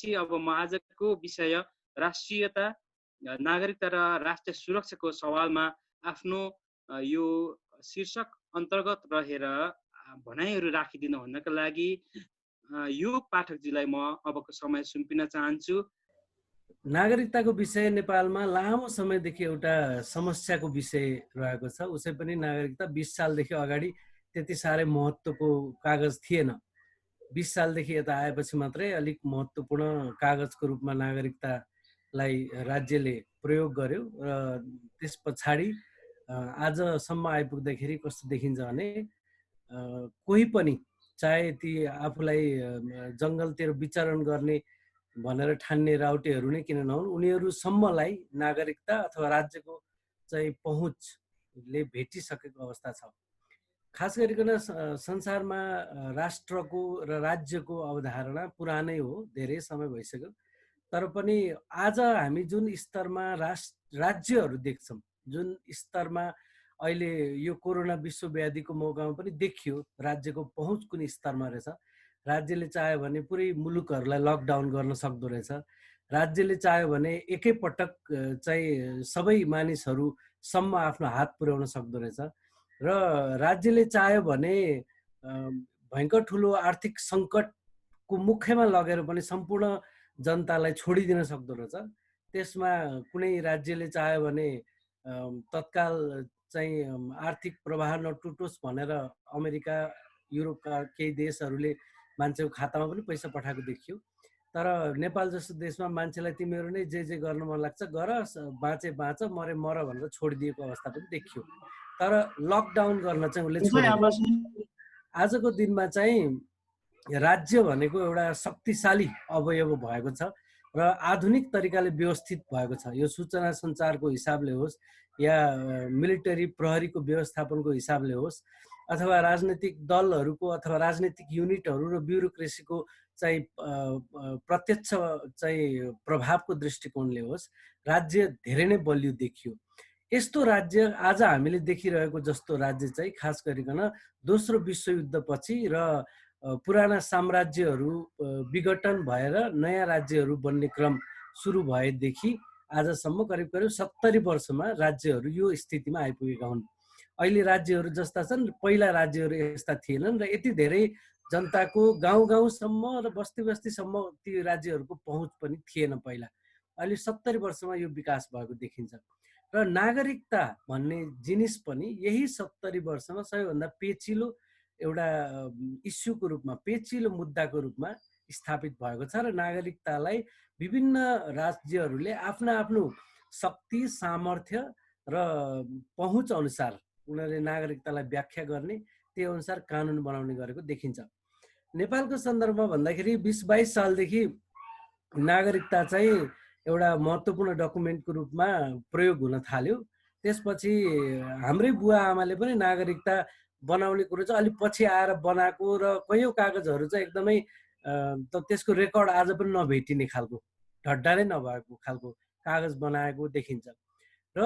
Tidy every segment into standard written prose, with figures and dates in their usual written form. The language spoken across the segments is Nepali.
अब म आजको विषय राष्ट्रियता, नागरिकता र राष्ट्रिय सुरक्षाको सवालमा आफ्नो यो शीर्षक अन्तर्गत रहेर भनाइहरू राखिदिन भन्नका लागि यो पाठकजीलाई म अबको समय सुम्पिन चाहन्छु। नागरिकताको विषय नेपालमा लामो समयदेखि एउटा समस्याको विषय रहेको छ। उसै पनि नागरिकता 20 सालदेखि अगाडि त्यति साह्रै महत्त्वको कागज थिएन। 20 सालदेखि यता आएपछि मात्रै अलिक महत्त्वपूर्ण कागजको रूपमा नागरिकतालाई राज्यले प्रयोग गर्यो र त्यस पछाडि आजसम्म आइपुग्दाखेरि कस्तो देखिन्छ भने कोही पनि चाहे ती आफूलाई जङ्गलतिर विचरण गर्ने भनेर ठान्ने राउटेहरू नै किन नहुन्, उनीहरूसम्मलाई नागरिकता अथवा राज्यको चाहिँ पहुँचले भेटिसकेको अवस्था छ। खास गरिकन संसारमा राष्ट्रको र राज्यको अवधारणा पुरानै हो, धेरै समय भइसक्यो। तर पनि आज हामी जुन स्तरमा राज्यहरू देख्छौँ, जुन स्तरमा अहिले यो कोरोना विश्वव्याधिको मौकामा पनि देखियो राज्यको पहुँच कुन स्तरमा रहेछ। राज्यले चाह्यो भने पुरै मुलुकहरूलाई लकडाउन गर्न सक्दो रहेछ। राज्यले चाह्यो भने एकैपटक चाहिँ सबै मानिसहरूसम्म आफ्नो हात पुर्याउन सक्दो रहेछ र राज्यले चाह्यो भने भयङ्कर ठुलो आर्थिक सङ्कटको मुखमा लगेर पनि सम्पूर्ण जनतालाई छोडिदिन सक्दो रहेछ। त्यसमा कुनै राज्यले चाह्यो भने तत्काल चाहिँ आर्थिक प्रवाह नटुटोस् भनेर अमेरिका, युरोपका केही देशहरूले मान्छेको खातामा पनि पैसा पठाएको देखियो। तर नेपाल जस्तो देशमा मान्छेलाई तिमीहरू नै जे गर्न मन लाग्छ गर, बाँचे बाँच, मरे मर भनेर छोडिदिएको अवस्था पनि देखियो। तर लकडाउन गर्न चाहिँ उसले छोड्यो। आजको दिनमा चाहिँ राज्य भनेको एउटा शक्तिशाली अवयव भएको छ र आधुनिक तरिकाले व्यवस्थित भएको छ। यो सूचना सञ्चारको हिसाबले होस् या मिलिटरी प्रहरीको व्यवस्थापनको हिसाबले होस् अथवा राजनीतिक दलहरूको अथवा राजनीतिक युनिटहरू र ब्युरोक्रेसीको चाहिँ प्रत्यक्ष चाहिँ प्रभावको दृष्टिकोणले होस्, राज्य धेरै नै बलियो देखियो। यस्तो राज्य आज हामीले देखिरहेको जस्तो राज्य चाहिँ खास गरिकन दोस्रो विश्वयुद्धपछि र पुराना साम्राज्यहरू विघटन भएर नयाँ राज्यहरू बन्ने क्रम सुरु भएदेखि आजसम्म करिब 70 वर्षमा राज्यहरू यो स्थितिमा आइपुगेका हुन्। अहिले राज्यहरू जस्ता छन्, पहिला राज्यहरू यस्ता थिएनन् र यति धेरै जनताको गाउँ-गाउँसम्म र बस्ती-बस्तीसम्म ती राज्यहरूको पहुँच पनि थिएन पहिला। अहिले 70 वर्षमा यो विकास भएको देखिन्छ र नागरिकता भन्ने जिनिस पनि यही 70 वर्षमा सबैभन्दा पेचिलो एउटा इस्युको रूपमा, पेचिलो मुद्दाको रूपमा स्थापित भएको छ र नागरिकतालाई विभिन्न राज्यहरूले आफ्ना आफ्नो शक्ति, सामर्थ्य र पहुँच अनुसार उनीहरूले नागरिकतालाई व्याख्या गर्ने, त्यही अनुसार कानुन बनाउने गरेको देखिन्छ। नेपालको सन्दर्भमा भन्दाखेरि 20-22 सालदेखि नागरिकता चाहिँ एउटा महत्त्वपूर्ण डकुमेन्टको रूपमा प्रयोग हुन थाल्यो। त्यसपछि हाम्रै बुवा आमाले पनि नागरिकता बनाउने कुरो चाहिँ अलिक पछि आएर बनाएको र कयौँ कागजहरू चाहिँ एकदमै त्यसको रेकर्ड आज पनि नभेटिने खालको, ढड्डारै नभएको खालको कागज बनाएको देखिन्छ। र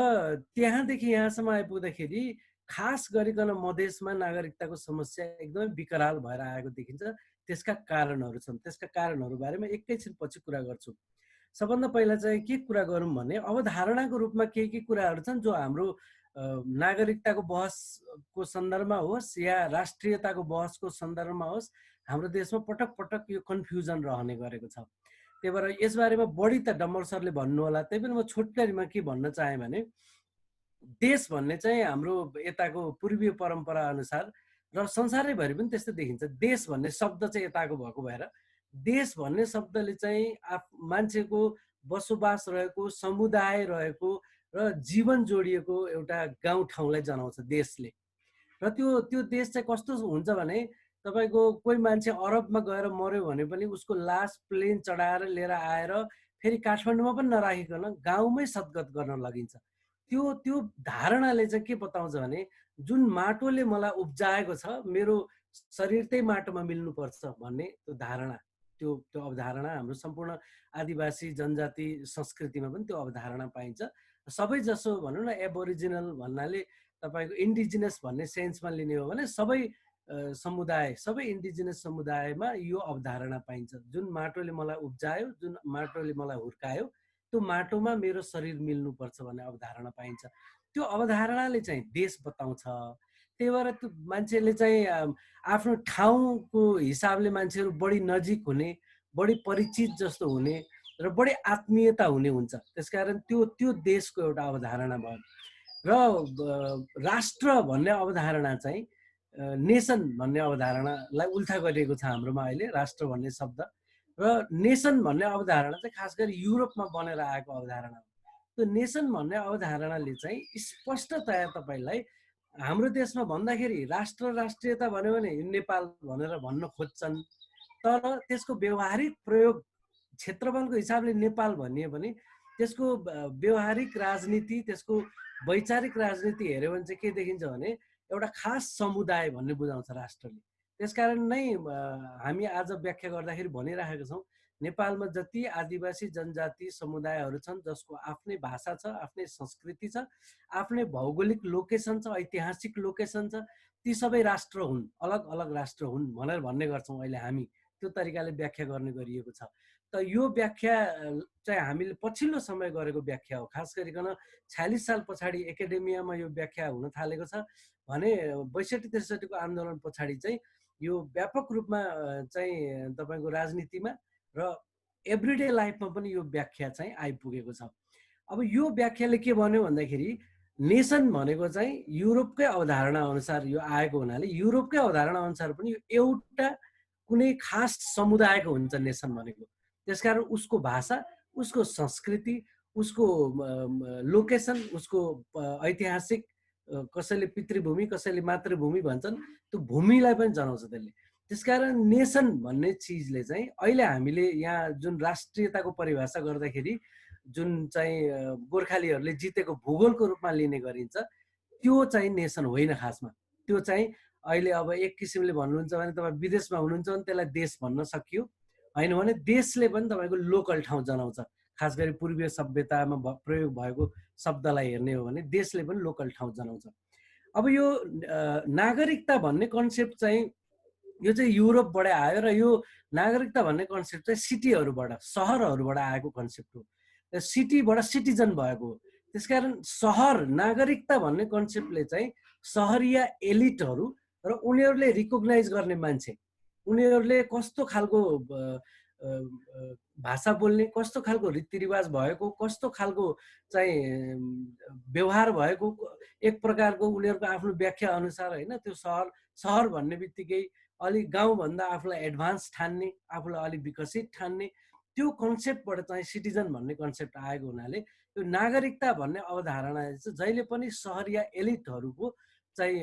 त्यहाँदेखि यहाँसम्म आइपुग्दाखेरि खास गरिकन मधेसमा नागरिकताको समस्या एकदमै विकराल भएर आएको देखिन्छ। त्यसका कारणहरू छन्, त्यसका कारणहरू बारेमा एकैछिन पछि कुरा गर्छु। सबभन्दा पहिला चाहिँ के कुरा गरौँ भने अवधारणाको रूपमा के कुराहरू छन् जो हाम्रो नागरिकताको बहसको सन्दर्भमा होस् या राष्ट्रियताको बहसको सन्दर्भमा होस्, हाम्रो देशमा पटक पटक यो कन्फ्युजन रहने गरेको छ। त्यही भएर यसबारेमा बढी त डम्बर सरले भन्नु होला, त्यही पनि म छोटकरीमा के भन्न चाहेँ भने देश भन्ने चाहिँ हाम्रो यताको पूर्वीय परम्परा अनुसार र संसारैभरि पनि त्यस्तै देखिन्छ। देश भन्ने शब्द चाहिँ यताको भएको भएर देश भन्ने शब्दले चाहिँ मान्छेको बसोबास रहेको, समुदाय रहेको र जीवन जोडिएको एउटा गाउँठाउँलाई जनाउँछ देशले। र त्यो देश चाहिँ कस्तो हुन्छ भने तपाईँको कोही मान्छे अरबमा गएर मर्यो भने पनि उसको लास प्लेन चढाएर लिएर आएर फेरि काठमाडौँमा पनि नराखिकन गाउँमै सद्गत गर्न लगिन्छ। त्यो धारणाले चाहिँ के बताउँछ भने जुन माटोले मलाई उब्जाएको छ, मेरो शरीर त्यही माटोमा मिल्नुपर्छ भन्ने त्यो धारणा, त्यो अवधारणा हाम्रो सम्पूर्ण आदिवासी जनजाति संस्कृतिमा पनि त्यो अवधारणा पाइन्छ। सबै जसो भनौँ न एबोरिजिनल भन्नाले तपाईँको इन्डिजिनस भन्ने सेन्समा लिने हो भने सबै समुदाय, सबै इन्डिजिनस समुदायमा यो अवधारणा पाइन्छ। जुन माटोले मलाई उब्जायो, जुन माटोले मलाई हुर्कायो, त्यो माटोमा मेरो शरीर मिल्नुपर्छ भन्ने अवधारणा पाइन्छ। त्यो अवधारणाले चाहिँ देश बताउँछ। त्यही भएर त्यो मान्छेले चाहिँ आफ्नो ठाउँको हिसाबले मान्छेहरू बढी नजिक हुने, बढी परिचित जस्तो हुने र बढी आत्मीयता हुने हुन्छ। त्यसकारण त्यो देशको एउटा अवधारणा भयो। र राष्ट्र भन्ने अवधारणा चाहिँ नेसन भन्ने अवधारणालाई उल्था गरिएको छ हाम्रोमा अहिले, राष्ट्र भन्ने शब्द। र नेसन भन्ने अवधारणा चाहिँ खास गरी युरोपमा बनेर आएको अवधारणा हो। त्यो नेसन भन्ने अवधारणाले चाहिँ स्पष्टतया तपाईँलाई हाम्रो देशमा भन्दाखेरि राष्ट्र राष्ट्रियता भन्यो भने नेपाल भनेर भन्न खोज्छन्, तर त्यसको व्यवहारिक प्रयोग क्षेत्रफलको हिसाबले नेपाल भनिए पनि त्यसको व्यवहारिक राजनीति, त्यसको वैचारिक राजनीति हेऱ्यो भने चाहिँ के देखिन्छ भने एउटा खास समुदाय भन्ने बुझाउँछ राष्ट्रले। त्यसकारण नै हामी आज व्याख्या गर्दाखेरि भनिराखेका छौँ, नेपालमा जति आदिवासी जनजाति समुदायहरू छन् जसको आफ्नै भाषा छ, आफ्नै संस्कृति छ, आफ्नै भौगोलिक लोकेसन छ, ऐतिहासिक लोकेसन छ, ती सबै राष्ट्र हुन्, अलग अलग राष्ट्र हुन् भनेर भन्ने गर्छौँ अहिले हामी। त्यो तरिकाले व्याख्या गर्ने गरिएको छ। त यो व्याख्या चाहिँ हामीले पछिल्लो समय गरेको व्याख्या हो। खास गरिकन 46 साल पछाडि एकाडेमियामा यो व्याख्या हुन थालेको छ भने 62-63को आन्दोलन पछाडि चाहिँ यो व्यापक रूपमा चाहिँ तपाईँको राजनीतिमा र एभ्रिडे लाइफमा पनि यो व्याख्या चाहिँ आइपुगेको छ। अब यो व्याख्याले के भन्यो भन्दाखेरि नेसन भनेको चाहिँ युरोपकै अवधारणा अनुसार यो आएको हुनाले युरोपकै अवधारणा अनुसार पनि यो एउटा कुनै खास समुदायको हुन्छ नेसन भनेको। त्यसकारण उसको भाषा, उसको संस्कृति, उसको लोकेसन, उसको ऐतिहासिक, कसैले पितृभूमि कसैले मातृभूमि भन्छन्, त्यो भूमिलाई पनि जनाउँछ त्यसले। त्यसकारण नेसन भन्ने चिजले चाहिँ अहिले हामीले यहाँ जुन राष्ट्रियताको परिभाषा गर्दाखेरि जुन चाहिँ गोर्खालीहरूले जितेको भूगोलको रूपमा लिने गरिन्छ त्यो चाहिँ नेसन होइन। खासमा त्यो चाहिँ अहिले अब एक किसिमले भन्नुहुन्छ भने तपाईँ विदेशमा हुनुहुन्छ भने त्यसलाई देश भन्न सकियो, होइन भने देशले पनि तपाईँको लोकल ठाउँ जनाउँछ। खास गरी पूर्वीय सभ्यतामा प्रयोग भएको शब्दलाई हेर्ने हो भने देशले पनि लोकल ठाउँ जनाउँछ। अब यो नागरिकता भन्ने कन्सेप्ट चाहिँ यो चाहिँ युरोपबाट आयो र यो नागरिकता भन्ने कन्सेप्ट चाहिँ सिटीहरूबाट, सहरहरूबाट आएको कन्सेप्ट हो। सिटीबाट सिटिजन भएको हो। त्यसकारण सहर नागरिकता भन्ने कन्सेप्टले चाहिँ सहरिया एलिटहरू र उनीहरूले रिकग्नाइज गर्ने मान्छे, उनीहरूले कस्तो खालको भाषा बोल्ने, कस्तो खालको रीतिरिवाज भएको, कस्तो खालको चाहिँ व्यवहार भएको, एक प्रकारको उनीहरूको आफ्नो व्याख्या अनुसार होइन। त्यो सहर भन्ने बित्तिकै अलिक गाउँभन्दा आफूलाई एडभान्स ठान्ने, आफूलाई अलिक विकसित ठान्ने, त्यो कन्सेप्टबाट चाहिँ सिटिजन भन्ने कन्सेप्ट आएको हुनाले यो नागरिकता भन्ने अवधारणा चाहिँ जहिले पनि सहरिया एलिटहरूको चाहिँ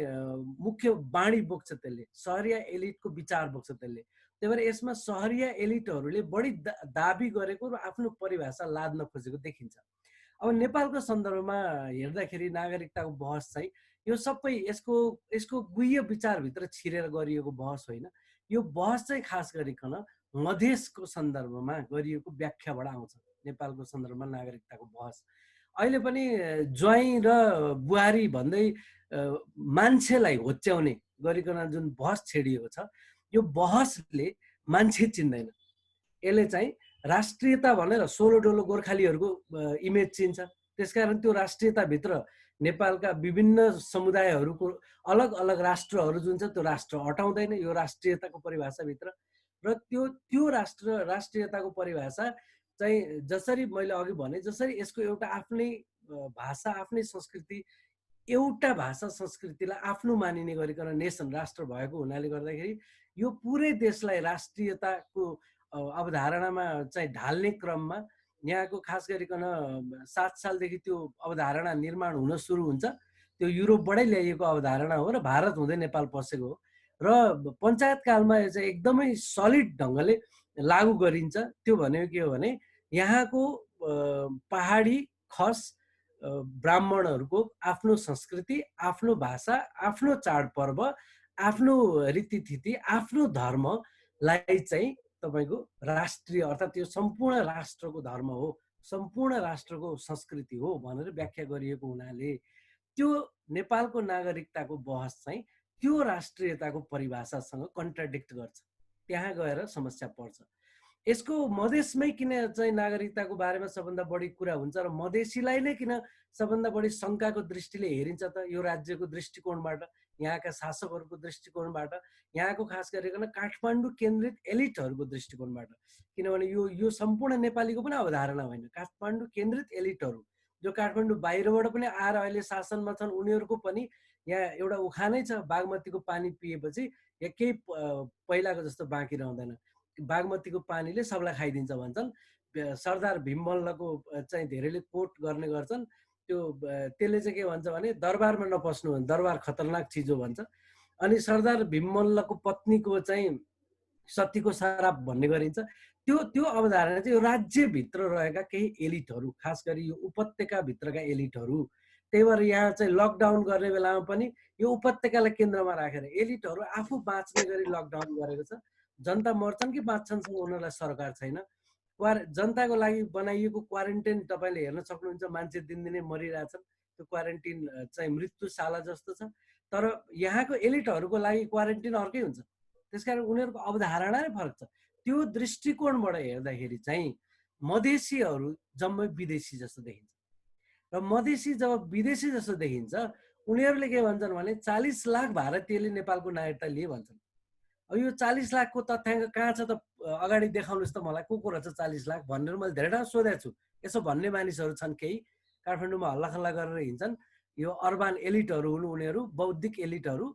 मुख्य बाणी बोक्छ त्यसले, सहरिया एलिटको विचार बोक्छ त्यसले। त्यही भएर यसमा सहरिया एलिटहरूले बढी दाबी गरेको र आफ्नो परिभाषा लाद्न खोजेको देखिन्छ। अब नेपालको सन्दर्भमा हेर्दाखेरि नागरिकताको बहस चाहिँ यो सबै यसको गुह्य विचारभित्र छिरेर गरिएको बहस होइन। यो बहस चाहिँ खास गरिकन मधेसको सन्दर्भमा गरिएको व्याख्याबाट आउँछ। नेपालको सन्दर्भमा नागरिकताको बहस अहिले पनि ज्वाइँ र बुहारी भन्दै मान्छेलाई होच्याउने गरिकन जुन बहस छेडिएको छ, यो बहसले मान्छे चिन्दैन। यसले चाहिँ राष्ट्रियता भनेर सोलो डोलो गोर्खालीहरूको इमेज चिन्छ। त्यसकारण त्यो राष्ट्रियताभित्र नेपालका विभिन्न समुदायहरूको अलग अलग राष्ट्रहरू जुन छ त्यो राष्ट्र हटाउँदैन यो राष्ट्रियताको परिभाषाभित्र। र त्यो राष्ट्रियताको परिभाषा चाहिँ जसरी मैले अघि भने जसरी यसको एउटा आफ्नै भाषा, आफ्नै संस्कृति, एउटा भाषा संस्कृतिलाई आफ्नो मानिने गरिकन नेसन राष्ट्र भएको हुनाले गर्दाखेरि यो पुरै देशलाई राष्ट्रियताको अवधारणामा चाहिँ ढाल्ने क्रममा यहाँको खास गरिकन 7 सालदेखि त्यो अवधारणा निर्माण हुन सुरु हुन्छ। त्यो युरोपबाटै ल्याइएको अवधारणा हो र भारत हुँदै नेपाल पसेको हो र पञ्चायत कालमा यो चाहिँ एकदमै सलिड ढङ्गले लागू गरिन्छ। त्यो भनेको के हो भने यहाँको पहाडी खस ब्राह्मणहरूको आफ्नो संस्कृति, आफ्नो भाषा, आफ्नो चाडपर्व, आफ्नो रीतिथिति, आफ्नो धर्मलाई चाहिँ तपाईको राष्ट्रिय अर्थात् यो सम्पूर्ण राष्ट्रको धर्म हो, सम्पूर्ण राष्ट्रको संस्कृति हो भनेर व्याख्या गरिएको हुनाले त्यो नेपालको नागरिकताको बहस चाहिँ त्यो राष्ट्रियताको परिभाषासँग कन्ट्राडिक्ट गर्छ, त्यहाँ गएर समस्या पर्छ। यसको मधेसमै किन चाहिँ नागरिकताको बारेमा सबभन्दा बढी कुरा हुन्छ र मधेसीलाई नै किन सबभन्दा बढी शङ्काको दृष्टिले हेरिन्छ त? यो राज्यको दृष्टिकोणबाट, यहाँका शासकहरूको दृष्टिकोणबाट, यहाँको खास गरिकन काठमाडौँ केन्द्रित एलिटहरूको दृष्टिकोणबाट। किनभने यो सम्पूर्ण नेपालीको पनि अवधारणा होइन, काठमाडौँ केन्द्रित एलिटहरू जो काठमाडौँ बाहिरबाट पनि आएर अहिले शासनमा छन्, उनीहरूको पनि यहाँ एउटा उखानै छ, बागमतीको पानी पिएपछि यहाँ केही पहिलाको जस्तो बाँकी रहँदैन, बागमतीको पानीले सबलाई खाइदिन्छ भन्छन्। सरदार भीममल्लको चाहिँ धेरैले कोट गर्ने गर्छन्, त्यसले चाहिँ के भन्छ भने दरबारमा नपस्नु भन्छ, दरबार खतरनाक चिज हो भन्छ। अनि सरदार भीममल्लको पत्नीको चाहिँ सतीको शराब भन्ने गरिन्छ। त्यो अवधारणा चाहिँ यो राज्यभित्र रहेका केही एलिटहरू, खास गरी यो उपत्यकाभित्रका एलिटहरू, त्यही भएर यहाँ चाहिँ लकडाउन गर्ने बेलामा पनि यो उपत्यकालाई केन्द्रमा राखेर एलिटहरू आफू बाँच्ने गरी लकडाउन गरेको छ। जनता मर्छन् कि बाँच्छन् उनीहरूलाई सरकार छैन। जनताको लागि बनाइएको क्वारेन्टाइन तपाईँले हेर्न सक्नुहुन्छ, मान्छे दिनदिनै मरिरहेछन्। त्यो क्वारेन्टाइन चाहिँ मृत्युशाला जस्तो छ। तर यहाँको एलिटहरूको लागि क्वारेन्टाइन अर्कै हुन्छ। त्यसकारण उनीहरूको अवधारणा नै फरक छ। त्यो दृष्टिकोणबाट हेर्दाखेरि चाहिँ मधेसीहरू जम्मै विदेशी जस्तो देखिन्छ र मधेसी जब विदेशी जस्तो देखिन्छ, उनीहरूले के भन्छन् भने 40 लाख भारतीयले नेपालको नागरिकता लिए भन्छन्। अब यो 40 लाखको तथ्याङ्क कहाँ छ त? अगाडि देखाउनुहोस् त मलाई, को रहेछ 40 लाख भनेर मैले धेरै ठाउँ सोधेको छु। यसो भन्ने मानिसहरू छन्, केही काठमाडौँमा हल्लाखल्ला गरेर हिँड्छन्। यो अर्बान एलिटहरू हुन्, उनीहरू बौद्धिक एलिटहरू,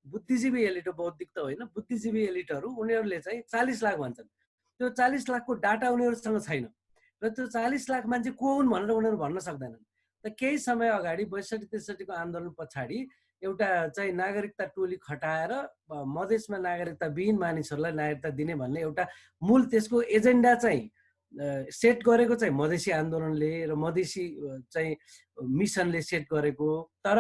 बुद्धिजीवी एलिट, बौद्धिक त होइन, बुद्धिजीवी एलिटहरू। उनीहरूले चाहिँ 40 लाख भन्छन्। त्यो 40 लाखको डाटा उनीहरूसँग छैन र त्यो 40 लाख मान्छे को हुन् भनेर उनीहरू भन्न सक्दैनन्। त केही समय अगाडि 62-63 को आन्दोलन पछाडि एउटा चाहिँ नागरिकता टोली खटाएर मधेसमा नागरिकता विहीन मानिसहरूलाई नागरिकता दिने भन्ने एउटा मूल त्यसको एजेन्डा चाहिँ सेट गरेको चाहिँ मधेसी आन्दोलनले र मधेसी चाहिँ मिसनले सेट गरेको। तर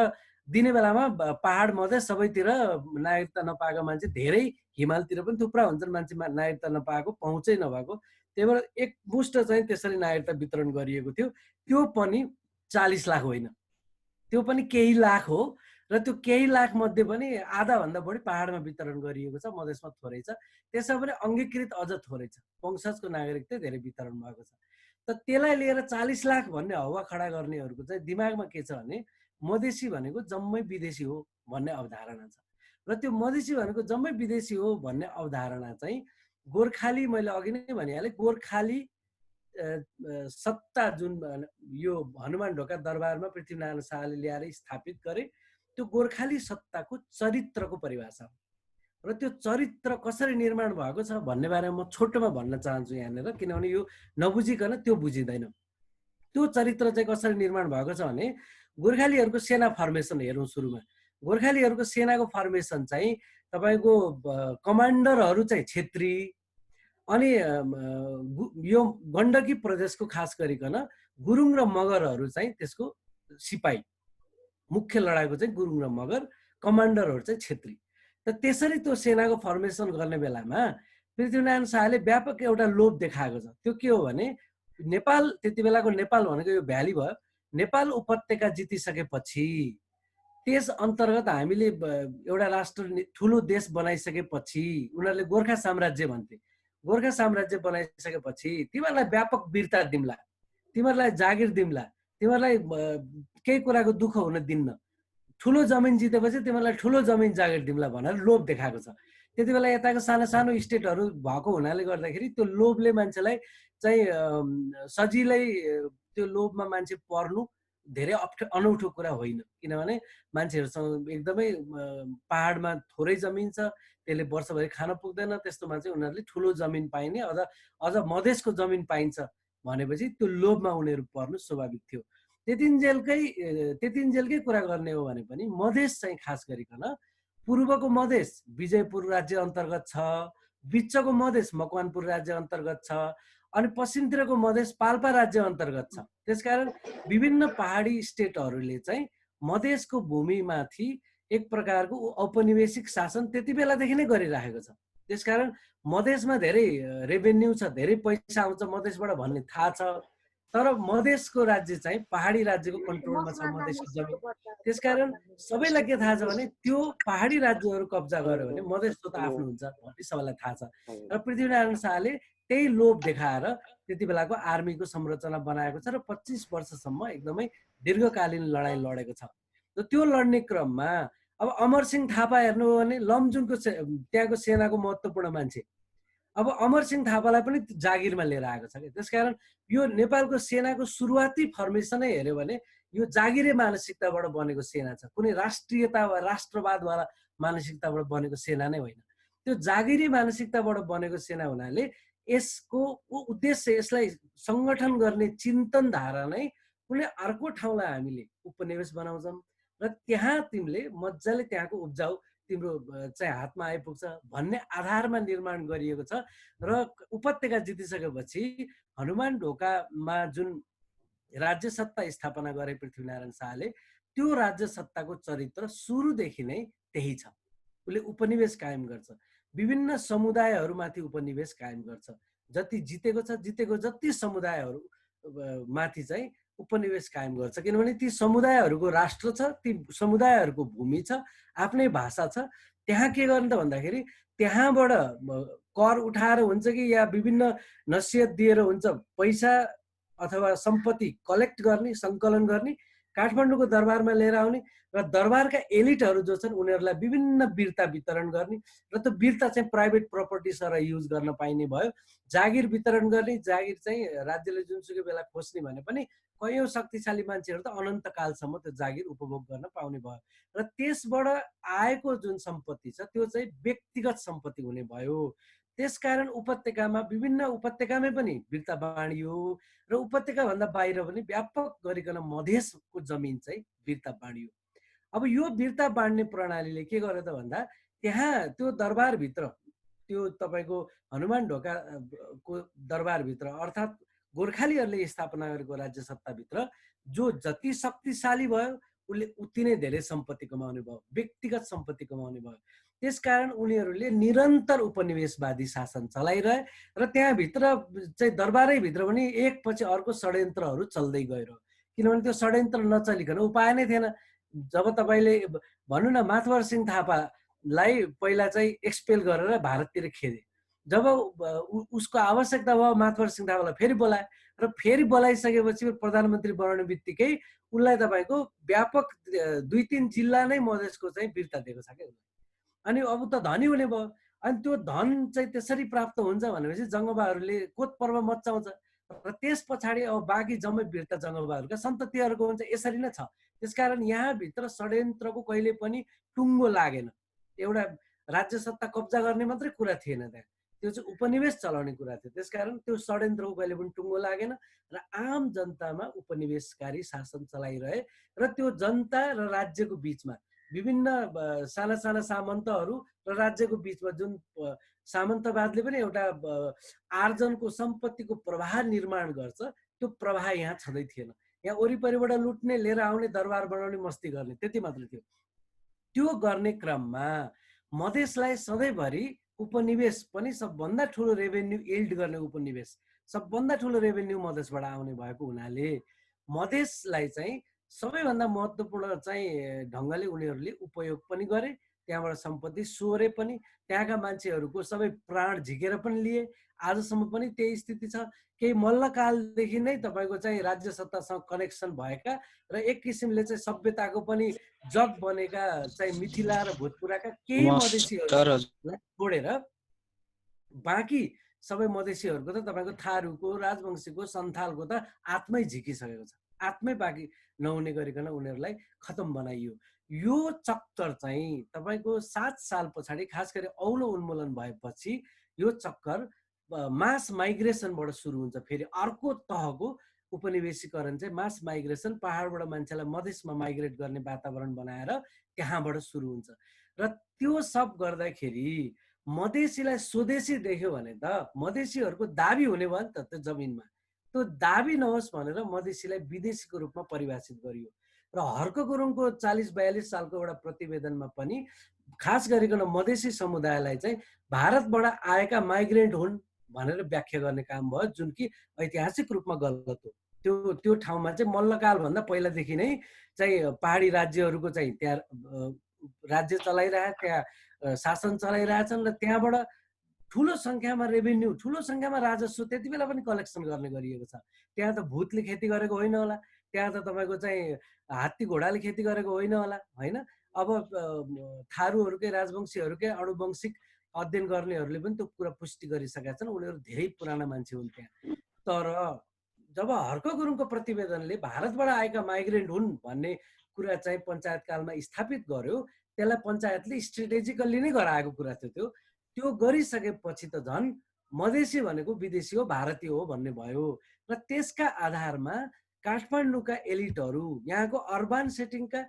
दिने बेलामा पहाड मधेस सबैतिर नागरिकता नपाएको मान्छे धेरै, हिमालतिर पनि थुप्रा हुन्छन् मान्छे नागरिकता नपाएको, पहुँचै नभएको। त्यही भएर एकमुष्ट चाहिँ त्यसरी नागरिकता वितरण गरिएको थियो। त्यो पनि 40 लाख होइन, त्यो पनि केही लाख हो। र त्यो केही लाख मध्ये पनि आधाभन्दा बढी पहाडमा वितरण गरिएको छ, मधेसमा थोरै छ। त्यसमा पनि अङ्गीकृत अझ थोरै छ, वंशजको नागरिकता धेरै वितरण भएको छ। त त्यसलाई लिएर 40 लाख भन्ने हावा खडा गर्नेहरूको चाहिँ दिमागमा के छ भने मधेसी भनेको जम्मै विदेशी हो भन्ने अवधारणा छ। र त्यो मधेसी भनेको जम्मै विदेशी हो भन्ने अवधारणा चाहिँ गोर्खाली, मैले अघि नै भनिहालेँ, गोर्खाली सत्ता जुन यो हनुमान ढोका दरबारमा पृथ्वीनारायण शाहले ल्याएर स्थापित गरे, त्यो गोर्खाली सत्ताको चरित्रको परिभाषा हो। र त्यो चरित्र कसरी निर्माण भएको छ भन्ने बारेमा म छोटोमा भन्न चाहन्छु यहाँनिर, किनभने यो नबुझिकन त्यो बुझिँदैन। त्यो चरित्र चाहिँ कसरी निर्माण भएको छ भने गोर्खालीहरूको सेना फर्मेसन हेरौँ। सुरुमा गोर्खालीहरूको सेनाको फर्मेसन चाहिँ तपाईँको कमान्डरहरू चाहिँ क्षेत्री, अनि यो गण्डकी प्रदेशको खास गरिकन गुरुङ र मगरहरू चाहिँ त्यसको सिपाही, मुख्य लडाइँको चाहिँ गुरुङ र मगर, कमान्डरहरू चाहिँ क्षेत्री। त त्यसरी त्यो सेनाको फर्मेसन गर्ने बेलामा पृथ्वीनारायण शाहले व्यापक एउटा लोभ देखाएको छ। त्यो के हो भने नेपाल, त्यति बेलाको नेपाल भनेको यो भ्याली भयो, नेपाल उपत्यका जितिसकेपछि त्यस अन्तर्गत हामीले एउटा राष्ट्र ठुलो देश बनाइसकेपछि, उनीहरूले गोर्खा साम्राज्य भन्थे, गोर्खा साम्राज्य बनाइसकेपछि तिमीहरूलाई व्यापक वीरता दिम्ला, तिमीहरूलाई जागिर दिम्ला, तिमीहरूलाई केही कुराको दुःख हुन दिन्न, ठुलो जमिन जितेपछि तिमीहरूलाई ठुलो जमिन जागिर दिम्ला भनेर लोभ देखाएको छ। त्यति बेला यताको सानो सानो स्टेटहरू भएको हुनाले गर्दाखेरि त्यो लोभले मान्छेलाई चाहिँ सजिलै त्यो लोभमा मान्छे पर्नु धेरै अनौठो कुरा होइन। किनभने मान्छेहरूसँग एकदमै पहाडमा थोरै जमिन छ, त्यसले वर्षभरि खान पुग्दैन, त्यस्तोमा चाहिँ उनीहरूले ठुलो जमिन पाइने, अझ मधेसको जमिन पाइन्छ भनेपछि त्यो लोभमा उनीहरू पर्नु स्वाभाविक थियो। त्यतिन्जेलकै कुरा गर्ने हो भने पनि मधेस चाहिँ खास गरिकन पूर्वको मधेस विजयपुर राज्य अन्तर्गत छ, बिचको मधेस मकवानपुर राज्य अन्तर्गत छ, अनि पश्चिमतिरको मधेस पाल्पा राज्य अन्तर्गत छ। त्यसकारण विभिन्न पहाडी स्टेटहरूले चाहिँ मधेसको भूमिमाथि एक प्रकारको औपनिवेशिक शासन त्यति बेलादेखि नै गरिराखेको छ। त्यसकारण मधेसमा धेरै रेभेन्यू छ, धेरै पैसा आउँछ मधेसबाट भन्ने थाहा छ। तर मधेसको राज्य चाहिँ पहाडी राज्यको कन्ट्रोलमा छ मधेसको जमिन। त्यसकारण सबैलाई के थाहा छ भने त्यो पहाडी राज्यहरू कब्जा गर्यो भने मधेसको त आफ्नो हुन्छ भन्ने सबैलाई थाहा छ। र पृथ्वीनारायण शाहले त्यही लोभ देखाएर त्यति बेलाको आर्मीको संरचना बनाएको छ र 25 वर्षसम्म एकदमै दीर्घकालीन लडाइँ लडेको छ। र त्यो लड्ने क्रममा अब अमरसिंह थापा हेर्नुभयो भने लमजुङको त्यहाँको सेनाको महत्त्वपूर्ण मान्छे। अब अमरसिंह थापालाई पनि जागिरमा लिएर आएको छ कि। त्यसकारण यो नेपालको सेनाको सुरुवाती फर्मेसनै हेऱ्यो भने यो जागिरे मानसिकताबाट बनेको सेना छ, कुनै राष्ट्रियता वा राष्ट्रवादवाला मानसिकताबाट बनेको सेना नै होइन। त्यो जागिरी मानसिकताबाट बनेको सेना हुनाले यसको उद्देश्य, यसलाई सङ्गठन गर्ने चिन्तन धारा नै कुनै अर्को ठाउँलाई हामीले उपनिवेश बनाउँछौँ र त्यहाँ तिमीले मजाले त्यहाँको उब्जाउ तिम्रो चाहिँ हातमा आइपुग्छ भन्ने आधारमा निर्माण गरिएको छ। र उपत्यका जितिसकेपछि हनुमान ढोकामा जुन राज्य सत्ता स्थापना गरे पृथ्वीनारायण शाहले, त्यो राज्य सत्ताको चरित्र सुरुदेखि नै त्यही छ। उसले उपनिवेश कायम गर्छ, विभिन्न समुदायहरूमाथि उपनिवेश कायम गर्छ। जति जितेको छ, जितेको जति समुदायहरू माथि चाहिँ उपनिवेश कायम गर्छ, किनभने ती समुदायहरूको राष्ट्र छ, ती समुदायहरूको भूमि छ, आफ्नै भाषा छ। त्यहाँ के गर्ने त भन्दाखेरि त्यहाँबाट कर उठाएर हुन्छ कि या विभिन्न नसिहत दिएर हुन्छ, पैसा अथवा सम्पत्ति कलेक्ट गर्ने, सङ्कलन गर्ने, काठमाडौँको दरबारमा लिएर आउने र दरबारका एलिटहरू जो छन् उनीहरूलाई विभिन्न वीरता वितरण गर्ने र त्यो वीरता चाहिँ प्राइभेट प्रपर्टी सर युज गर्न पाइने भयो। जागिर वितरण गर्ने, जागिर चाहिँ राज्यले जुनसुकै बेला खोज्ने भने पनि कयौँ शक्तिशाली मान्छेहरू त अनन्तकालसम्म त्यो जागिर उपभोग गर्न पाउने भयो। र त्यसबाट आएको जुन सम्पत्ति छ त्यो चाहिँ व्यक्तिगत सम्पत्ति हुने भयो। त्यसकारण उपत्यकामा विभिन्न उपत्यकामै पनि वीरता बाँडियो र उपत्यकाभन्दा बाहिर पनि व्यापक गरिकन मधेसको जमिन चाहिँ वीरता बाँडियो। अब यो वीरता बाँड्ने प्रणालीले के गर्यो त भन्दा त्यहाँ त्यो दरबारभित्र, त्यो तपाईँको हनुमान ढोकाको दरबारभित्र अर्थात् गोर्खालीहरूले स्थापना गरेको राज्य सत्ताभित्र जो जति शक्तिशाली भयो उसले उति नै धेरै सम्पत्ति कमाउने भयो, व्यक्तिगत सम्पत्ति कमाउने भयो। त्यसकारण उनीहरूले निरन्तर उपनिवेशवादी शासन चलाइरहे र त्यहाँभित्र चाहिँ दरबारैभित्र पनि एकपछि अर्को षड्यन्त्रहरू चल्दै गएर, किनभने त्यो षड्यन्त्र नचलिकन उपाय नै थिएन। जब तपाईँले भन्नु न मातवर सिंह थापालाई पहिला चाहिँ एक्सपेल गरेर भारततिर खेदे, जब उसको आवश्यकता भयो मातवर सिंह थापालाई फेरि बोलाए र फेरि बोलाइसकेपछि प्रधानमन्त्री बनाउने बित्तिकै उसलाई तपाईँको व्यापक 2-3 जिल्ला नै मधेसको चाहिँ वीरता दिएको छ क्या। अनि अब त धनी हुने भयो। अनि त्यो धन चाहिँ त्यसरी प्राप्त हुन्छ भनेपछि जङ्गबहादुरले कोत पर्व मचाउँछ र त्यस पछाडि अब बाँकी जम्मै वीरता जङ्गबहादुरका सन्ततिहरूको हुन्छ। यसरी नै छ। त्यसकारण यहाँभित्र षड्यन्त्रको कहिले पनि टुङ्गो लागेन। एउटा राज्य सत्ता कब्जा गर्ने मात्रै कुरा थिएन त्यहाँ, त्यो चाहिँ उपनिवेश चलाउने कुरा थियो। त्यसकारण त्यो षड्यन्त्रको कहिले पनि टुङ्गो लागेन र आम जनतामा उपनिवेशकारी शासन चलाइरहे र त्यो जनता र राज्यको बिचमा विभिन्न साना साना सामन्तहरू र राज्यको बिचमा जुन सामन्तवादले पनि एउटा आर्जनको सम्पत्तिको प्रवाह निर्माण गर्छ, त्यो प्रवाह यहाँ छँदै थिएन। यहाँ वरिपरिबाट लुट्ने, लिएर आउने, दरबार बनाउने, मस्ती गर्ने, त्यति मात्र थियो। त्यो गर्ने क्रममा मधेसलाई सधैँभरि उपनिवेश पनि सबभन्दा ठुलो रेभेन्यू इल्ड गर्ने उपनिवेश, सबभन्दा ठुलो रेभेन्यू मधेसबाट आउने भएको हुनाले मधेसलाई चाहिँ सबैभन्दा महत्त्वपूर्ण चाहिँ ढङ्गले उनीहरूले उपयोग पनि गरे। त्यहाँबाट सम्पत्ति सोरे पनि, त्यहाँका मान्छेहरूको सबै प्राण झिकेर पनि लिए। आजसम्म पनि त्यही स्थिति छ। केही मल्लकालदेखि नै तपाईँको चाहिँ राज्य सत्तासँग कनेक्सन भएका र एक किसिमले चाहिँ सभ्यताको पनि जग बनेका चाहिँ मिथिला र भोजपुराका केही मधेसीहरूलाई छोडेर बाँकी सबै मधेसीहरूको त तपाईँको थारूको, राजवंशीको, सन्थालको त आत्मै झिकिसकेको छ। आत्मै बाँकी नहुने गरिकन उनीहरूलाई खतम बनाइयो। यो चक्कर चाहिँ तपाईँको 7 साल पछाडि खास गरी औलो उन्मूलन भएपछि यो चक्कर मास माइग्रेसनबाट सुरु हुन्छ। फेरि अर्को तहको उपनिवेशीकरण चाहिँ मास माइग्रेसन, पहाडबाट मान्छेलाई मधेसमा माइग्रेट गर्ने वातावरण बनाएर त्यहाँबाट सुरु हुन्छ। र त्यो सब गर्दाखेरि मधेसीलाई स्वदेशी देख्यो भने त मधेसीहरूको दाबी हुने भयो नि त त्यो जमिनमा। त्यो दाबी नहोस् भनेर मधेसीलाई विदेशीको रूपमा परिभाषित गरियो। र हर्क गुरुङको 40-42 सालको एउटा प्रतिवेदनमा पनि खास गरिकन मधेसी समुदायलाई चाहिँ भारतबाट आएका माइग्रेन्ट हुन् भनेर व्याख्या गर्ने काम भयो, जुन कि ऐतिहासिक रूपमा गलत हो। त्यो ठाउँमा चाहिँ मल्लकालभन्दा पहिलादेखि नै चाहिँ पहाडी राज्यहरूको चाहिँ त्यहाँ राज्य चलाइरहेको, त्यहाँ शासन चलाइरहेछन् र त्यहाँबाट ठुलो सङ्ख्यामा रेभेन्यू, ठुलो सङ्ख्यामा राजस्व त्यति बेला पनि कलेक्सन गर्ने गरिएको छ। त्यहाँ त भूतले खेती गरेको होइन होला, त्यहाँ त तपाईँको चाहिँ हात्ती घोडाले खेती गरेको होइन होला, होइन? अब थारूहरूकै, राजवंशीहरूकै अनुवंशिक अध्ययन गर्नेहरूले पनि त्यो कुरा पुष्टि गरिसकेका छन्, उनीहरू धेरै पुराना मान्छे हुन् त्यहाँ। तर जब हर्क गुरुङको प्रतिवेदनले भारतबाट आएका माइग्रेन्ट हुन् भन्ने कुरा चाहिँ पञ्चायत कालमा स्थापित गर्यो, त्यसलाई पञ्चायतले स्ट्रेटेजिकल्ली नै गराएको कुरा थियो। त्यो गरिसकेपछि त झन् मधेसी भनेको विदेशी हो, भारतीय हो भन्ने भयो। र त्यसका आधारमा काठमाडौँका एलिटहरू, यहाँको अर्बन सेटिङका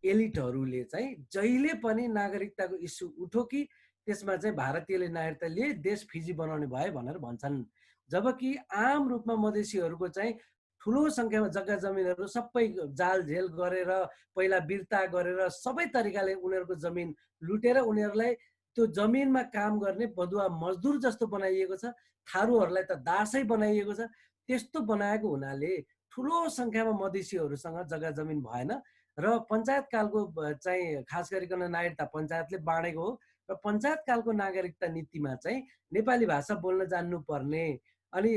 एलिटहरूले चाहिँ जहिले पनि नागरिकताको इस्यु उठो कि त्यसमा चाहिँ भारतीयले नागरिकता लिए देश फिजी बनाउने भयो भनेर भन्छन्। जबकि आम रूपमा मधेसीहरूको चाहिँ ठुलो सङ्ख्यामा जग्गा जमिनहरू सबै जालझेल गरेर, पहिला बिर्ता गरेर, सबै तरिकाले उनीहरूको जमिन लुटेर उनीहरूलाई त्यो जमिनमा काम गर्ने बदुवा मजदुर जस्तो बनाइएको छ। थारूहरूलाई त दासै बनाइएको छ। त्यस्तो बनाएको हुनाले ठुलो सङ्ख्यामा मधेसीहरूसँग जग्गा जमिन भएन र पञ्चायत कालको चाहिँ खास गरिकन नागरिकता पञ्चायतले बाँडेको हो। र पञ्चायत कालको नागरिकता नीतिमा चाहिँ नेपाली भाषा बोल्न जान्नुपर्ने, अनि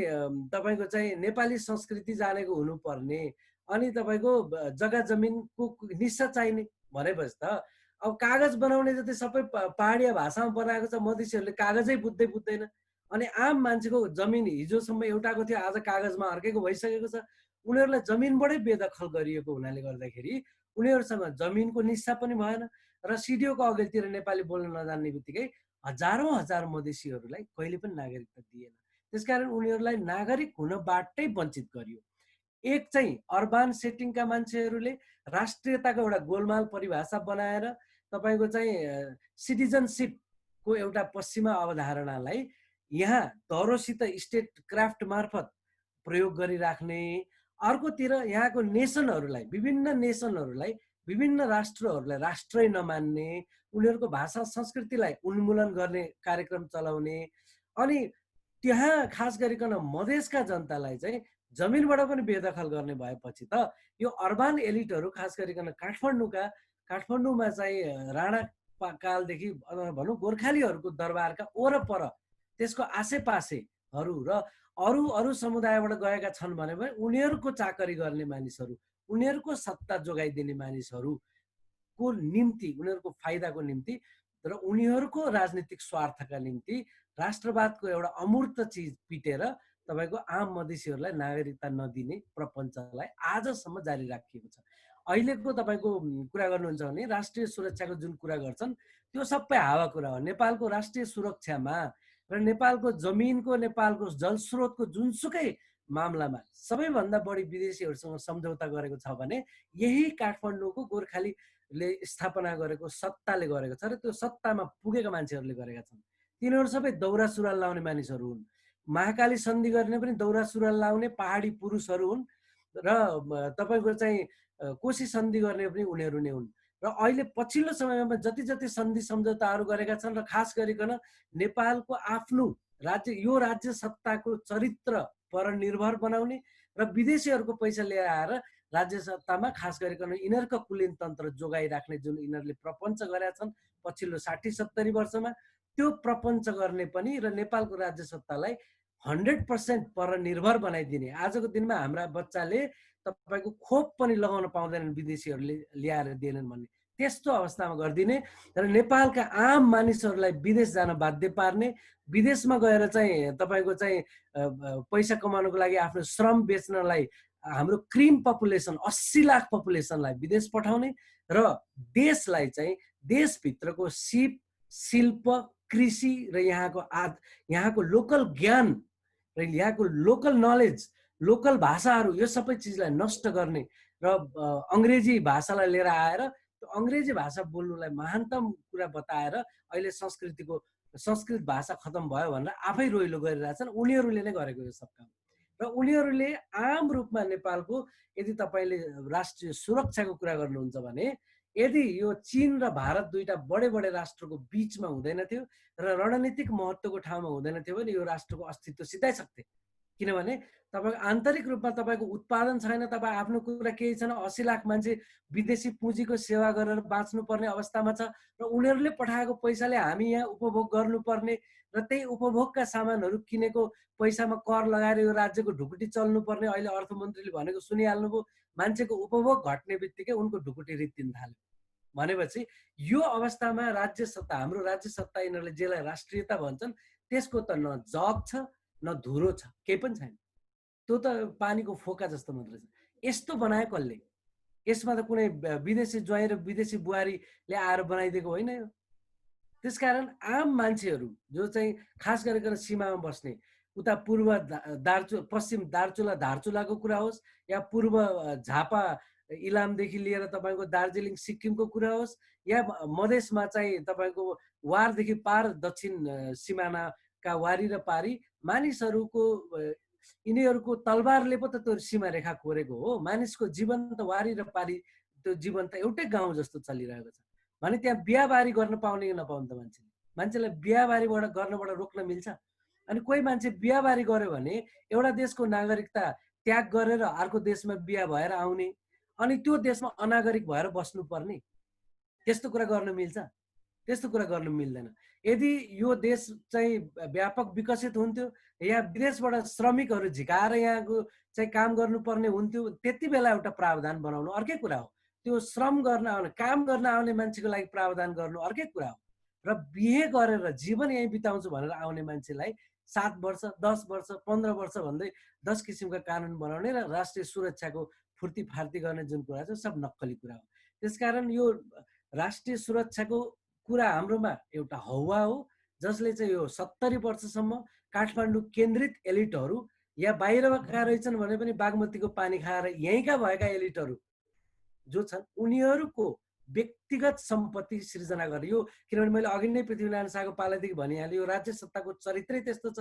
तपाईँको चाहिँ नेपाली संस्कृति जानेको हुनुपर्ने, अनि तपाईँको जग्गा जमिनको निस्सा चाहिने भनेपछि त अब कागज बनाउने जति सबै पहाडिया भाषामा बनाएको छ, मधेसीहरूले कागजै बुझ्दैन। अनि आम मान्छेको जमिन हिजोसम्म एउटाको थियो, आज कागजमा अर्कैको भइसकेको छ। उनीहरूलाई जमिनबाटै बेदखल गरिएको हुनाले गर्दाखेरि उनीहरूसँग जमिनको निस्सा पनि भएन र सिडिओको अघिल्तिर नेपाली बोल्न नजान्ने बित्तिकै हजारौँ हजार मधेसीहरूलाई कहिले पनि नागरिकता दिएन। त्यसकारण उनीहरूलाई नागरिक हुनबाटै वञ्चित गरियो। एक चाहिँ अर्बन सेटिङका मान्छेहरूले राष्ट्रियताको एउटा गोलमाल परिभाषा बनाएर तपाईँको चाहिँ सिटिजनसिपको एउटा पश्चिमा अवधारणालाई यहाँ दरोसित स्टेट क्राफ्ट मार्फत प्रयोग गरिराख्ने, अर्कोतिर यहाँको नेसनहरूलाई, विभिन्न राष्ट्रहरूलाई राष्ट्रै नमान्ने, उनीहरूको भाषा संस्कृतिलाई उन्मूलन गर्ने कार्यक्रम चलाउने, अनि त्यहाँ खास गरिकन मधेसका जनतालाई चाहिँ जमिनबाट पनि बेदखल गर्ने भएपछि त यो अर्बन एलिटहरू खास गरिकन काठमाडौँमा चाहिँ राणा कालदेखि भनौँ गोर्खालीहरूको दरबारका वरपर त्यसको आसेपासेहरू र अरू समुदायबाट गएका छन् भने पनि उनीहरूको चाकरी गर्ने मानिसहरू, उनीहरूको सत्ता जोगाइदिने मानिसहरूको निम्ति, उनीहरूको फाइदाको निम्ति र उनीहरूको राजनीतिक स्वार्थका निम्ति राष्ट्रवादको एउटा अमूर्त चिज पिटेर तपाईँको आम मधेसीहरूलाई नागरिकता नदिने प्रपञ्चलाई आजसम्म जारी राखिएको छ। अहिलेको तपाईँको कुरा गर्नुहुन्छ भने राष्ट्रिय सुरक्षाको जुन कुरा गर्छन् त्यो सबै हावा कुरा हो। नेपालको राष्ट्रिय सुरक्षामा र नेपालको जमिनको, नेपालको जलस्रोतको जुनसुकै मामलामा सबैभन्दा बढी विदेशीहरूसँग सम्झौता गरेको छ भने यही काठमाडौँको गोर्खालीले स्थापना गरेको सत्ताले गरेको छ र त्यो सत्तामा पुगेका मान्छेहरूले गरेका छन्। तिनीहरू सबै दौरा सुरुवाल लाउने मानिसहरू हुन्। महाकाली सन्धि गर्ने पनि दौरा सुरुवाल लाउने पहाडी पुरुषहरू हुन् र तपाईँको चाहिँ कोशी सन्धि गर्ने पनि उनीहरू नै हुन्। र अहिले पछिल्लो समयमा जति सन्धि सम्झौताहरू गरेका छन् र खास गरिकन नेपालको आफ्नो राज्य, यो राज्य सत्ताको चरित्र पर निर्भर बनाउने र विदेशीहरूको पैसा लिएर आएर राज्य सत्तामा खास गरिकन यिनीहरूको कुलीन तन्त्र जोगाइराख्ने जुन यिनीहरूले प्रपञ्च गरेका छन् पछिल्लो 60-70 वर्षमा, त्यो प्रपञ्च गर्ने पनि र नेपालको राज्य सत्तालाई 100% पर निर्भर बनाइदिने। आजको दिनमा हाम्रा बच्चाले तपाईँको खोप पनि लगाउन पाउँदैनन् विदेशीहरूले ल्याएर दिएनन् भन्ने त्यस्तो अवस्थामा गरिदिने र नेपालका आम मानिसहरूलाई विदेश जान बाध्य पार्ने, विदेशमा गएर चाहिँ तपाईँको चाहिँ पैसा कमाउनको लागि आफ्नो श्रम बेच्नलाई हाम्रो क्रिम पपुलेसन 80 लाख पपुलेसनलाई विदेश पठाउने र देशलाई चाहिँ देशभित्रको सिप, शिल्प, कृषि र यहाँको लोकल ज्ञान र यहाँको लोकल नलेज, लोकल भाषाहरू, यो सबै चिजलाई नष्ट गर्ने र अङ्ग्रेजी भाषालाई लिएर आएर अङ्ग्रेजी भाषा बोल्नुलाई महानतम कुरा बताएर अहिले संस्कृत भाषा खतम भयो भनेर आफै रोइलो गरिरहेछन्। उनीहरूले नै गरेको यो सब काम। र उनीहरूले आम रूपमा नेपालको, यदि तपाईँले राष्ट्रिय सुरक्षाको कुरा गर्नुहुन्छ भने यदि यो चीन र भारत दुईटा बडे राष्ट्रको बीचमा हुँदैन थियो र रणनीतिक महत्त्वको ठाउँमा हुँदैन थियो भने यो राष्ट्रको अस्तित्व सिधाइ सक्थे। किनभने तपाईँको आन्तरिक रूपमा तपाईँको उत्पादन छैन, तपाईँ आफ्नो कुरा केही छैन, 80 लाख मान्छे विदेशी पुँजीको सेवा गरेर बाँच्नुपर्ने अवस्थामा छ र उनीहरूले पठाएको पैसाले हामी यहाँ उपभोग गर्नुपर्ने र त्यही उपभोगका सामानहरू किनेको पैसामा कर लगाएर यो राज्यको ढुकुटी चल्नुपर्ने अहिले अर्थमन्त्रीले भनेको सुनिहाल्नुभयो। मान्छेको उपभोग घट्ने बित्तिकै उनको ढुकुटी रित्तिन थाल्यो भनेपछि यो अवस्थामा राज्य सत्ता, हाम्रो राज्य सत्ता, यिनीहरूले जेलाई राष्ट्रियता भन्छन्, त्यसको त न जग छ न धुरो छ, केही पनि छैन। त्यो त पानीको फोका जस्तो मात्रै छ। यस्तो बनायो कसले? यसमा त कुनै विदेशी ज्वाइँ र विदेशी बुहारीले आएर बनाइदिएको होइन यो। त्यसकारण आम मान्छेहरू जो चाहिँ खास गरेर सीमामा बस्ने, उता पूर्व पश्चिम दार्चुला धारचुलाको कुरा होस् या पूर्व झापा इलामदेखि लिएर तपाईँको दार्जिलिङ सिक्किमको कुरा होस् या मधेसमा चाहिँ तपाईँको वारदेखि पार दक्षिण सिमानाका वारी र पारी मानिसहरूको यिनीहरूको तलवारले पो त त्यो सीमा रेखा कोरेको हो। मानिसको जीवन त वारी र पारी, त्यो जीवन त एउटै गाउँ जस्तो चलिरहेको छ भने त्यहाँ बिहाबारी गर्न पाउने कि नपाउने त मान्छेलाई बिहाबारीबाट गर्नबाट रोक्न मिल्छ? अनि कोही मान्छे बिहाबारी गर्यो भने एउटा देशको नागरिकता त्याग गरेर अर्को देशमा बिहा भएर आउने अनि त्यो देशमा अनागरिक भएर बस्नुपर्ने, त्यस्तो कुरा गर्न मिल्छ? त्यस्तो कुरा गर्न मिल्दैन। यदि यो देश चाहिँ व्यापक विकसित हुन्थ्यो या विदेशबाट श्रमिकहरू झिकाएर यहाँको चाहिँ काम गर्नुपर्ने हुन्थ्यो, त्यति बेला एउटा प्रावधान बनाउनु अर्कै कुरा हो। त्यो श्रम गर्न आउने, काम गर्न आउने मान्छेको लागि प्रावधान गर्नु अर्कै कुरा हो। र बिहे गरेर जीवन यहीँ बिताउँछु भनेर आउने मान्छेलाई 7 वर्ष 10 वर्ष 15 वर्ष भन्दै 10 किसिमका कानुन बनाउने र राष्ट्रिय सुरक्षाको फुर्ती फार्ती गर्ने जुन कुरा छ सब नक्कली कुरा हो। त्यसकारण यो राष्ट्रिय सुरक्षाको कुरा हाम्रोमा एउटा हौवा हो जसले चाहिँ यो 70 वर्षसम्म काठमाडौँ केन्द्रित एलिटहरू या बाहिरका रहेछन् भने पनि बागमतीको पानी खाएर यहीँका भएका एलिटहरू जो छन् उनीहरूको व्यक्तिगत सम्पत्ति सृजना गर्ने यो, किनभने मैले अघि नै पृथ्वीनारायण शाहको पालादेखि भनिहालेँ, यो राज्य सत्ताको चरित्रै त्यस्तो छ।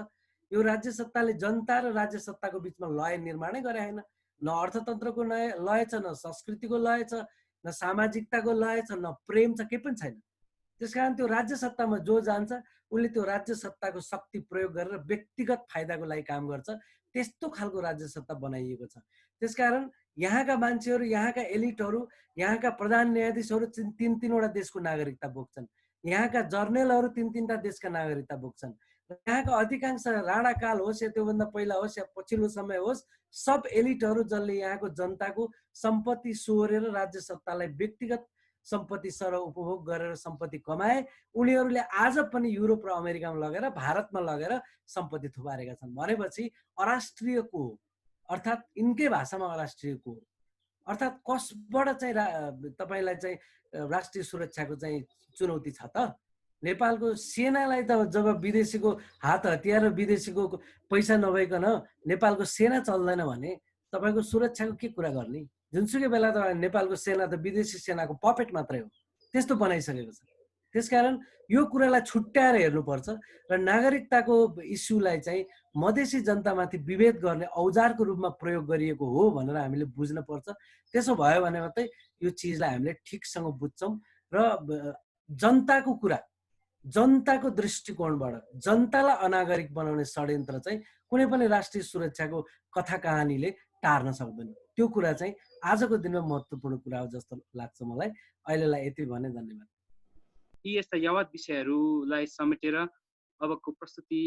यो राज्य सत्ताले जनता र राज्य सत्ताको बिचमा लय निर्माणै गरे होइन। न अर्थतन्त्रको लय छ, न संस्कृतिको लय छ, न सामाजिकताको लय छ, न प्रेम छ, केही पनि छैन। त्यसकारण त्यो राज्य सत्तामा जो जान्छ उसले त्यो राज्य सत्ताको शक्ति प्रयोग गरेर व्यक्तिगत फाइदाको लागि काम गर्छ। त्यस्तो खालको राज्य सत्ता बनाइएको छ। त्यसकारण यहाँका मान्छेहरू, यहाँका एलिटहरू, यहाँका प्रधान न्यायाधीशहरू 3-3वटा देशको नागरिकता बोक्छन्, यहाँका जर्नेलहरू 3-3टा देशका नागरिकता बोक्छन्, यहाँका अधिकांश राणाकाल होस् या त्योभन्दा पहिला होस् या पछिल्लो समय होस्, सब एलिटहरू जसले यहाँको जनताको सम्पत्ति सोहोरेर राज्य सत्तालाई व्यक्तिगत सम्पत्ति सर उपभोग गरेर सम्पत्ति कमाए, उनीहरूले आज पनि युरोप र अमेरिकामा लगेर भारतमा लगेर सम्पत्ति थुपारेका छन्। भनेपछि अराष्ट्रियको हो, अर्थात् यिनकै भाषामा अराष्ट्रियको हो। अर्थात् कसबाट चाहिँ तपाईँलाई चाहिँ राष्ट्रिय सुरक्षाको चाहिँ चुनौती छ त? नेपालको सेनालाई त जब विदेशीको हात हतियार र विदेशीको पैसा नभइकन नेपालको सेना चल्दैन भने तपाईँको सुरक्षाको के कुरा गर्ने? जुनसुकै बेला त नेपालको सेना त विदेशी सेनाको पपेट मात्रै हो, त्यस्तो बनाइसकेको छ। त्यसकारण यो कुरालाई छुट्याएर हेर्नुपर्छ र नागरिकताको इस्युलाई चाहिँ मधेसी जनतामाथि विभेद गर्ने औजारको रूपमा प्रयोग गरिएको हो भनेर हामीले बुझ्न पर्छ। त्यसो भयो भने मात्रै यो चिजलाई हामीले ठिकसँग बुझ्छौँ र जनताको कुरा, जनताको दृष्टिकोणबाट जनतालाई अनागरिक बनाउने षड्यन्त्र चाहिँ कुनै पनि राष्ट्रिय सुरक्षाको कथा कहानीले टार्न सक्दैन। त्यो कुरा चाहिँ आजको दिनमा महत्त्वपूर्ण कुरा हो जस्तो लाग्छ मलाई। अहिलेलाई यति भने धन्यवाद। यी यस्ता यावत विषयहरूलाई समेटेर अबको प्रस्तुति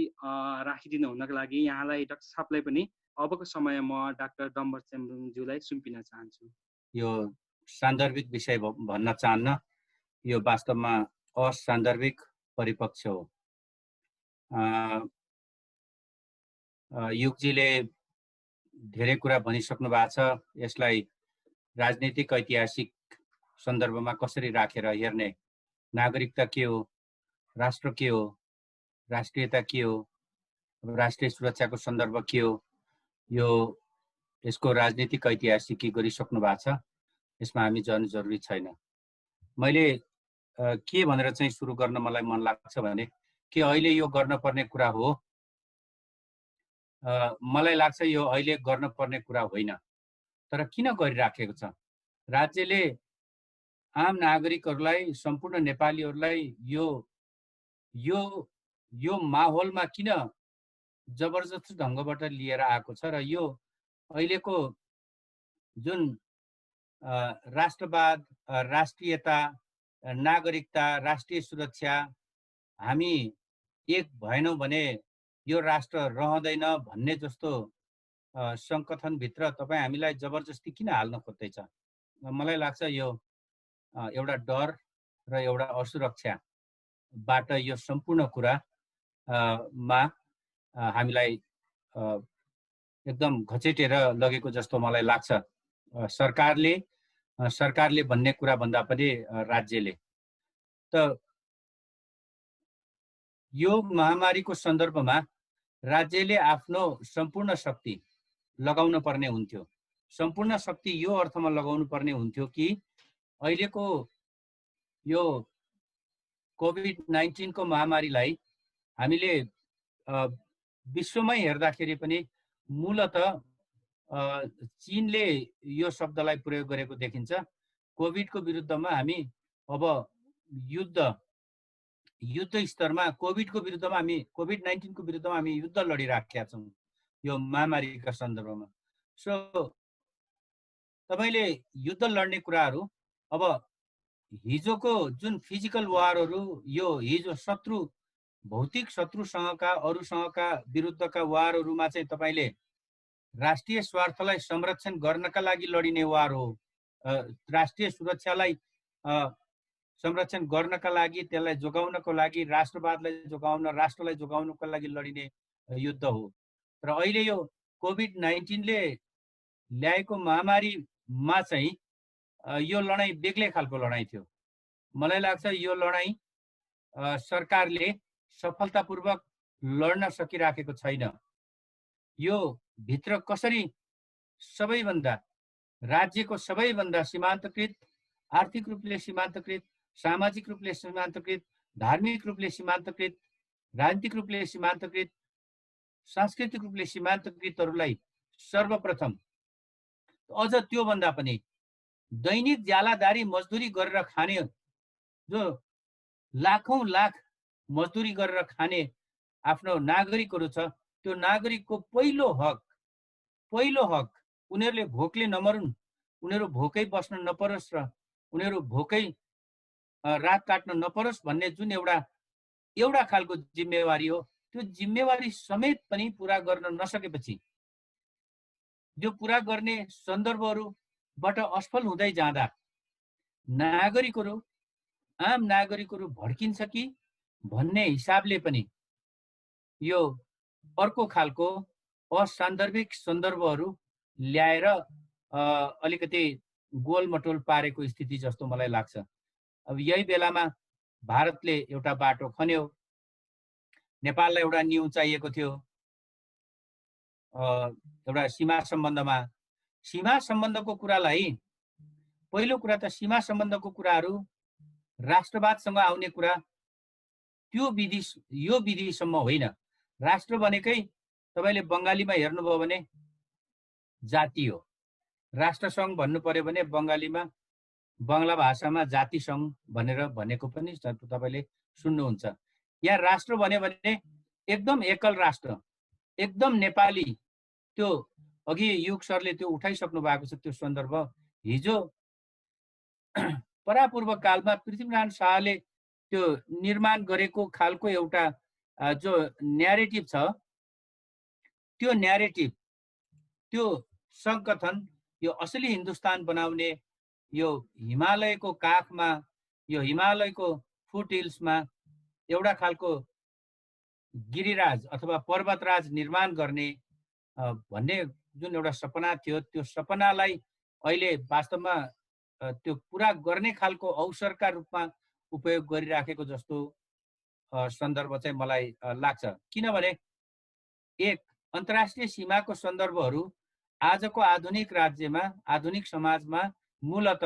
राखिदिनु हुनको लागि यहाँलाई डाक्टर साहबलाई पनि अबको समय म डाक्टर डम्बर चेम्बुङज्यूलाई सुम्पिन चाहन्छु। यो सान्दर्भिक विषय भन्न चाहन्न, यो वास्तवमा असान्दर्भिक परिपक्ष हो। युगजीले धेरै कुरा भनिसक्नु भएको छ। यसलाई राजनीतिक ऐतिहासिक सन्दर्भमा कसरी राखेर हेर्ने, नागरिकता के हो, राष्ट्र के हो, राष्ट्रियता के हो, राष्ट्रिय सुरक्षाको सन्दर्भ के हो, यो यसको राजनीतिक ऐतिहासिकी गरिसक्नु भएको छ। यसमा हामी जानु जरुरी छैन। मैले के भनेर चाहिँ सुरु गर्न मलाई मन लाग्छ भने कि अहिले यो गर्नुपर्ने कुरा हो। मलाई लाग्छ यो अहिले गर्नुपर्ने कुरा होइन, तर किन गरिराखेको छ? राज्यले आम नागरिकहरूलाई, सम्पूर्ण नेपालीहरूलाई यो यो यो माहौलमा किन जबरजस्ती ढङ्गबाट लिएर आएको छ र यो अहिलेको जुन राष्ट्रवाद, राष्ट्रियता, नागरिकता, राष्ट्रिय सुरक्षा, हामी एक भएनौँ भने यो राष्ट्र रहँदैन भन्ने जस्तो सङ्गठनभित्र तपाईँ हामीलाई जबरजस्ती किन हाल्न खोज्दैछ? मलाई लाग्छ यो एउटा डर र एउटा असुरक्षाबाट यो सम्पूर्ण कुरा मा हामीलाई एकदम घचेटेर लगेको जस्तो मलाई लाग्छ। सरकारले भन्ने कुरा भन्दा पनि राज्यले। त यो महामारीको सन्दर्भमा राज्यले आफ्नो सम्पूर्ण शक्ति लगाउन पर्ने हुन्थ्यो। सम्पूर्ण शक्ति यो अर्थमा लगाउनु पर्ने हुन्थ्यो कि अहिलेको यो कोभिड-19 को महामारीलाई हामीले विश्वमै हेर्दाखेरि पनि मूलत चीनले यो शब्दलाई प्रयोग गरेको देखिन्छ। कोभिडको विरुद्धमा हामी अब युद्ध स्तरमा कोभिड-19 को विरुद्धमा हामी युद्ध लडिराखेका छौँ यो महामारीका सन्दर्भमा। सो तपाईले युद्ध लड्ने कुराहरू अब हिजोको जुन फिजिकल वारहरू, यो हिजो भौतिक शत्रुसँगका अरूसँगका विरुद्धका वारहरूमा चाहिँ तपाईले राष्ट्रिय स्वार्थलाई संरक्षण गर्नका लागि लडिने वार हो। राष्ट्रिय सुरक्षालाई संरक्षण गर्नका लागि, त्यसलाई जोगाउनको लागि, राष्ट्रवादलाई जोगाउन, राष्ट्रलाई जोगाउनको लागि लडिने युद्ध हो। र अहिले यो कोभिड-19 ले ल्याएको महामारीमा चाहिँ यो लडाईँ बेग्लै खालको लडाईँ थियो। मलाई लाग्छ यो लडाईँ सरकारले सफलतापूर्वक लड्न सकिराखेको छैन। यो भित्र कसरी राज्यको सबैभन्दा सीमान्तकृत, आर्थिक रूपले सीमान्तकृत, सामाजिक रूपले सीमान्तकृत, धार्मिक रूपले सीमान्तकृत, राजनीतिक रूपले सीमान्तकृत, सांस्कृतिक रूपले सीमान्तकृतहरूलाई सर्वप्रथम, अझ त्योभन्दा पनि दैनिक ज्यालादारी मजदुरी गरेर खाने, जो लाखौं लाख मजदुरी गरेर खाने आफ्नो नागरिकहरू छ, त्यो नागरिकको पहिलो हक उनीहरूले भोकले नमरुन्, उनीहरू भोकै बस्न नपरोस् र उनीहरू भोकै रात काट्न नपरोस् भन्ने जुन एउटा खालको जिम्मेवारी हो, त्यो जिम्मेवारी समेत पनि पुरा गर्न नसकेपछि जो पुरा गर्ने सन्दर्भहरूबाट असफल हुँदै जाँदा आम नागरिकहरू भड्किन्छ कि भन्ने हिसाबले पनि यो अर्को खालको असान्दर्भिक सन्दर्भहरू ल्याएर अलिकति गोलमटोल पारेको स्थिति जस्तो मलाई लाग्छ। अब यही बेलामा भारतले एउटा बाटो खन्यो, नेपाललाई एउटा न्यू चाहिएको थियो एउटा सीमा सम्बन्धको कुरालाई। पहिलो कुरा त सीमा सम्बन्धको कुराहरू राष्ट्रवादसँग आउने कुरा, यो विधिसम्म होइन। राष्ट्र भनेकै तपाईले बङ्गालीमा हेर्नुभयो भने जाति हो। राष्ट्रसङ्घ भन्नु पर्यो भने बङ्गालीमा, बङ्गला भाषामा जाति सङ्घ भनेर भनेको पनि तपाईले सुन्नुहुन्छ। यहाँ राष्ट्र भन्यो भने एकदम एकल राष्ट्र, एकदम नेपाली। त्यो अघि युग सरले त्यो उठाइसक्नु भएको छ। त्यो सन्दर्भ हिजो परापूर्व कालमा पृथ्वीनारायण शाहले त्यो निर्माण गरेको खालको एउटा जो न्यारेटिभ छ, त्यो न्यारेटिभ, त्यो सङ्गठन, यो असली हिन्दुस्तान बनाउने, यो हिमालयको काखमा, यो हिमालयको फुट हिल्समा एउटा खालको गिरिराज अथवा पर्वतराज निर्माण गर्ने भन्ने जुन एउटा सपना थियो, त्यो सपनालाई अहिले वास्तवमा त्यो पुरा गर्ने खालको अवसरका रूपमा उपयोग गरिराखेको जस्तो सन्दर्भ चाहिँ मलाई लाग्छ। किनभने एक अन्तर्राष्ट्रिय सीमाको सन्दर्भहरू आजको आधुनिक राज्यमा, आधुनिक समाजमा मूलत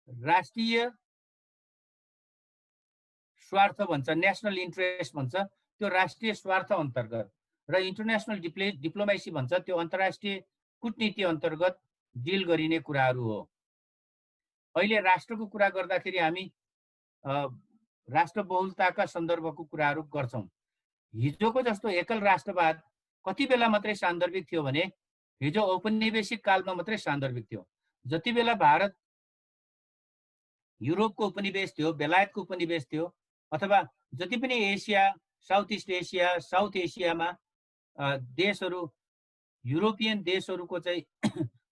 राष्ट्रिय स्वार्थ भन्छ, नेशनल इन्ट्रेस्ट भन्छ, त्यो राष्ट्रिय स्वार्थ अन्तर्गत, र इन्टरनेसनल डिप्लोमेसी भन्छ, त्यो अन्तर्राष्ट्रिय कूटनीति अन्तर्गत डिल गरिने कुराहरू हो। अहिले राष्ट्रको कुरा गर्दाखेरि हामी राष्ट्र बहुलताका सन्दर्भको कुराहरू गर्छौँ। हिजोको जस्तो एकल राष्ट्रवाद कति बेला मात्रै सान्दर्भिक थियो भने हिजो औपनिवेशिक कालमा मात्रै सान्दर्भिक थियो। जति बेला भारत युरोपको उपनिवेश थियो, बेलायतको उपनिवेश थियो, अथवा जति पनि Asia, south east Asia, south एसियामा देशहरू युरोपियन देशहरूको चाहिँ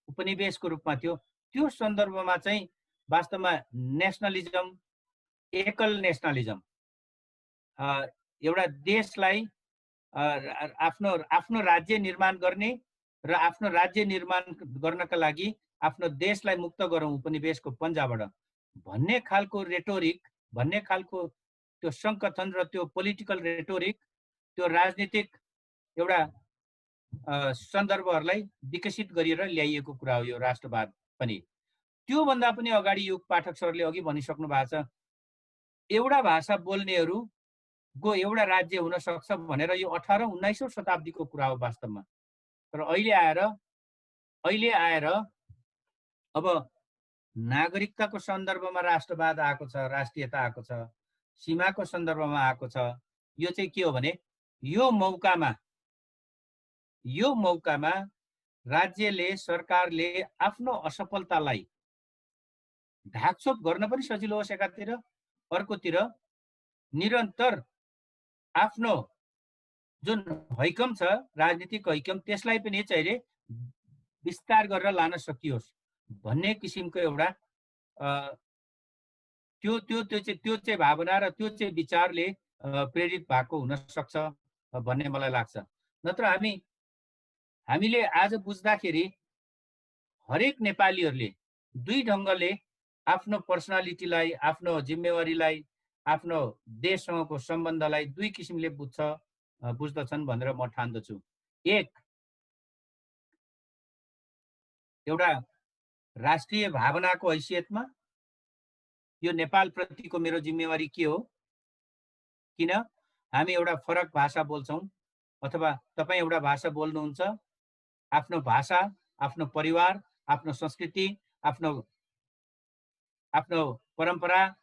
उपनिवेशको रूपमा थियो, त्यो सन्दर्भमा चाहिँ वास्तवमा नेसनलिजम, एकल नेसनलिजम, एउटा देशलाई आफ्नो आफ्नो राज्य निर्माण गर्ने र आफ्नो राज्य निर्माण गर्नका लागि आफ्नो देशलाई मुक्त गरौँ उपनिवेशको पन्जाबाट भन्ने खालको रेटोरिक, भन्ने खालको त्यो सङ्कथन र त्यो पोलिटिकल रेटोरिक, त्यो राजनीतिक एउटा सन्दर्भहरूलाई विकसित गरेर ल्याइएको कुरा हो यो राष्ट्रवाद पनि। त्योभन्दा पनि अगाडि युग पाठक सरले अघि भनिसक्नु भएको छ, एउटा भाषा बोल्नेहरूको एउटा राज्य हुन सक्छ भनेर यो 18-19औं शताब्दीको कुरा हो वास्तवमा। तर अहिले आएर अब नागरिकताको सन्दर्भमा राष्ट्रवाद आएको छ, राष्ट्रियता आएको छ, सीमाको सन्दर्भमा आएको छ। यो चाहिँ के हो भने यो मौकामा राज्यले, सरकारले आफ्नो असफलतालाई ढाकछोप गर्न पनि सजिलो होस् एकातिर, अर्कोतिर निरन्तर आफ्नो जुन हैकम छ, राजनीतिक हैकम, त्यसलाई पनि चाहिँ विस्तार गरेर लान सकियोस् भन्ने किसिमको एउटा त्यो चाहिँ भावना र त्यो चाहिँ विचारले प्रेरित भएको हुन सक्छ भन्ने मलाई लाग्छ। नत्र हामीले आज बुझ्दाखेरि हरेक नेपालीहरूले दुई ढङ्गले आफ्नो पर्सनालिटीलाई, आफ्नो जिम्मेवारीलाई, आफ्नो देशसँगको सम्बन्धलाई दुई किसिमले बुझ्दछन् भनेर म ठान्दछु। एक, एउटा राष्ट्रिय भावनाको हैसियतमा यो नेपाल प्रतिको मेरो जिम्मेवारी के हो, किन हामी एउटा फरक भाषा बोल्छौँ अथवा तपाईँ एउटा भाषा बोल्नुहुन्छ, आफ्नो भाषा, आफ्नो परिवार, आफ्नो संस्कृति, आफ्नो परम्परा,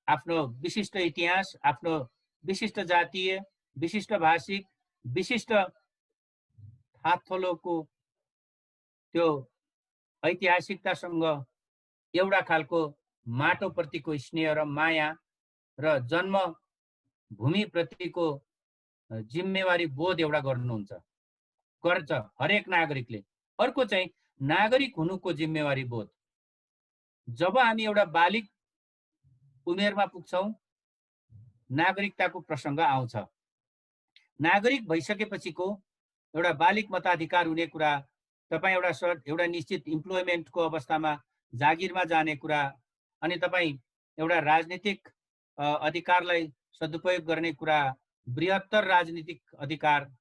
आफ्नो विशिष्ट इतिहास, आफ्नो विशिष्ट जातीय, विशिष्ट भाषिक, विशिष्ट हातथलोको त्यो ऐतिहासिकतासँग एउटा खालको माटोप्रतिको स्नेह र माया र जन्मभूमि प्रतिको जिम्मेवारी बोध एउटा गर्छ हरेक नागरिकले। अर्को चाहिँ नागरिक हुनुको जिम्मेवारी बोध। जब हामी एउटा बालिक उमेरमा पुग्छौँ, नागरिकताको प्रसङ्ग आउँछ। नागरिक भइसकेपछिको एउटा बालिक मताधिकार हुने कुरा, तपाईँ एउटा निश्चित इम्प्लोइमेन्टको अवस्थामा जागिरमा जाने कुरा, अनि तपाईँ एउटा राजनीतिक अधिकारलाई सदुपयोग गर्ने कुरा, बृहत्तर राजनीतिक अधिकार,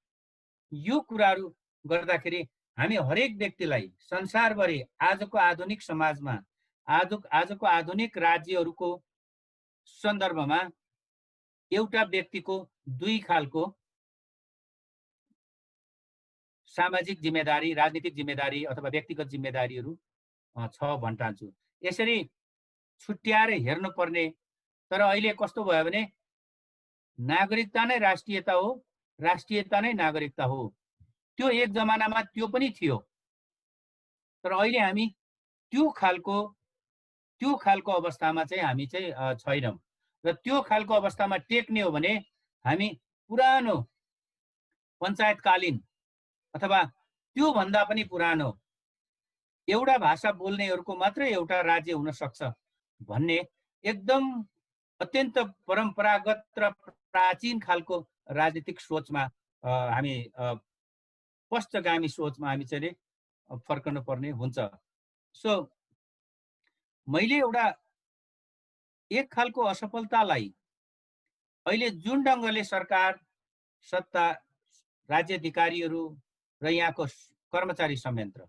यो कुराहरू गर्दाखेरि हामी हरेक व्यक्तिलाई संसारभरि आजको आधुनिक समाजमा, आजको आधुनिक राज्यहरूको सन्दर्भमा एउटा व्यक्तिको दुई खालको सामाजिक जिम्मेदारी, राजनीतिक जिम्मेदारी अथवा व्यक्तिगत जिम्मेदारीहरू छ भन्ठान्छु। यसरी छुट्याएर हेर्नुपर्ने। तर अहिले कस्तो भयो भने नागरिकता नै राष्ट्रियता हो, राष्ट्रियता नै नागरिकता हो। त्यो एक जमानामा त्यो पनि थियो, तर अहिले हामी त्यो खालको अवस्थामा चाहिँ हामी चाहिँ छैनौँ। र त्यो खालको अवस्थामा टेक्ने हो भने हामी पुरानो पञ्चायतकालीन अथवा त्यो भन्दा पनि पुरानो एउटा भाषा बोल्नेहरूको मात्रै एउटा राज्य हुन सक्छ भन्ने एकदम अत्यन्त परम्परागत र प्राचीन खालको राजनीतिक सोचमा हामी पश्चगामी सोचमा हामी चाहिँ फर्कनु पर्ने हुन्छ। सो मैले एउटा एक खालको असफलतालाई अहिले जुन ढङ्गले सरकार, सत्ता, राज्य अधिकारीहरू र यहाँको कर्मचारी संयन्त्र,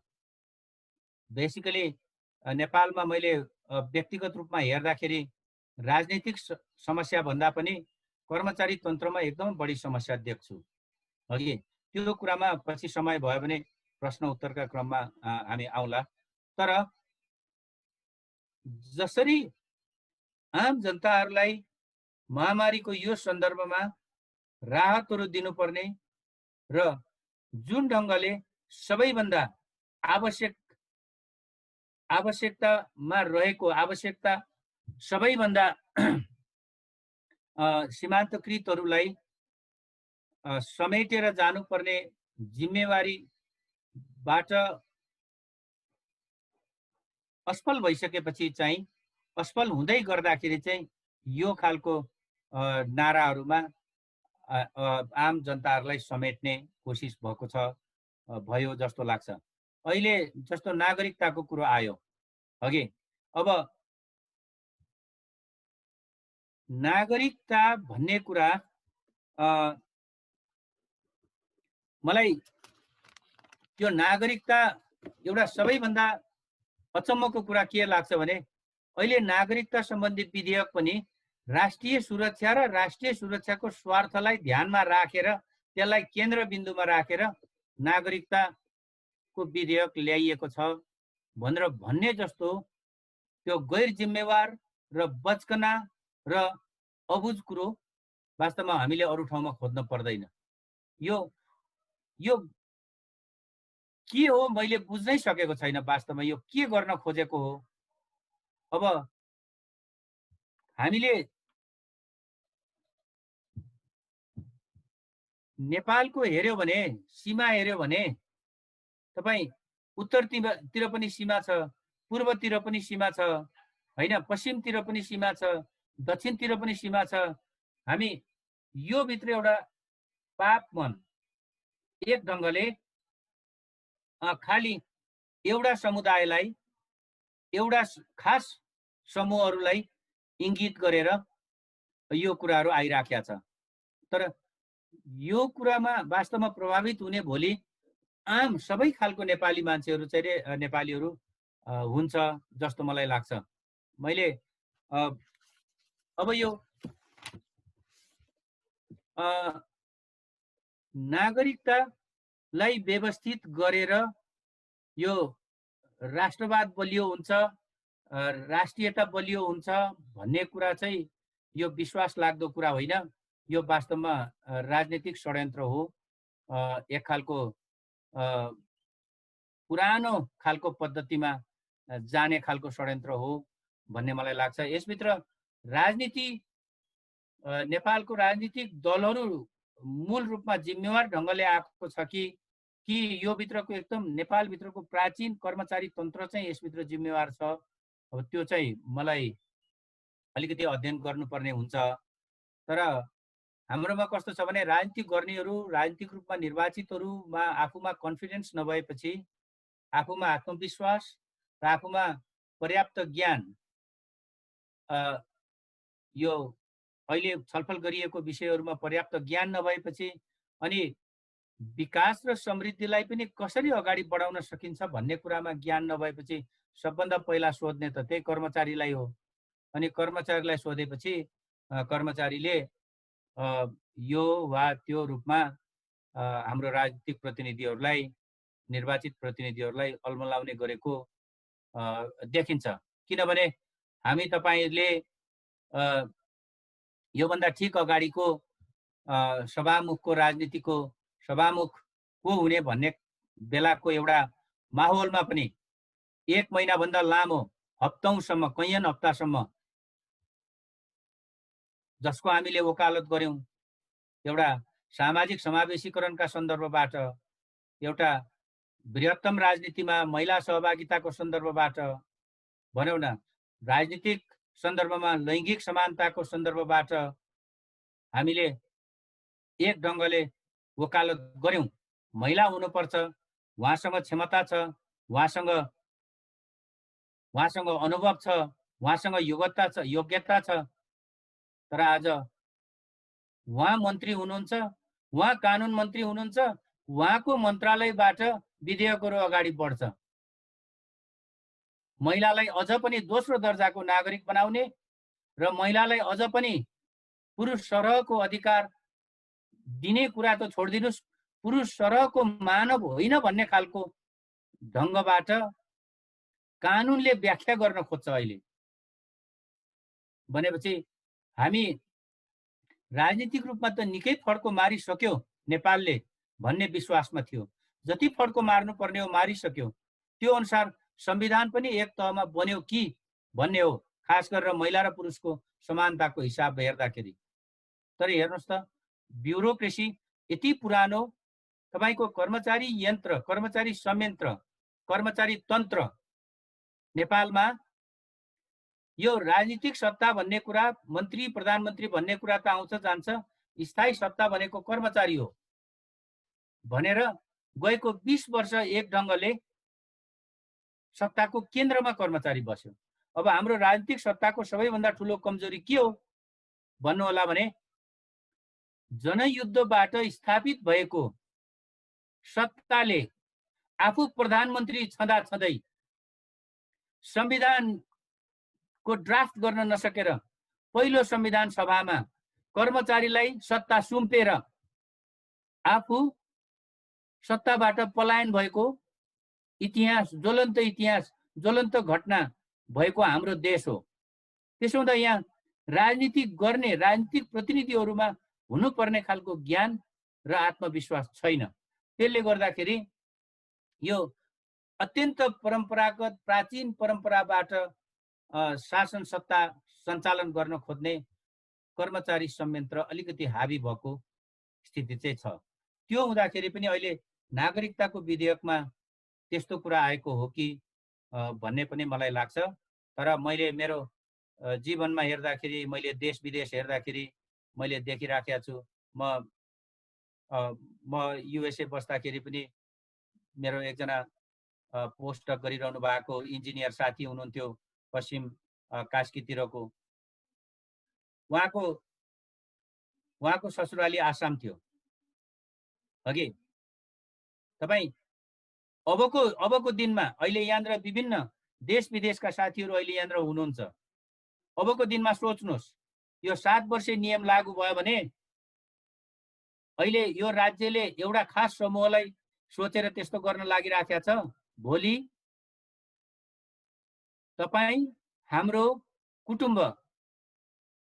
बेसिकली नेपालमा मैले व्यक्तिगत रूपमा हेर्दाखेरि राजनीतिक समस्या भन्दा पनि कर्मचारी तन्त्रमा एकदम बढी समस्या देख्छु। अघि त्यो कुरामा पछि समय भयो भने प्रश्न उत्तरका क्रममा हामी आउँला। तर जसरी आम जनताहरूलाई महामारीको यो सन्दर्भमा राहतहरू दिनुपर्ने र जुन ढङ्गले सबैभन्दा आवश्यकतामा रहेको आवश्यकता सबैभन्दा सीमान्तकृतहरूलाई समेटेर जानुपर्ने जिम्मेवारीबाट असफल भइसकेपछि चाहिँ असफल हुँदै गर्दाखेरि चाहिँ यो खालको नाराहरूमा आम जनताहरूलाई समेट्ने कोसिस भएको छ भयो जस्तो लाग्छ। अहिले जस्तो नागरिकताको कुरो आयो अघि, अब नागरिकता भन्ने कुरा मलाई यो नागरिकता एउटा सबैभन्दा अचम्मको कुरा के लाग्छ भने अहिले नागरिकता सम्बन्धी विधेयक पनि राष्ट्रिय सुरक्षा र राष्ट्रिय सुरक्षाको स्वार्थलाई ध्यानमा राखेर त्यसलाई केन्द्रबिन्दुमा राखेर नागरिकताको विधेयक ल्याइएको छ भनेर भन्ने जस्तो त्यो गैर जिम्मेवार र बचकना र अबुझ कुरो वास्तवमा हामीले अरू ठाउँमा खोज्न पर्दैन। यो के हो मैले बुझ्नै सकेको छैन वास्तवमा यो के गर्न खोजेको हो। अब हामीले नेपालको हेर्यो भने सीमा हेर्यो भने तपाईँ उत्तरतिर पनि सीमा छ, पूर्वतिर पनि सीमा छ हैन, पश्चिमतिर पनि सीमा छ, दक्षिणतिर पनि सीमा छ। हामी यो भित्र एउटा पाप मन एक ढङ्गले खाली एउटा समुदायलाई एउटा खास समूहहरूलाई इङ्गित गरेर यो कुराहरू आइराखेका छ। तर यो कुरामा वास्तवमा प्रभावित हुने भोलि आम सबै खालको नेपाली मान्छेहरू चाहिँ नेपालीहरू हुन्छ जस्तो मलाई लाग्छ। मैले अब यो नागरिकतालाई व्यवस्थित गरेर यो राष्ट्रवाद बलियो हुन्छ, राष्ट्रियता बलियो हुन्छ भन्ने कुरा चाहिँ यो विश्वास लाग्दो कुरा होइन। यो वास्तवमा राजनीतिक षड्यन्त्र हो, एक खालको पुरानो खालको पद्धतिमा जाने खालको षड्यन्त्र हो भन्ने मलाई लाग्छ। यसभित्र राजनीति नेपालको राजनीतिक दलहरू मूल रूपमा जिम्मेवार ढङ्गले आएको छ कि यो भित्रको एकदम नेपालभित्रको प्राचीन कर्मचारी तन्त्र चाहिँ यसभित्र जिम्मेवार छ। अब त्यो चाहिँ मलाई अलिकति अध्ययन गर्नुपर्ने हुन्छ। तर हाम्रोमा कस्तो छ भने राजनीति गर्नेहरू, राजनीतिक रूपमा निर्वाचितहरूमा आफूमा कन्फिडेन्स नभएपछि, आफूमा आत्मविश्वास र आफूमा पर्याप्त ज्ञान, यो अहिले छलफल गरिएको विषयहरूमा पर्याप्त ज्ञान नभएपछि अनि विकास र समृद्धिलाई पनि कसरी अगाडि बढाउन सकिन्छ भन्ने कुरामा ज्ञान नभएपछि सबभन्दा पहिला सोध्ने त त्यही कर्मचारीलाई हो। अनि कर्मचारीलाई सोधेपछि कर्मचारीले यो वा त्यो रूपमा हाम्रो राजनीतिक प्रतिनिधिहरूलाई, निर्वाचित प्रतिनिधिहरूलाई अल्मलाउने गरेको देखिन्छ। किनभने हामी तपाईले योभन्दा ठिक अगाडिको सभामुखको राजनीतिको सभामुख को हुने भन्ने बेलाको एउटा माहौलमा पनि 1 महिनाभन्दा लामो हप्तौंसम्म, कैयन हप्तासम्म जसको हामीले वकालत गर्यौं, एउटा सामाजिक समावेशीकरणका सन्दर्भबाट, एउटा बृहत्तम राजनीतिमा महिला सहभागिताको सन्दर्भबाट भन्यौ न, राजनीतिक सन्दर्भमा लैङ्गिक समानताको सन्दर्भबाट हामीले एक ढङ्गले वकालत गर्यौं। महिला हुनुपर्छ, उहाँसँग क्षमता छ, उहाँसँग अनुभव छ, उहाँसँग योग्यता छ। तर आज उहाँ मन्त्री हुनुहुन्छ, उहाँ कानुन मन्त्री हुनुहुन्छ, उहाँको मन्त्रालयबाट विधेयकहरू अगाडि बढ्छ। महिलालाई अझ पनि दोस्रो दर्जाको नागरिक बनाउने र महिलालाई अझ पनि पुरुष सरहको अधिकार दिने कुरा त छोडिदिनुस्, पुरुष सरहको मानव होइन भन्ने खालको ढङ्गबाट कानुनले व्याख्या गर्न खोज्छ अहिले। भनेपछि हामी राजनीतिक रूपमा त निकै फड्को मारिसक्यो नेपालले भन्ने विश्वासमा थियो। जति फड्को मार्नुपर्ने हो मारिसक्यो। त्यो अनुसार संविधान पनि एक तहमा बन्यो कि भन्ने हो, खास गरेर महिला र पुरुषको समानताको हिसाब हेर्दाखेरि। तर हेर्नुहोस् त, ब्युरोक्रेसी यति पुरानो, तपाईको कर्मचारी यन्त्र, कर्मचारी संयन्त्र, कर्मचारी तन्त्र नेपालमा यो राजनीतिक सत्ता भन्ने कुरा, मन्त्री प्रधानमन्त्री भन्ने कुरा त आउँछ जान्छ, स्थायी सत्ता भनेको कर्मचारी हो भनेर गएको 20 वर्ष एक ढङ्गले सत्ताको केन्द्रमा कर्मचारी बस्यो। अब हाम्रो राजनीतिक सत्ताको सबैभन्दा ठुलो कमजोरी के हो भन्नु होला भने, जनयुद्धबाट स्थापित भएको सत्ताले आफू प्रधानमन्त्री छँदा छँदै संविधानको ड्राफ्ट गर्न नसकेर पहिलो संविधान सभामा कर्मचारीलाई सत्ता सुम्पेर आफू सत्ताबाट पलायन भएको इतिहास, ज्वलन्त घटना भएको हाम्रो देश हो। त्यसो हुँदा यहाँ राजनीति गर्ने, राजनीतिक प्रतिनिधिहरूमा हुनुपर्ने खालको ज्ञान र आत्मविश्वास छैन। त्यसले गर्दाखेरि यो अत्यन्त परम्परागत प्राचीन परम्पराबाट शासन सत्ता सञ्चालन गर्न खोज्ने कर्मचारी संयन्त्र अलिकति हावी भएको स्थिति चाहिँ छ। त्यो हुँदाखेरि पनि अहिले नागरिकताको विधेयकमा त्यस्तो कुरा आएको हो कि भन्ने पनि मलाई लाग्छ। तर मैले मेरो जीवनमा हेर्दाखेरि, मैले देश विदेश हेर्दाखेरि मैले देखिराखेको छु। म युएसए बस्दाखेरि पनि मेरो एकजना पोस्ट गरिरहनु भएको इन्जिनियर साथी हुनुहुन्थ्यो पश्चिम कास्कीतिरको। उहाँको ससुराली आसाम थियो। अघि तपाईँ अबको दिनमा अहिले यहाँनिर विभिन्न देश विदेशका साथीहरू अहिले यहाँनिर हुनुहुन्छ। अबको दिनमा सोच्नुहोस्, यो 7 वर्षे नियम लागू भयो भने अहिले यो राज्यले एउटा खास समूहलाई सोचेर त्यस्तो गर्न लागिराखेको छ। भोलि तपाईँ हाम्रो कुटुम्ब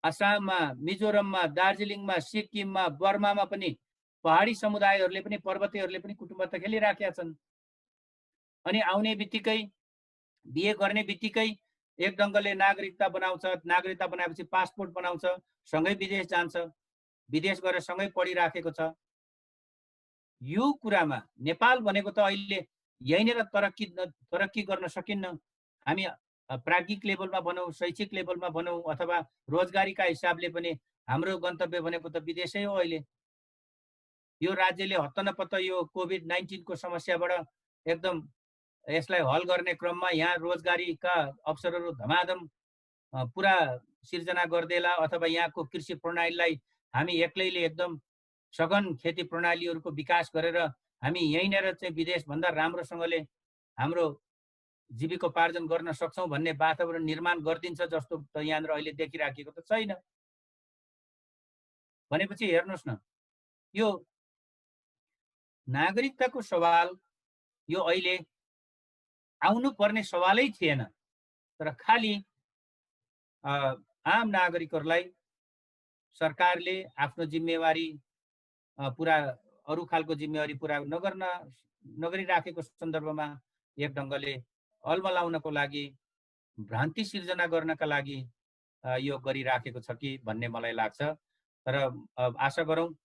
आसाममा, मिजोरममा, दार्जिलिङमा, सिक्किममा, बर्मामा पनि पहाडी समुदायहरूले पनि, पर्वतीयहरूले पनि कुटुम्ब त खेलिराखेका छन्। अनि आउने बित्तिकै, बिहे गर्ने बित्तिकै एक ढङ्गले नागरिकता बनाउँछ। नागरिकता बनाएपछि पासपोर्ट बनाउँछ, सँगै विदेश जान्छ, विदेश गएर सँगै पढिराखेको छ। यो कुरामा नेपाल भनेको त अहिले यहीँनिर तरक्की गर्न सकिन्न। हामी प्राज्ञिक लेभलमा भनौँ, शैक्षिक लेभलमा भनौँ, अथवा रोजगारीका हिसाबले पनि हाम्रो गन्तव्य भनेको त विदेशै हो। अहिले यो राज्यले हत्तनपत्त यो कोभिड-19 को समस्याबाट एकदम यसलाई हल गर्ने क्रममा यहाँ रोजगारीका अवसरहरू धमाधम पुरा सिर्जना गर्देला, अथवा यहाँको कृषि प्रणालीलाई हामी एक्लैले एकदम सघन खेती प्रणालीहरूको विकास गरेर हामी यहीँनिर चाहिँ विदेशभन्दा राम्रोसँगले हाम्रो जीविकोपार्जन गर्न सक्छौँ भन्ने वातावरण निर्माण गरिदिन्छ जस्तो त यहाँनिर अहिले देखिराखेको त छैन। भनेपछि हेर्नुहोस् न, यो नागरिकताको सवाल यो अहिले आउनु पर्ने सवालै थिएन। तर खाली आम नागरिकहरूलाई सरकारले आफ्नो जिम्मेवारी पुरा, अरू खालको जिम्मेवारी पुरा नगरिराखेको सन्दर्भमा एक ढङ्गले अल्मलाउनको लागि, भ्रान्ति सिर्जना गर्नका लागि यो गरिराखेको छ कि भन्ने मलाई लाग्छ। तर आशा गरौँ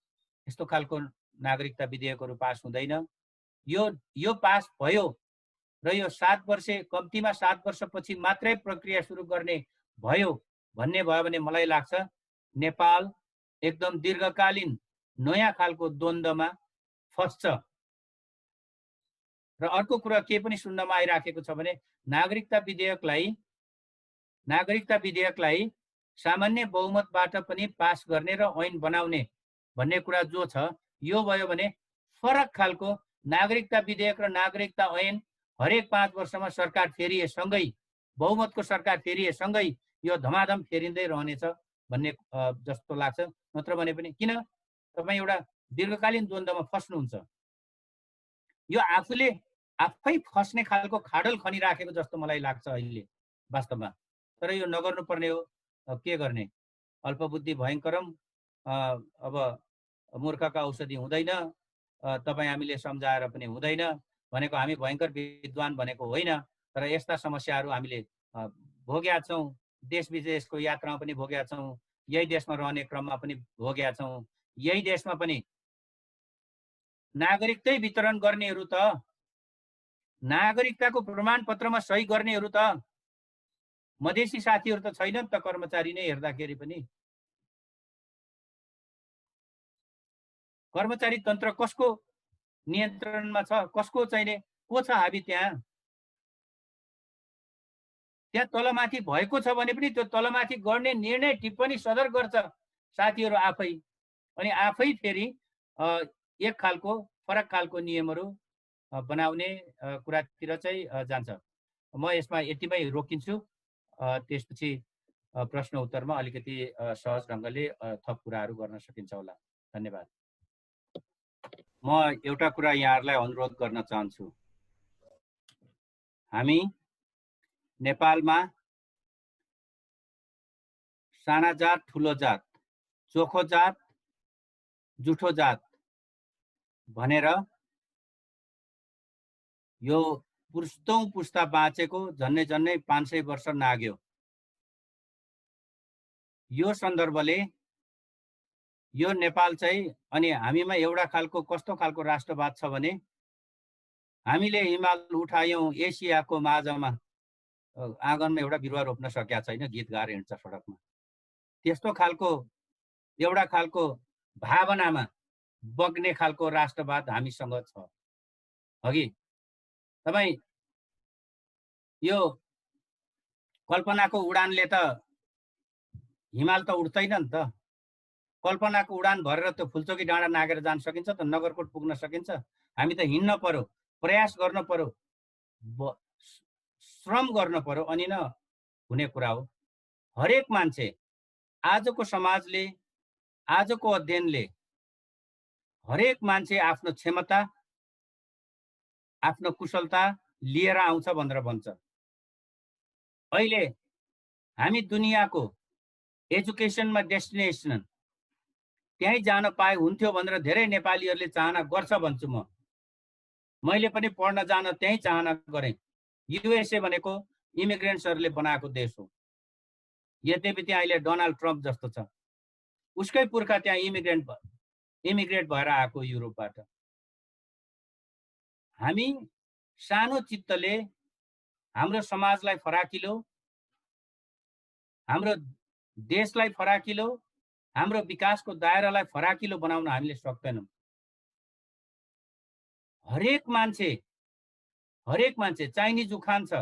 यस्तो खालको नागरिकता विधेयकहरू पास हुँदैन। यो पास भयो र यो 7 वर्षे, कम्तीमा 7 वर्षपछि मात्रै प्रक्रिया सुरु गर्ने भयो भन्ने भयो भने मलाई लाग्छ नेपाल एकदम दीर्घकालीन नयाँ खालको द्वन्द्वमा फस्छ। र अर्को कुरा के पनि सुन्नमा आइराखेको छ भने नागरिकता विधेयकलाई सामान्य बहुमतबाट पनि पास गर्ने र ऐन बनाउने भन्ने कुरा जो छ, यो भयो भने फरक खालको नागरिकता विधेयक र नागरिकता ऐन हरेक 5 वर्षमा सरकार फेरिएसँगै, बहुमतको सरकार फेरिएसँगै यो धमाधम फेरिँदै रहनेछ भन्ने जस्तो लाग्छ। नत्र भने पनि किन तपाईँ एउटा दीर्घकालीन द्वन्द्वमा फस्नुहुन्छ? यो आफै फस्ने खालको खाडल खनिराखेको जस्तो मलाई लाग्छ अहिले वास्तवमा। तर यो नगर्नुपर्ने हो, के गर्ने? अल्पबुद्धि भयङ्करम अब मूर्खका औषधि हुँदैन, तपाईँ हामीले सम्झाएर पनि हुँदैन भनेको हामी भयङ्कर विद्वान भनेको होइन, तर यस्ता समस्याहरू हामीले भोगेका छौँ। देश विदेशको यात्रामा पनि भोगेका छौँ, यही देशमा रहने क्रममा पनि भोगेका छौँ। यही देशमा पनि नागरिकतै वितरण गर्नेहरू त, नागरिकताको प्रमाणपत्रमा सही गर्नेहरू त मधेसी साथीहरू त छैनन् त, कर्मचारी नै हेर्दाखेरि पनि। कर्मचारी तन्त्र कसको नियन्त्रणमा छ, कसको चाहिने, को छ हाबी त्यहाँ तलमाथि भएको छ भने पनि त्यो तलमाथि गर्ने निर्णय टिप्पणी सदर गर्छ साथीहरू आफै, अनि आफै फेरि एक खालको फरक खालको नियमहरू बनाउने कुरातिर चाहिँ जान्छ। म यसमा यतिमै रोकिन्छु, त्यसपछि प्रश्न उत्तरमा अलिकति सहज ढङ्गले थप कुराहरू गर्न सकिन्छ होला। धन्यवाद। म एउटा कुरा यहाँहरूलाई अनुरोध गर्न चाहन्छु। हामी नेपालमा साना जात, ठुलो जात, चोखो जात, जुठो जात भनेर यो पुस्तौं पुस्ता बाँचेको झन्नै झन्नै 500 वर्ष नाग्यो। यो सन्दर्भले यो नेपाल चाहिँ, अनि हामीमा एउटा खालको कस्तो खालको राष्ट्रवाद छ भने हामीले हिमाल उठायौं एसियाको माझमा, आँगनमा एउटा बिरुवा रोप्न सकेका छैन, गीत गाएर हिँड्छ सडकमा। त्यस्तो खालको एउटा खालको भावनामा बग्ने खालको राष्ट्रवाद हामीसँग छ। अघि तपाईँ यो कल्पनाको उडानले त हिमाल त उड्दैन नि त। कल्पनाको उडान भरेर त्यो फुलचोकी डाँडा नागेर जान सकिन्छ त, नगरकोट पुग्न सकिन्छ? हामी त हिँड्न पर्यो, प्रयास गर्न पर्यो, श्रम गर्न पर्यो, अनि न हुने कुरा हो। हरेक मान्छे, आजको समाजले, आजको अध्ययनले हरेक मान्छे आफ्नो क्षमता, आफ्नो कुशलता लिएर आउँछ भनेर भन्छ। अहिले हामी दुनियाँको एजुकेसनमा डेस्टिनेसन त्यहीँ जान पाए हुन्थ्यो भनेर धेरै नेपालीहरूले चाहना गर्छ भन्छु म। मैले पनि पढ्न जान त्यहीँ चाहना गरेँ। युएसए भनेको इमिग्रेन्ट्सहरूले बनाएको देश हो। यद्यपि त्यहाँ अहिले डोनाल्ड ट्रम्प जस्तो छ, उसकै पुर्खा त्यहाँ इमिग्रेट भएर आएको युरोपबाट। हामी सानो चित्तले हाम्रो समाजलाई फराकिलो, हाम्रो देशलाई फराकिलो, हाम्रो विकासको दायरालाई फराकिलो बनाउन हामीले सक्दैनौँ। हरेक मान्छे चाइनिज उखान छ,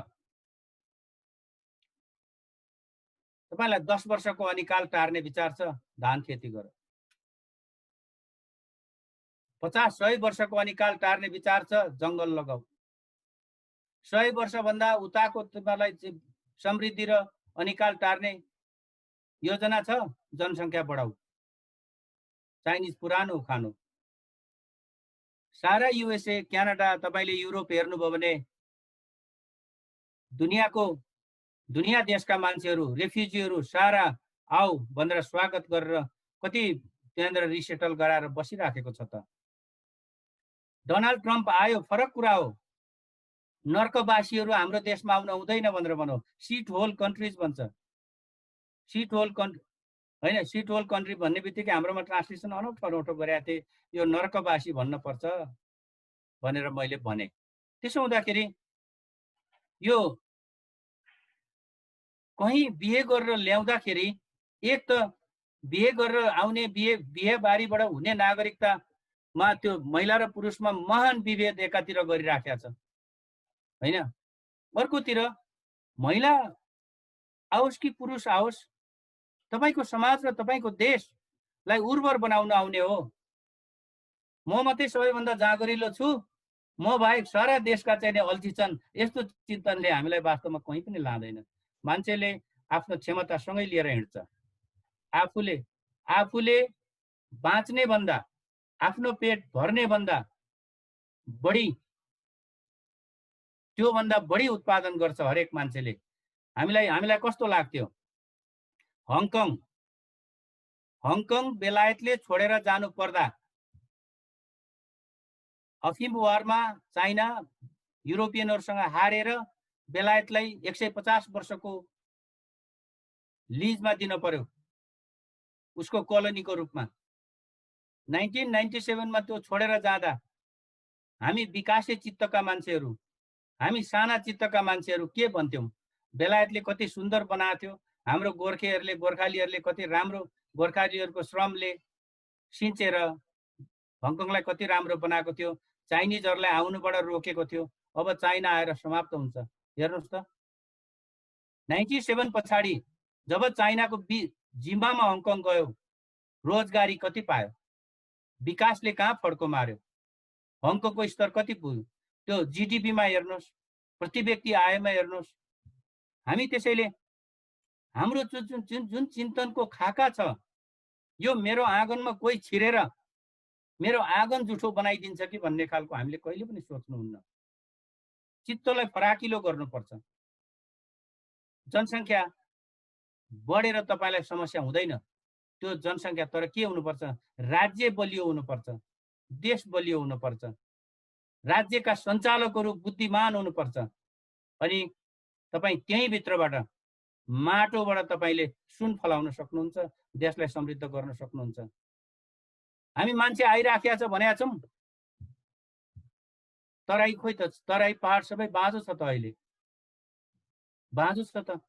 तपाईलाई 10 वर्षको अनिकाल टार्ने विचार छ, धान खेती गर। 50-100 वर्षको अनिकाल टार्ने विचार छ, जङ्गल लगाऊ। 100 वर्षभन्दा उताको तपाईँलाई समृद्धि र अनिकाल टार्ने योजना छ, जनसङ्ख्या बढाऊ। चाइनिज पुरानो उखान हो। सारा युएसए, क्यानाडा, तपाईँले युरोप हेर्नुभयो भने दुनिया देशका मान्छेहरू, रेफ्युजीहरू सारा आऊ भनेर स्वागत गरेर कति त्यहाँनिर रिसेटल गराएर बसिराखेको छ त। डोनाल्ड ट्रम्प आयो, फरक कुरा हो। नर्कवासीहरू हाम्रो देशमा आउन हुँदैन भनेर भनौँ। सिट होल कन्ट्रिज भन्छ। सिट होल कन्ट्री भन्ने बित्तिकै हाम्रोमा ट्रान्सलेसन अनौठो गरेका थिए, यो नर्कवासी भन्न पर्छ भनेर मैले भने। त्यसो हुँदाखेरि यो कहीँ बिहे गरेर ल्याउँदाखेरि एक त बिहे गरेर आउने बिहे बारीबाट हुने नागरिकतामा त्यो महिला र पुरुषमा महान विभेद एकातिर गरिराखेका छ होइन। अर्कोतिर महिला आओस् कि पुरुष आओस्, तपाईको समाज र तपाईको देशलाई उर्वर बनाउन आउने हो। म मात्रै सबैभन्दा जागरिलो छु, म बाहेक सारा देशका चाहिँ अल्छिन्छन्, यस्तो चिन्तनले हामीलाई वास्तवमा कहीँ पनि लाँदैन। मान्छेले आफ्नो क्षमतासँगै लिएर हिँड्छ। आफूले बाँच्ने भन्दा, आफ्नो पेट भर्ने भन्दा बढी, त्योभन्दा बढी उत्पादन गर्छ हरेक मान्छेले। हामीलाई कस्तो लाग्थ्यो, हङकङ हङकङ बेलायतले छोडेर जानु पर्दा अफिम वारमा चाइना युरोपियनहरुसँग हारेर बेलायतलाई 150 वर्षको लिजमा दिन पर्यो उसको कोलोनीको रूपमा। 1997 मा त्यो छोडेर जाँदा हामी विकासे चित्तका मान्छेहरू, हामी साना चित्तका मान्छेहरू के भन्थ्यौं? बेलायतले कति सुन्दर बनाएको थियो, हाम्रो गोर्खेहरूले गोर्खालीहरूले कति राम्रो गोर्खालीहरूको श्रमले सिंचेर हङकङलाई कति राम्रो बनाएको थियो, चाइनिजहरूलाई आउनुबाट रोकेको थियो। अब चाइना आएर समाप्त हुन्छ। हेर्नुस् त 97 पछाडि जब चाइनाको जिम्बामा हङकङ गयो, रोजगारी कति पायो, विकासले कहाँ फड्को मार्यो, हङकङको स्तर कति पुग्यो, त्यो जीडीपीमा हेर्नुस्, प्रति व्यक्ति आयमा हेर्नुस्। हामी त्यसैले हाम्रो जुन चिन्तनको खाका छ, यो मेरो आँगनमा कोही छिरेर मेरो आँगन जुठो बनाइदिन्छ कि भन्ने खालको हामीले कहिले पनि सोच्नुहुन्न। चित्तलाई फराकिलो गर्नुपर्छ। जनसङ्ख्या बढेर तपाईलाई समस्या हुँदैन, त्यो जनसङ्ख्या तर के हुनुपर्छ? राज्य बलियो हुनुपर्छ, देश बलियो हुनुपर्छ, राज्यका सञ्चालकहरू बुद्धिमान हुनुपर्छ। अनि तपाई त्यही भित्रबाट माटोबाट तपाईले सुन फलाउन सक्नुहुन्छ, देशलाई समृद्ध गर्न सक्नुहुन्छ। हामी मान्छे आइराखेका छ भनेका छौं, तराई खोइ त, तराई पहाड सबै बाँझो छ त, अहिले बाँझो छ त।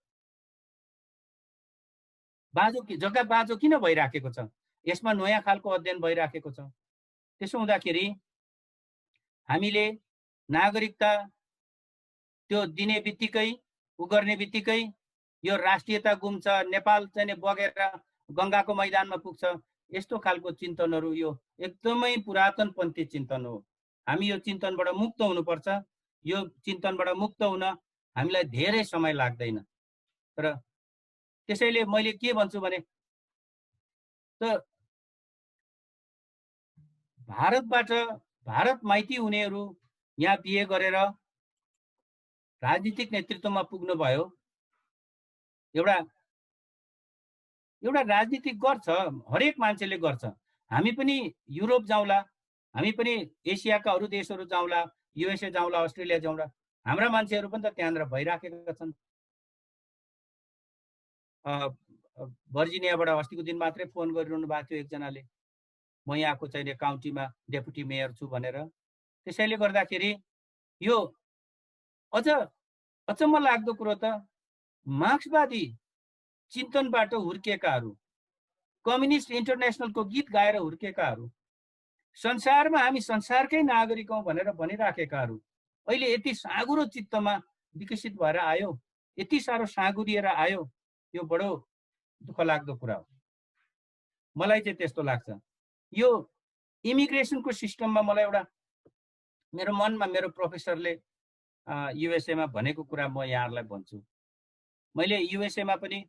बाँझो जग्गा बाँझो किन भइराखेको छ? यसमा नयाँ खालको अध्ययन भइराखेको छ। त्यसो हुँदाखेरि हामीले नागरिकता त्यो दिने बित्तिकै, उ गर्ने बित्तिकै यो राष्ट्रियता गुम्छ, नेपाल चाहिँ बगेर गंगाको मैदानमा पुग्छ, यस्तो खालको चिन्तनहरू यो एकदमै पुरातनपन्थी चिन्तन हो। हामी यो चिन्तनबाट मुक्त हुनुपर्छ। यो चिन्तनबाट मुक्त हुन हामीलाई धेरै समय लाग्दैन। तर त्यसैले मैले के भन्छु भने, त भारतबाट भारत माइती हुनेहरू यहाँ बिहे गरेर राजनीतिक नेतृत्वमा पुग्नु भयो। एउटा राजनीति गर्छ, हरेक मान्छेले गर्छ। हामी पनि युरोप जाउँला, हामी पनि एसियाका अरू देशहरू जाउँला, युएसए जाउँला, अस्ट्रेलिया जाउँला, हाम्रा मान्छेहरू पनि त त्यहाँनिर भइराखेका छन्। भर्जिनियाबाट अस्तिको दिन मात्रै फोन गरिरहनु भएको थियो एकजनाले, म यहाँको चाहिँ काउन्टीमा डेपुटी मेयर छु भनेर। त्यसैले गर्दाखेरि यो अझ अचम्म लाग्दो कुरो त मार्क्सवादी चिन्तनबाट हुर्केकाहरू, कम्युनिस्ट इन्टरनेसनलको गीत गाएर हुर्केकाहरू, संसारमा हामी संसारकै नागरिक हौं भनेर भनिराखेकाहरू अहिले यति साँगुरो चित्तमा विकसित भएर आयो, यति साह्रो साँगुरिएर आयो। यो बडो दुःख लाग्दो कुरा हो। मलाई चाहिँ त्यस्तो लाग्छ। यो इमिग्रेसनको सिस्टममा मलाई एउटा मेरो मनमा मेरो प्रोफेसरले युएसएमा भनेको कुरा म यहाँहरूलाई भन्छु। मैले युएसएमा पनि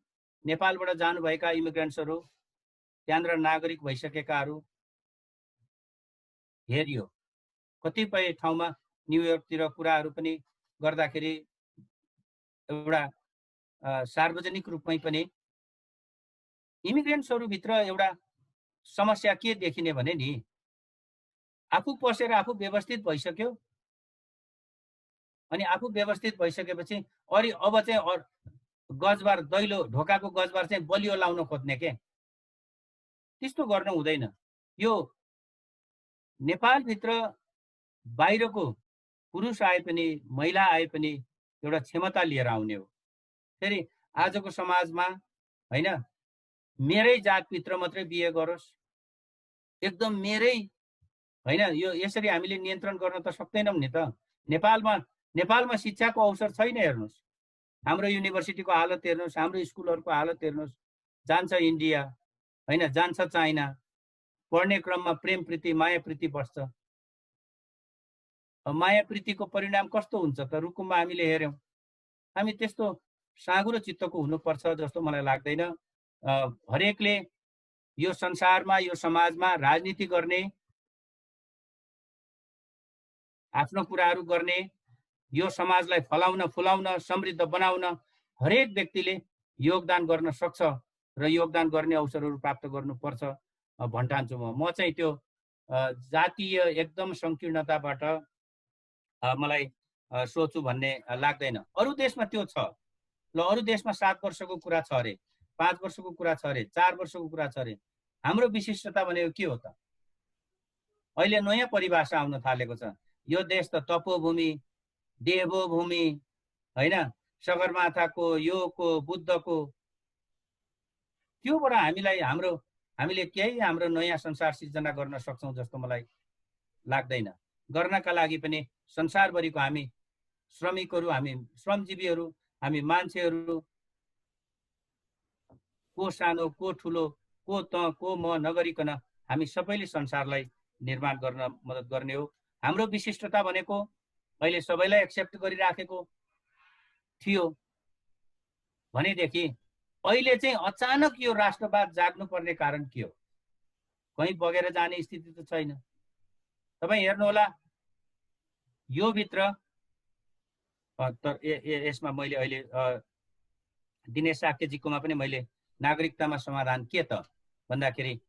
नेपालबाट जानुभएका इमिग्रेन्ट्सहरू, त्यहाँनिर नागरिक भइसकेकाहरू हेरियो। कतिपय ठाउँमा न्युयोर्कतिर कुराहरू पनि गर्दाखेरि एउटा सार्वजनिक रूपमै पनि इमिग्रेन्ट्सहरू भित्र एउटा समस्या के देखिने भने नि, आफू पसेर आफू व्यवस्थित भइसक्यो, अनि आफू व्यवस्थित भइसकेपछि अब चाहिँ गजबार, दैलो ढोकाको गजबार चाहिँ बलियो लाउन खोज्ने के, त्यस्तो गर्न हुँदैन। यो नेपालभित्र बाहिरको पुरुष आए पनि महिला आए पनि एउटा क्षमता लिएर आउने हो। फेरि आजको समाजमा हैन, मेरै जातभित्र मात्रै बिहे गरोस्, एकदम मेरै हैन, यो यसरी हामीले नियन्त्रण गर्न त सक्दैनौं नि त। नेपालमा शिक्षाको अवसर छैन। हेर्नुस्, हाम्रो युनिभर्सिटीको हालत हेर्नुस्, हाम्रो स्कुलहरूको हालत हेर्नुस्। जान्छ इन्डिया हैन, जान्छ चाइना, पढ्ने क्रममा प्रेम प्रीति माया प्रीति बढ्छ। माया प्रीतिको परिणाम कस्तो हुन्छ त रुकुममा हामीले हेर्यौं। हामी त्यस्तो साँगुरो चित्तको हुनुपर्छ जस्तो मलाई लाग्दैन। हरेकले यो संसारमा, यो समाजमा राजनीति गर्ने, आफ्नो कुराहरू गर्ने, यो समाजलाई फलाउन फुलाउन समृद्ध बनाउन हरेक व्यक्तिले योगदान गर्न सक्छ र योगदान गर्ने अवसरहरू प्राप्त गर्नुपर्छ भन्ठान्छु म चाहिँ त्यो जातीय एकदम संकीर्णताबाट मलाई सोच्छु भन्ने लाग्दैन। अरू देशमा त्यो छ। ल अरू देशमा 7 वर्षको कुरा छ अरे, 5 वर्षको कुरा छ अरे, 4 वर्षको कुरा छ अरे। हाम्रो विशिष्टता भनेको के हो त? अहिले नयाँ परिभाषा आउन थालेको छ। यो देश त तपोभूमि, देवभूमि हैन, सगरमाथाको, योगको, बुद्धको, त्योबाट हामीले केही हाम्रो नयाँ संसार सिर्जना गर्न सक्छौँ जस्तो मलाई लाग्दैन। गर्नका लागि पनि संसारभरिको हामी श्रमिकहरू, हामी श्रमजीवीहरू, हामी मान्छेहरू, को सानो को ठुलो, को त को म नगरिकन हामी सबैले संसारलाई निर्माण गर्न मद्दत गर्ने हो। हाम्रो विशिष्टता भनेको अहिले सबैलाई एक्सेप्ट गरिराखेको थियो भनेदेखि अहिले चाहिँ अचानक यो राष्ट्रवाद जाग्नुपर्ने कारण के हो? कहीँ बगेर जाने स्थिति त छैन। तपाईँ हेर्नुहोला, यो भित्र यसमा मैले अहिले दिनेश साक्यजीकोमा पनि मैले नागरिकतामा समाधान के त भन्दाखेरि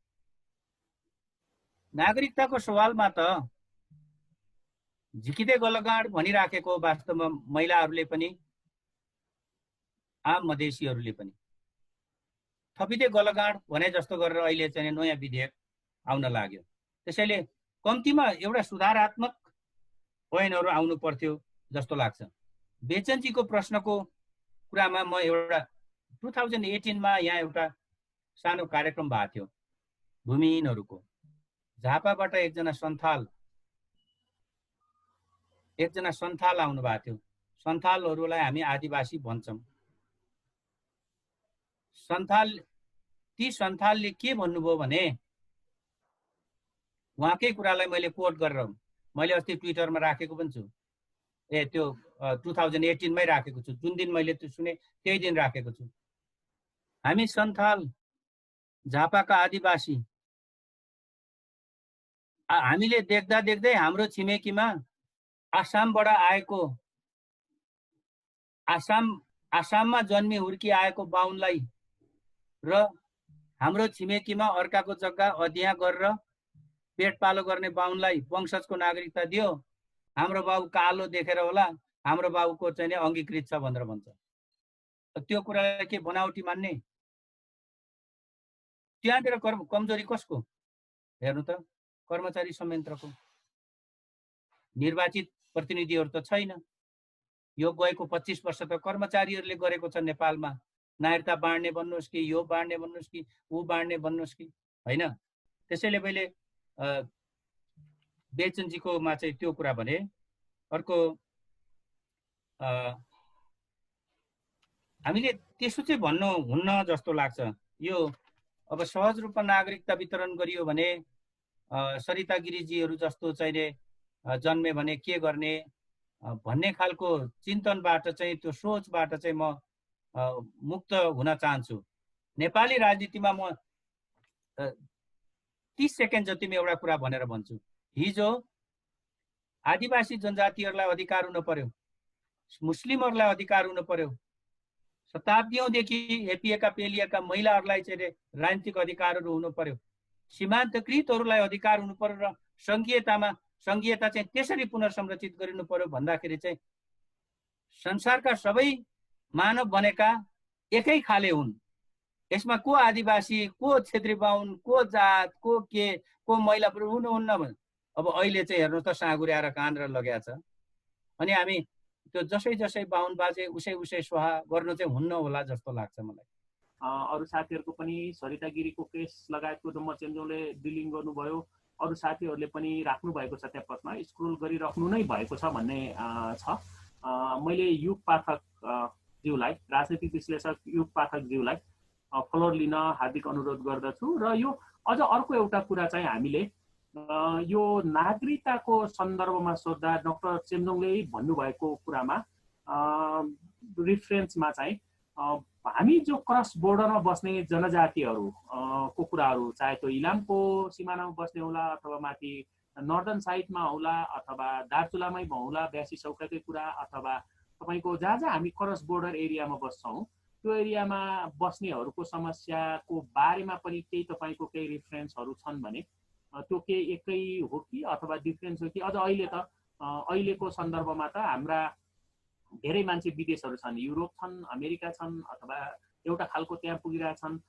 नागरिकताको सवालमा त झिकिँदै गलगाड भनिराखेको वास्तवमा महिलाहरूले पनि आम मधेसीहरूले पनि थपिँदै गलगाड भने जस्तो गरेर अहिले चाहिँ नयाँ विधेयक आउन लाग्यो। त्यसैले कम्तीमा एउटा सुधारात्मक पोइन्टहरू आउनु पर्थ्यो जस्तो लाग्छ। बेचनजीको प्रश्नको कुरामा म एउटा 2018 मा यहाँ एउटा सानो कार्यक्रम भएको थियो भूमिहीनहरूको। झापाबाट एकजना सन्थाल आउनु भएको थियो। सन्थालहरूलाई हामी आदिवासी भन्छौँ। ती सन्थालले के भन्नुभयो भने, उहाँकै कुरालाई मैले कोट गरेर मैले अस्ति ट्विटरमा राखेको पनि छु। त्यो 2018 मै राखेको छु। जुन दिन मैले त्यो सुने त्यही दिन राखेको छु। हामी सन्थाल, झापाका आदिवासी, हामीले देख्दा देख्दै हाम्रो छिमेकीमा आसामबाट आएको, आसाममा जन्मी हुर्की आएको बाहुनलाई र हाम्रो छिमेकीमा अर्काको जग्गा अध्ययन गरेर पेट पालो गर्ने बाहुनलाई वंशजको नागरिकता दियो। हाम्रो बाबु कालो देखेर होला हाम्रो बाबुको चाहिँ अङ्गीकृत छ भनेर भन्छ। त्यो कुरालाई के बनावटी मान्ने? त्यहाँतिर कमजोरी कसको? हेर्नु त, कर्मचारी संयन्त्रको। निर्वाचित प्रतिनिधिहरू त छैन। यो गएको 25 वर्ष त कर्मचारीहरूले गरेको छ नेपालमा। नागरिकता बाँड्ने भन्नुहोस् कि यो बाँड्ने भन्नुहोस् कि ऊ बाँड्ने भन्नुहोस् कि होइन। त्यसैले मैले बेचनजीकोमा चाहिँ त्यो कुरा भने। अर्को हामीले त्यसो चाहिँ भन्नु हुन्न जस्तो लाग्छ। यो अब सहज रूपमा नागरिकता वितरण गरियो भने सरिता गिरिजीहरू जस्तो चाहिँ जन्मे भने के गर्ने भन्ने खालको चिन्तनबाट चाहिँ, त्यो सोचबाट चाहिँ म मुक्त हुन चाहन्छु। नेपाली राजनीतिमा म 30 सेकेन्ड जतिमा एउटा कुरा भनेर भन्छु। हिजो आदिवासी जनजातिहरूलाई अधिकार हुन पर्यो, मुस्लिमहरूलाई अधिकार हुन पर्यो, शताब्दीौंदेखि हेपिएका पेलिएका महिलाहरूलाई चाहिँ राजनीतिक अधिकारहरू हुनु पर्यो, सीमान्तकृतहरूलाई अधिकार हुनु पर्यो र संघीयता चाहिँ त्यसरी पुनर्संरचित गरिनु पर्यो भन्दाखेरि चाहिँ संसारका सबै मानव बनेका एकै खाले हुन्। यसमा को आदिवासी, को क्षेत्री बाहुन, को जात, को महिला हुनुहुन्न। अब अहिले चाहिँ हेर्नु त साँगुर्याएर काँद्र लगेको छ। अनि हामी त्यो जसै बाहुन बाजे उसै स्वाहा गर्नु चाहिँ हुन्न होला जस्तो लाग्छ मलाई। अरू साथीहरूको पनि सरिता गिरीको केस लगायतको डम्बर चेम्जोङले डिलिङ गर्नुभयो। अरू साथीहरूले पनि राख्नु भएको छ, त्यहाँ प्रश्न स्क्रोल गरिराख्नु नै भएको छ भन्ने छ। मैले युग पाठक ज्यूलाई, राजनीतिक विश्लेषक युग पाठक ज्यूलाई फ्लोर लिन हार्दिक अनुरोध गर्दछु। र यो अझ अर्को एउटा कुरा चाहिँ हामीले यो नागरिकताको सन्दर्भमा सोध्दा डाक्टर चेम्जोङले भन्नुभएको कुरामा रिफरेन्समा चाहिँ हामी जो क्रस बोर्डरमा बस्ने जनजातिहरू को कुराहरू, चाहे त्यो इलामको सिमानामा बस्ने होला अथवा माथि नर्दर्न साइडमा होला अथवा दार्चुलामै होला, ब्यासी सौकाकै कुरा, अथवा तपाईँको जहाँ हामी क्रस बोर्डर एरियामा बस्छौँ त्यो एरियामा बस्नेहरूको समस्याको बारेमा पनि केही तपाईँको केही रेफरेन्सहरू छन् भने त्यो के एकै हो कि अथवा डिफ्रेन्स हो कि अझ अहिलेको सन्दर्भमा त हाम्रा धेरै मान्छे विदेशहरू छन्, युरोप छन्, अमेरिका छन्, अथवा एउटा खालको त्यहाँ पुगिरहेछन्।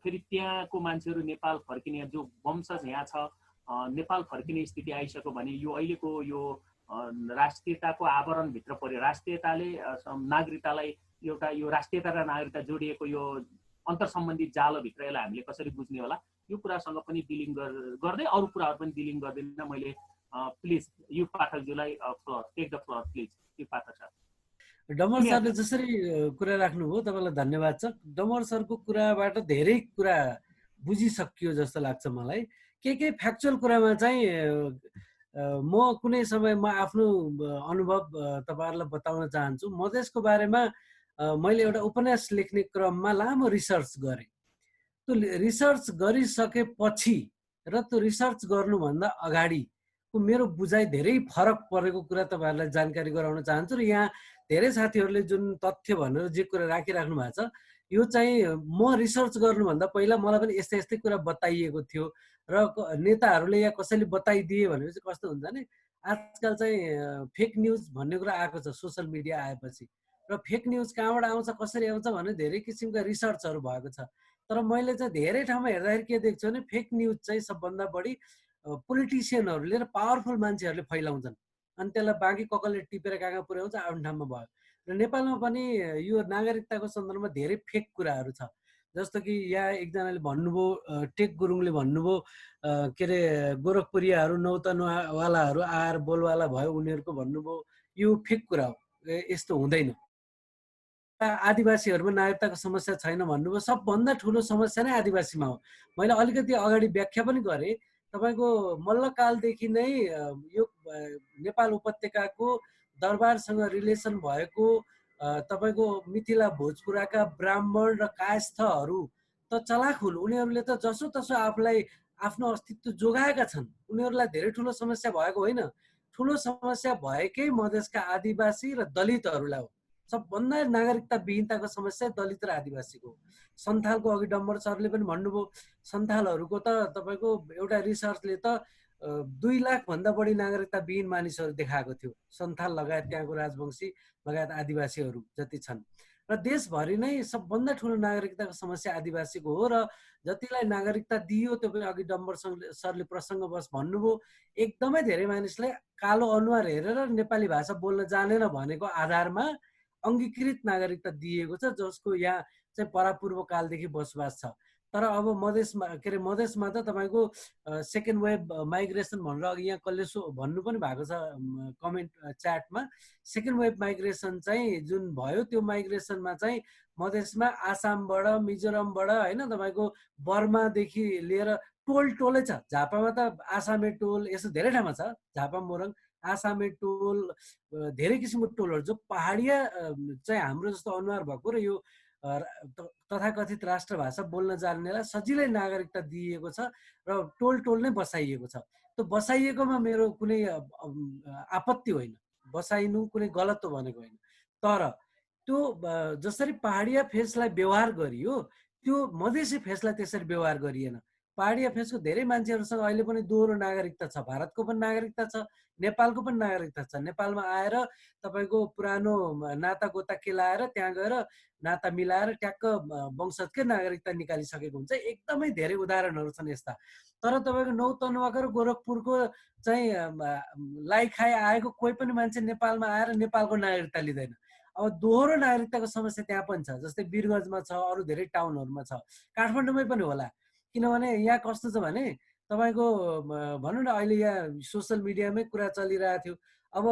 फेरि त्यहाँको मान्छेहरू नेपाल फर्किने, जो वंशज यहाँ छ नेपाल फर्किने स्थिति आइसक्यो भने यो अहिलेको यो राष्ट्रियताको आवरणभित्र पर्यो। राष्ट्रियताले नागरिकतालाई एउटा यो राष्ट्रियता र नागरिकता जोडिएको यो अन्तर सम्बन्धित जालोभित्र यसलाई हामीले कसरी बुझ्ने होला, यो कुरासँग पनि डिलिङ गर्दै अरू कुराहरू पनि डिलिङ गर्दैन मैले। प्लिज यु पाठकज्यूलाई floor, take the floor please, you Pathak sir. Damar सरले जसरी कुरा राख्नुभयो तपाईँलाई धन्यवाद छ। डमर सरको कुराबाट धेरै कुरा बुझिसकियो जस्तो लाग्छ मलाई। के फ्याक्चुअल कुरामा चाहिँ म कुनै समय म आफ्नो अनुभव तपाईँहरूलाई बताउन चाहन्छु। मधेसको बारेमा मैले एउटा उपन्यास लेख्ने क्रममा लामो रिसर्च गरेँ। त्यो रिसर्च गरिसकेपछि र त्यो रिसर्च गर्नुभन्दा अगाडिको मेरो बुझाइ धेरै फरक परेको कुरा तपाईँहरूलाई जानकारी गराउन चाहन्छु। र यहाँ धेरै साथीहरूले जुन तथ्य भनेर जे कुरा राखिराख्नु भएको छ, यो चाहिँ म रिसर्च गर्नुभन्दा पहिला मलाई पनि यस्तै यस्तै कुरा बताइएको थियो र नेताहरूले या कसैले बताइदिए भनेपछि कस्तो हुन्छ भने आजकल चाहिँ फेक न्युज भन्ने कुरा आएको छ सोसियल मिडिया आएपछि। र फेक न्युज कहाँबाट आउँछ, कसरी आउँछ भने धेरै किसिमका रिसर्चहरू भएको छ। तर मैले चाहिँ धेरै ठाउँमा हेर्दाखेरि के देख्छु भने फेक न्युज चाहिँ सबभन्दा बढी पोलिटिसियनहरूले र पावरफुल मान्छेहरूले फैलाउँछन्, अनि त्यसलाई बाँकी ककलले टिपेर कहाँ कहाँ पुर्याउँछ आफ्नो ठाउँमा भयो। र नेपालमा पनि यो नागरिकताको सन्दर्भमा धेरै फेक कुराहरू छ। जस्तो कि यहाँ एकजनाले भन्नुभयो, टेक गुरुङले भन्नुभयो के अरे गोरखपुरियाहरू नौतनवालाहरू आएर बोलवाला भयो उनीहरूको भन्नुभयो, यो फेक कुरा हो, यस्तो हुँदैन। आदिवासीहरूमा नागरिकताको समस्या छैन भन्नुभयो, सबभन्दा ठुलो समस्या नै आदिवासीमा हो। मैले अलिकति अगाडि व्याख्या पनि गरेँ, तपाईँको मल्लकालदेखि नै यो नेपाल उपत्यकाको दरबारसँग रिलेसन भएको तपाईँको मिथिला भोजपुराका ब्राह्मण र कायस्थहरू त चलाखुल, उनीहरूले त जसोतसो आफूलाई आफ्नो अस्तित्व जोगाएका छन्। उनीहरूलाई धेरै ठुलो समस्या भएको होइन, ठुलो समस्या भएकै मधेसका आदिवासी र दलितहरूलाई हो। सबभन्दा नागरिकता विहीनताको समस्या दलित र आदिवासीको। सन्थालको अघि डम्बर सरले पनि भन्नुभयो, सन्थालहरूको त तपाईँको एउटा रिसर्चले त 2 लाख भन्दा बढी नागरिकता विहीन मानिसहरू देखाएको थियो, सन्थाल लगायत त्यहाँको राजवंशी लगायत आदिवासीहरू जति छन्। र देशभरि नै सबभन्दा ठुलो नागरिकताको समस्या आदिवासीको हो। र जतिलाई नागरिकता दियो त्यो पनि अघि डम्बर सरले प्रसङ्गवश भन्नुभयो, एकदमै धेरै मानिसलाई कालो अनुहार हेरेर नेपाली भाषा बोल्न जानेन भनेको आधारमा अङ्गीकृत नागरिकता दिएको छ, जसको यहाँ चाहिँ परापूर्व कालदेखि बसोबास छ। तर अब मधेसमा के अरे मधेसमा त तपाईँको सेकेन्ड वेभ माइग्रेसन भनेर अघि यहाँ कसले भन्नु पनि भएको छ कमेन्ट च्याटमा। सेकेन्ड वेभ माइग्रेसन चाहिँ जुन भयो, त्यो माइग्रेसनमा चाहिँ मधेसमा आसामबाट, मिजोरमबाट होइन, तपाईँको बर्मादेखि लिएर टोलै छ। झापामा त आसामे टोल, यसो धेरै ठाउँमा छ, झापा मोरङ आसामे टोल, धेरै किसिमको टोलहरू जो पहाडिया चाहिँ हाम्रो जस्तो अनुहार भएको र यो तथाकथित राष्ट्रभाषा बोल्न जान्नेलाई सजिलै नागरिकता दिइएको छ र टोल नै बसाइएको छ। त्यो बसाइएकोमा मेरो कुनै आपत्ति होइन, बसाइनु कुनै गलत हो भनेको होइन। तर त्यो जसरी पहाडिया फेसलाई व्यवहार गरियो, त्यो मधेसी फेसलाई त्यसरी व्यवहार गरिएन। पहाडिया फेसको धेरै मान्छेहरूसँग अहिले पनि दोहोरो नागरिकता छ, भारतको पनि नागरिकता छ, नेपालको पनि नागरिकता छ। नेपालमा आएर तपाईँको पुरानो नाता गोता केलाएर त्यहाँ गएर नाता मिलाएर ट्याक्क वंशजकै नागरिकता निकालिसकेको हुन्छ। एकदमै धेरै उदाहरणहरू छन् यस्ता। तर तपाईँको नौतनवाको र गोरखपुरको चाहिँ लाई खाइ आएको कोही पनि मान्छे नेपालमा आएर नेपालको नागरिकता लिँदैन। अब दोहोरो नागरिकताको समस्या त्यहाँ पनि छ, जस्तै वीरगञ्जमा छ, अरू धेरै टाउनहरूमा छ, काठमाडौँमै पनि होला। किनभने यहाँ कस्तो छ भने तपाईँको भनौँ न अहिले यहाँ सोसियल मिडियामै कुरा चलिरहेको थियो, अब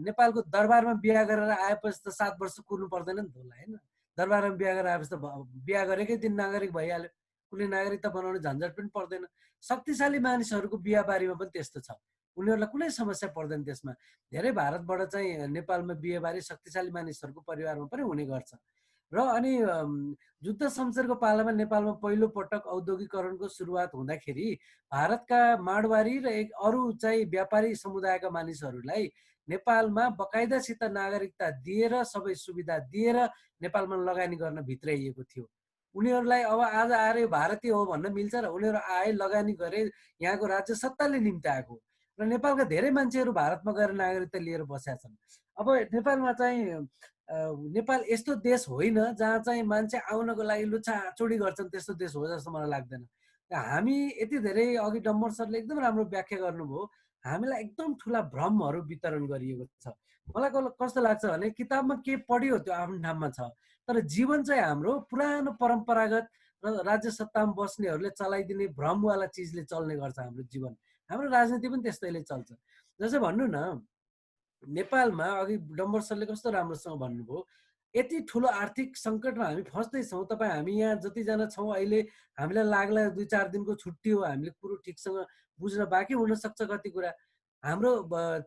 नेपालको दरबारमा बिहा गरेर आएपछि त 7 वर्ष कुर्नु पर्दैन नि त होला होइन। दरबारमा बिहा गरेर आएपछि त बिहा गरेकै दिन नागरिक भइहाल्यो, कुनै नागरिकता बनाउने झन्झट पनि पर्दैन। शक्तिशाली मानिसहरूको बिहाबारीमा पनि त्यस्तो छ, उनीहरूलाई कुनै समस्या पर्दैन त्यसमा। धेरै भारतबाट चाहिँ नेपालमा बिहेबारी शक्तिशाली मानिसहरूको परिवारमा पनि हुने गर्छ। र अनि जुद्ध शमशेरको पालामा नेपालमा पहिलो पटक औद्योगिकरणको सुरुवात हुँदाखेरि भारतका माडवारी र अरू चाहिँ व्यापारी समुदायका मानिसहरूलाई नेपालमा बकाइदासित नागरिकता दिएर सबै सुविधा दिएर नेपालमा लगानी गर्न भित्राइएको थियो। उनीहरूलाई अब आज आएर यो भारतीय हो भन्न मिल्छ र? उनीहरू आए, लगानी गरे, यहाँको राज्य सत्ताले निम्ति आएको र नेपालका धेरै मान्छेहरू भारतमा गएर नागरिकता लिएर बसेका छन्। अब नेपालमा चाहिँ नेपाल यस्तो देश होइन जहाँ चाहिँ मान्छे आउनको लागि लुछाचुडी गर्छन्, त्यस्तो देश हो जस्तो मलाई लाग्दैन। हामी यति धेरै अघि डम्बर सरले एकदम राम्रो व्याख्या गर्नुभयो, हामीलाई एकदम ठुला भ्रमहरू वितरण गरिएको छ। मलाई कस्तो लाग्छ भने किताबमा के पढ्यो त्यो आफ्नो ठाउँमा छ, तर जीवन चाहिँ हाम्रो पुरानो परम्परागत र राज्य सत्तामा बस्नेहरूले चलाइदिने भ्रमवाला चिजले चल्ने गर्छ हाम्रो जीवन। हाम्रो राजनीति पनि त्यस्तैले चल्छ। जस्तै भन्नु न, नेपालमा अघि डम्बर सरले कस्तो राम्रोसँग भन्नुभयो, यति ठुलो आर्थिक सङ्कटमा हामी फस्दैछौँ। तपाईँ हामी यहाँ जतिजना छौँ अहिले, हामीलाई लाग्ला 2-4 दिनको छुट्टी हो, हामीले कुरो ठिकसँग बुझ्न बाँकी हुनसक्छ कति कुरा। हाम्रो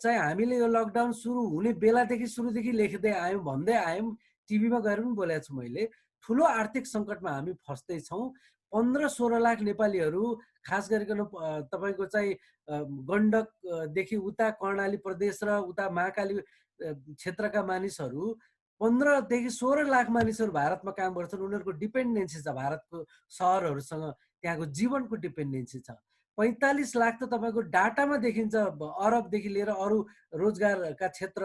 चाहिँ हामीले यो लकडाउन सुरु हुने बेलादेखि सुरुदेखि लेख्दै आयौँ, भन्दै आयौँ, टिभीमा गएर पनि बोलेको छु मैले, ठुलो आर्थिक सङ्कटमा हामी फस्दैछौँ। 15-16 लाख नेपालीहरू, खास गरिकन तपाईँको चाहिँ गण्डकदेखि उता कर्णाली प्रदेश र उता महाकाली क्षेत्रका मानिसहरू 15देखि 16 लाख मानिसहरू भारतमा काम गर्छन्। उनीहरूको डिपेन्डेन्सी छ भारतको सहरहरूसँग, त्यहाँको जीवनको डिपेन्डेन्सी छ। 45 लाख त तपाईँको डाटामा देखिन्छ, अरबदेखि लिएर अरू रोजगारका क्षेत्र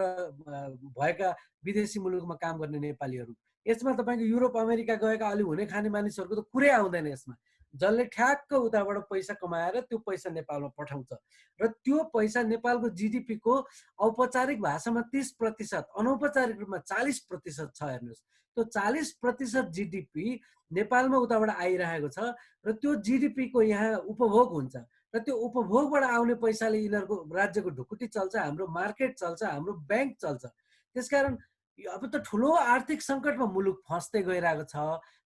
भएका विदेशी मुलुकमा काम गर्ने नेपालीहरू। यसमा तपाईँको युरोप अमेरिका गएका अलि हुने खाने मानिसहरूको त कुरै आउँदैन यसमा। जसले ठ्याक्क उताबाट पैसा कमाएर त्यो पैसा नेपालमा पठाउँछ र त्यो पैसा नेपालको जिडिपीको औपचारिक भाषामा 30%, अनौपचारिक रूपमा 40% छ। हेर्नुहोस्, त्यो 40% जिडिपी नेपालमा उताबाट आइरहेको छ र त्यो जिडिपीको यहाँ उपभोग हुन्छ र त्यो उपभोगबाट आउने पैसाले यिनीहरूको राज्यको ढुकुटी चल्छ, हाम्रो मार्केट चल्छ, हाम्रो ब्याङ्क चल्छ। त्यसकारण अब त ठुलो आर्थिक सङ्कटमा मुलुक फस्दै गइरहेको छ,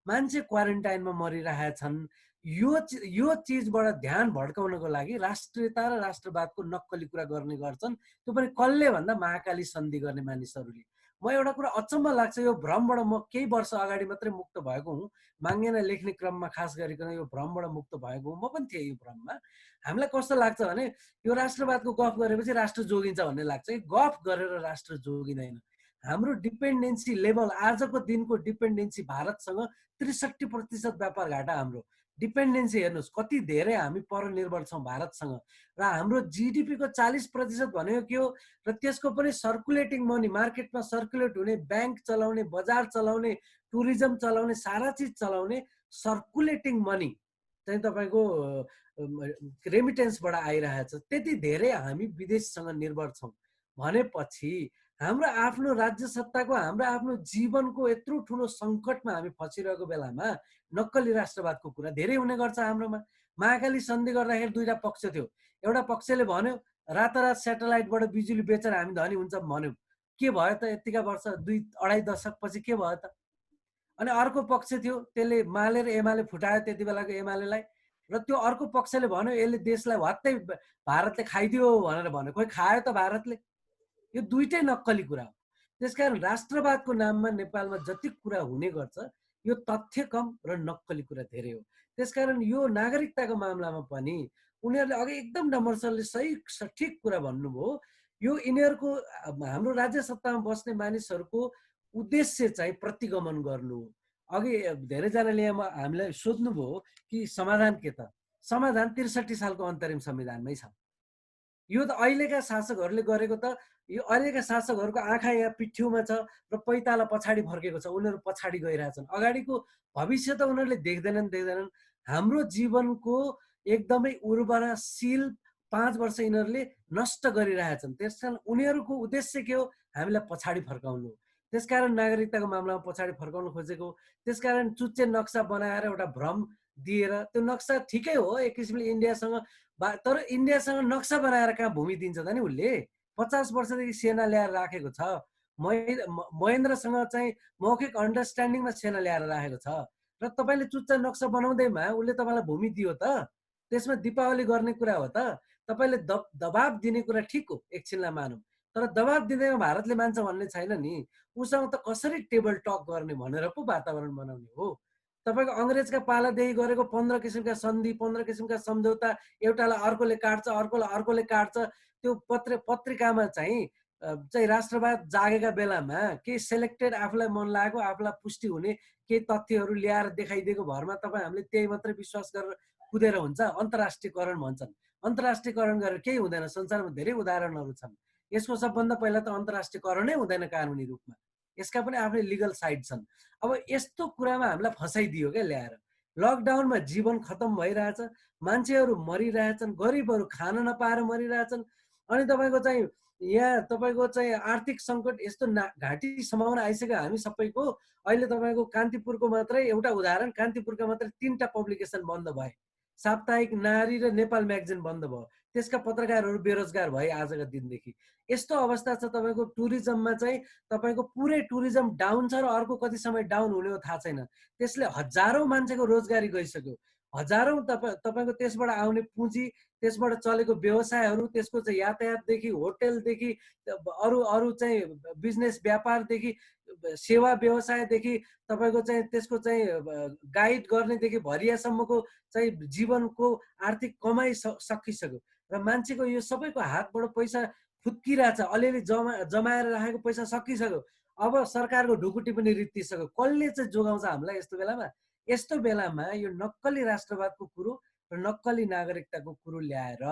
मान्छे क्वारेन्टाइनमा मरिरहेका छन्। यो चिजबाट ध्यान भड्काउनको लागि राष्ट्रियता र राष्ट्रवादको नक्कली कुरा गर्ने गर्छन्, त्यो पनि कसले भन्दा महाकाली सन्धि गर्ने मानिसहरूले। म एउटा कुरा अचम्म लाग्छ, यो भ्रमबाट म केही वर्ष अगाडि मात्रै मुक्त भएको हुँ, माङ्गेना लेख्ने क्रममा खास गरिकन यो भ्रमबाट मुक्त भएको हुँ। म पनि थिएँ यो भ्रममा। हामीलाई कस्तो लाग्छ भने यो राष्ट्रवादको गफ गरेपछि राष्ट्र जोगिन्छ भन्ने लाग्छ कि गफ गरेर राष्ट्र जोगिँदैन। हाम्रो डिपेन्डेन्सी लेभल, आजको दिनको डिपेन्डेन्सी भारतसँग 63% व्यापार घाटा हाम्रो डिपेन्डेन्सी। हेर्नुहोस् कति धेरै हामी परनिर्भर छौँ भारतसँग, र हाम्रो जिडिपीको 40% भनेको के हो, र त्यसको पनि सर्कुलेटिङ मनी, मार्केटमा सर्कुलेट हुने, ब्याङ्क चलाउने, बजार चलाउने, टुरिज्म चलाउने, सारा चिज चलाउने सर्कुलेटिङ मनी चाहिँ तपाईँको रेमिटेन्सबाट आइरहेछ। त्यति धेरै हामी विदेशसँग निर्भर छौँ भनेपछि हाम्रो आफ्नो राज्य सत्ताको, हाम्रो आफ्नो जीवनको यत्रो ठुलो सङ्कटमा हामी फसिरहेको बेलामा नक्कली राष्ट्रवादको कुरा धेरै हुने गर्छ हाम्रोमा। महाकाली सन्धि गर्दाखेरि दुईटा पक्ष थियो। एउटा पक्षले भन्यो रातारात सेटेलाइटबाट बिजुली बेचेर हामी धनी हुन्छ भन्यो, के भयो त? यतिका वर्ष 2-2.5 दशकपछि के भयो त? अनि अर्को पक्ष थियो, त्यसले माले र एमाले फुटायो त्यति बेलाको एमालेलाई, र त्यो अर्को पक्षले भन्यो यसले देशलाई वात्तै भारतले खाइदियो भनेर भन्यो। खोइ खायो त भारतले? यो दुईटै नक्कली कुरा हो। त्यसकारण राष्ट्रवादको नाममा नेपालमा जति कुरा हुने गर्छ यो तथ्य कम र नक्कली कुरा धेरै हो। त्यसकारण यो नागरिकताको मामलामा पनि उनीहरूले अघि एकदम डम्बर सरले सही सठिक कुरा भन्नुभयो, यो यिनीहरूको हाम्रो राज्य सत्तामा बस्ने मानिसहरूको उद्देश्य चाहिँ प्रतिगमन गर्नु हो। अघि धेरैजनाले हामीलाई सोध्नुभयो कि समाधान के त? समाधान 63 सालको अन्तरिम संविधानमै छ। यो त अहिलेका शासकहरूले गरेको त, यो अहिलेका शासकहरूको आँखा यहाँ पिठ्युमा छ र पैताला पछाडि फर्केको छ। उनीहरू पछाडि गइरहेछन्, अगाडिको भविष्य त उनीहरूले देख्दैनन्। हाम्रो जीवनको एकदमै उर्वरशील 5 वर्ष यिनीहरूले नष्ट गरिरहेछन्। त्यसकारण उनीहरूको उद्देश्य के हो? हामीलाई पछाडि फर्काउनु हो। त्यसकारण नागरिकताको मामलामा पछाडि फर्काउन खोजेको। त्यसकारण चुच्चे नक्सा बनाएर एउटा भ्रम दिएर, त्यो नक्सा ठिकै हो एक किसिमले इन्डियासँग, तर इन्डियासँग नक्सा बनाएर कहाँ भूमि दिन्छ त नि उसले? 50 वर्षदेखि सेना ल्याएर राखेको छ। महेन्द्रसँग चाहिँ मौखिक अन्डरस्ट्यान्डिङमा सेना ल्याएर राखेको छ, र तपाईँले चुच्चा नक्सा बनाउँदैमा उसले तपाईँलाई भूमि दियो त? त्यसमा दीपावली गर्ने कुरा हो त? तपाईँले दबाब दिने कुरा ठिक हो, एकछिनलाई मानौँ, तर दबाब दिँदैमा भारतले मान्छ भन्ने छैन नि। उसँग त कसरी टेबल टक गर्ने भनेर पो वातावरण बनाउने हो। तपाईँको अङ्ग्रेजका पालादेखि गरेको 15 किसिमका सन्धि, 15 किसिमका सम्झौता, एउटालाई अर्कोले काट्छ, अर्कोलाई अर्कोले काट्छ। त्यो पत्रिकामा चाहिँ चाहिँ राष्ट्रवाद जागेका बेलामा केही सेलेक्टेड आफूलाई मन लागेको आफूलाई पुष्टि हुने केही तथ्यहरू ल्याएर देखाइदिएको भरमा तपाईँ हामीले त्यही मात्रै विश्वास गरेर कुदेर हुन्छ। अन्तर्राष्ट्रियकरण भन्छन्, अन्तर्राष्ट्रियकरण गरेर केही हुँदैन। संसारमा धेरै उदाहरणहरू छन्। यसको सबभन्दा पहिला त अन्तर्राष्ट्रियकरणै हुँदैन कानुनी रूपमा, यसका पनि आफ्नै लिगल साइड छन्। अब यस्तो कुरामा हामीलाई फसाइदियो क्या ल्याएर। लकडाउनमा जीवन खतम भइरहेछ, मान्छेहरू मरिरहेछन्, गरिबहरू खान नपाएर मरिरहेछन्। अनि तपाईँको चाहिँ यहाँ तपाईँको चाहिँ आर्थिक सङ्कट यस्तो घाँटी समाउन आइसक्यो हामी सबैको। अहिले तपाईँको कान्तिपुरको मात्रै एउटा उदाहरण, कान्तिपुरका मात्रै 3टा पब्लिकेसन बन्द भए। साप्ताहिक नारी र नेपाल म्यागजिन बन्द भयो। त्यसका पत्रकारहरू बेरोजगार भए आजका दिनदेखि। यस्तो अवस्था छ तपाईँको टुरिज्ममा चाहिँ। तपाईँको पुरै टुरिज्म डाउन छ र अर्को कति समय डाउन हुने हो थाहा छैन। त्यसले हजारौँ मान्छेको रोजगारी गइसक्यो। हजारौँ तपाईँको त्यसबाट आउने पुँजी, त्यसबाट चलेको व्यवसायहरू, त्यसको चाहिँ यातायातदेखि होटेलदेखि अरू चाहिँ बिजनेस व्यापारदेखि सेवा व्यवसायदेखि तपाईँको चाहिँ त्यसको चाहिँ गाइड गर्नेदेखि भरियासम्मको चाहिँ जीवनको आर्थिक कमाइ सकिसक्यो र मान्छेको यो सबैको हातबाट पैसा फुत्किरहेछ। अलिअलि जमाएर राखेको पैसा सकिसक्यो। अब सरकारको ढुकुटी पनि रित्तिसक्यो। कसले चाहिँ जोगाउँछ हामीलाई यस्तो बेलामा? यस्तो बेलामा यो नक्कली राष्ट्रवादको कुरो र नक्कली नागरिकताको कुरो ल्याएर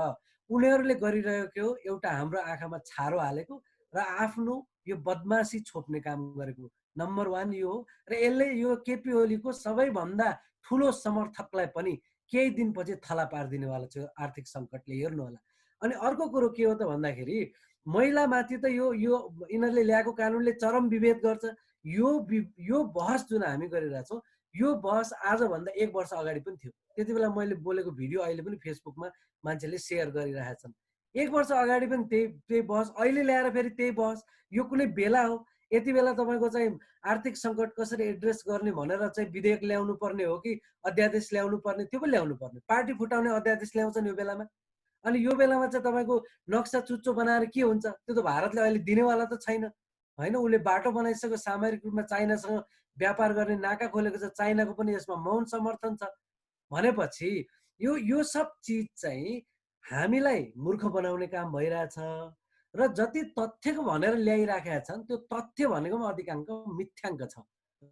उनीहरूले गरिरहेको एउटा हाम्रो आँखामा छारो हालेको र आफ्नो यो बदमासी छोप्ने काम गरेको नम्बर 1 यो हो। र यसले यो केपी ओलीको सबैभन्दा ठुलो समर्थकलाई पनि केही दिनपछि थला पारिदिनेवाला छ आर्थिक सङ्कटले, हेर्नु होला। अनि अर्को कुरो के हो त भन्दाखेरि महिलामाथि त यो यिनीहरूले ल्याएको कानुनले चरम विभेद गर्छ। यो बहस जुन हामी गरिरहेछौँ, यो बहस आजभन्दा 1 वर्ष अगाडि पनि थियो। त्यति बेला मैले बोलेको भिडियो अहिले पनि फेसबुकमा मान्छेले सेयर गरिरहेछन्। 1 वर्ष अगाडि पनि त्यही बहस, अहिले ल्याएर फेरि त्यही बहस। यो कुनै बेला हो? यति बेला तपाईँको चाहिँ आर्थिक सङ्कट कसरी एड्रेस गर्ने भनेर चाहिँ विधेयक ल्याउनु पर्ने हो कि अध्यादेश ल्याउनु पर्ने? त्यो पनि ल्याउनु पर्ने। पार्टी फुटाउने अध्यादेश ल्याउँछन् यो बेलामा। अनि यो बेलामा चाहिँ तपाईँको नक्सा चुच्चो बनाएर के हुन्छ? त्यो त भारतले अहिले दिनेवाला त छैन होइन। उसले बाटो बनाइसक्यो, सामरिक रूपमा चाइनासँग व्यापार गर्ने नाका खोलेको छ। चाइनाको पनि यसमा मौन समर्थन छ भनेपछि यो सब चिज चाहिँ हामीलाई मूर्ख बनाउने काम भइरहेछ। र जति तथ्यको भनेर ल्याइराखेका छन् त्यो तथ्य भनेको पनि अधिकांश मिथ्याङ्क छ।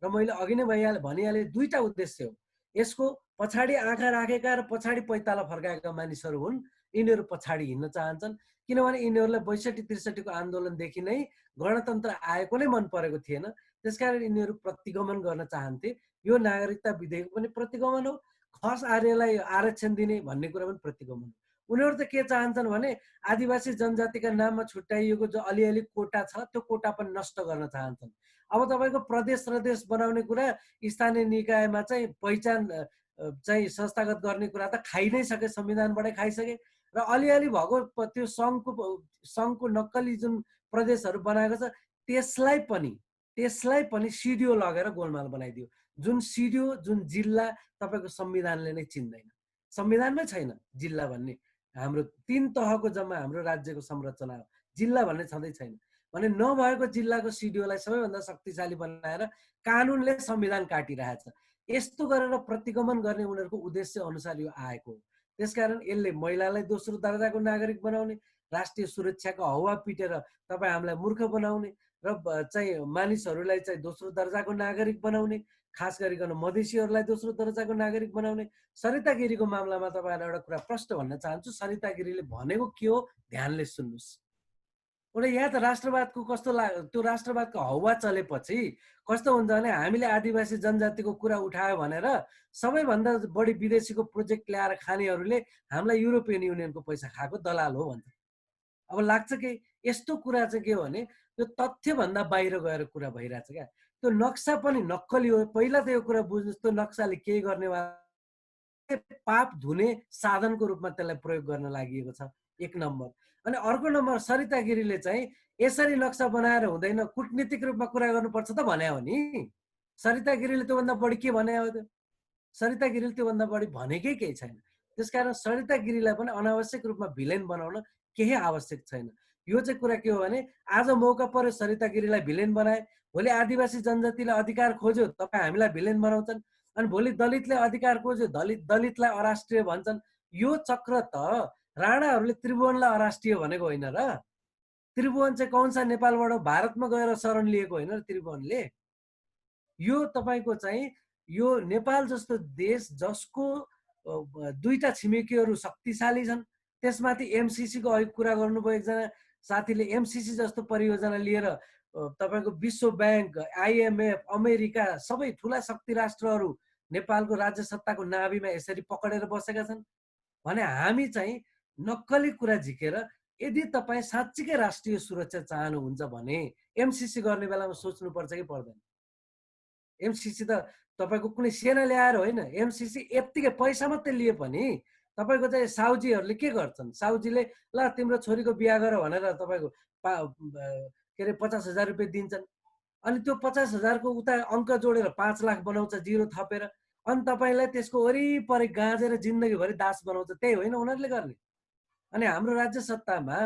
र मैले अघि नै भनिहालेँ 2टा उद्देश्य हो यसको। पछाडि आँखा राखेका र पछाडि पैताला फर्काएका मानिसहरू हुन्। यिनीहरू पछाडि हिँड्न चाहन्छन् किनभने यिनीहरूलाई 62-63 को आन्दोलनदेखि नै गणतन्त्र आएको नै मन परेको थिएन। त्यसकारण यिनीहरू प्रतिगमन गर्न चाहन्थे। यो नागरिकता विधेयक पनि प्रतिगमन हो। खस आर्यलाई आरक्षण दिने भन्ने कुरा पनि प्रतिगमन हो। उनीहरू त के चाहन्छन् भने आदिवासी जनजातिका नाममा छुट्याइएको जो अलिअलि कोटा छ त्यो कोटा पनि नष्ट गर्न चाहन्छन्। अब तपाईँको प्रदेश बनाउने कुरा, स्थानीय निकायमा चाहिँ पहिचान चाहिँ संस्थागत गर्ने कुरा त खाइ नै सके, संविधानबाटै खाइसके। र अलिअलि भएको त्यो सङ्घको नक्कली जुन प्रदेशहरू बनाएको छ त्यसलाई पनि सिडिओ लगेर गोलमाल बनाइदियो। जुन सिडिओ, जुन जिल्ला तपाईँको संविधानले नै चिन्दैन। संविधानमै छैन जिल्ला भन्ने। हाम्रो 3 तहको जम्मा हाम्रो राज्यको संरचना हो। जिल्ला भन्ने छँदै छैन भने नभएको जिल्लाको सिडिओलाई सबैभन्दा शक्तिशाली बनाएर कानुनले संविधान काटिरहेछ। यस्तो गरेर प्रतिगमन गर्ने उनीहरूको उद्देश्य अनुसार यो आएको हो। त्यसकारण यसले महिलालाई दोस्रो दर्जाको नागरिक बनाउने, राष्ट्रिय सुरक्षाको हवा पिटेर तपाईँ हामीलाई मूर्ख बनाउने र चाहिँ मानिसहरूलाई चाहिँ दोस्रो दर्जाको नागरिक बनाउने, खास गरिकन मधेसीहरूलाई दोस्रो दर्जाको नागरिक बनाउने। सरिता गिरीको मामलामा तपाईँहरूलाई एउटा कुरा प्रश्न भन्न चाहन्छु। सरिता गिरीले भनेको के हो ध्यानले सुन्नुहोस्। एउटा यहाँ त राष्ट्रवादको कस्तो त्यो राष्ट्रवादको हवा चलेपछि कस्तो हुन्छ भने हामीले आदिवासी जनजातिको कुरा उठायो भनेर सबैभन्दा बढी विदेशीको प्रोजेक्ट ल्याएर खानेहरूले हामीलाई युरोपियन युनियनको पैसा खाएको दलाल हो भन्छ। अब लाग्छ कि यस्तो कुरा चाहिँ के हो भने यो तथ्यभन्दा बाहिर गएर कुरा भइरहेछ क्या। त्यो नक्सा पनि नक्कली हो। पहिला त यो कुरा बुझ्नुहोस्, त्यो नक्साले केही गर्नेवाला पाप धुने साधनको रूपमा त्यसलाई प्रयोग गर्न लागि छ, 1 नम्बर। अनि अर्को नम्बर सरिता गिरीले चाहिँ यसरी नक्सा बनाएर हुँदैन, कूटनीतिक रूपमा कुरा गर्नुपर्छ त भने हो नि। सरिता गिरीले त्योभन्दा बढी के भने हो त? सरिता गिरीले त्योभन्दा बढी भनेकै केही छैन। त्यसकारण सरिता गिरीलाई पनि अनावश्यक रूपमा भिलेन बनाउन केही आवश्यक छैन। यो चाहिँ कुरा के हो भने आज मौका पर्यो सरिता गिरीलाई भिलेन बनाए, भोलि आदिवासी जनजातिले अधिकार खोज्यो तपाईँ हामीलाई भिलेन बनाउँछन्, अनि भोलि दलितले अधिकार खोज्यो दलितलाई अराष्ट्रिय भन्छन्। यो चक्र त राणाहरूले त्रिभुवनलाई अराष्ट्रिय भनेको होइन र। त्रिभुवन चाहिँ कौन सा नेपालबाट भारतमा गएर शरण लिएको होइन र त्रिभुवनले। यो तपाईँको चाहिँ यो नेपाल जस्तो देश जसको दुईटा छिमेकीहरू शक्तिशाली छन्, त्यसमाथि एमसीसीको अघि कुरा गर्नुभयो एकजना साथीले, एमसीसी जस्तो परियोजना लिएर तपाईँको विश्व ब्याङ्क, आइएमएफ, अमेरिका सबै ठुला शक्ति राष्ट्रहरू नेपालको राज्य सत्ताको नाभिमा यसरी पकडेर बसेका छन् भने हामी चाहिँ नक्कली कुरा झिकेर यदि तपाईँ साँच्चीकै राष्ट्रिय सुरक्षा चाहनुहुन्छ भने एमसीसी गर्ने बेलामा सोच्नुपर्छ कि पर्दैन? एमसीसी त तपाईँको कुनै सेना ल्याएर होइन, एमसीसी यत्तिकै पैसा मात्रै लिए पनि तपाईँको चाहिँ साउजीहरूले के गर्छन्, साउजीले ल तिम्रो छोरीको बिहा गर भनेर तपाईँको के अरे 50,000 रुपियाँ दिन्छन्, अनि त्यो 50,000को उता अङ्क जोडेर 5 लाख बनाउँछ जिरो थपेर, अनि तपाईँलाई त्यसको वरिपरि गाँजेर जिन्दगीभरि दास बनाउँछ। त्यही होइन उनीहरूले गर्ने। अनि हाम्रो राज्य सत्तामा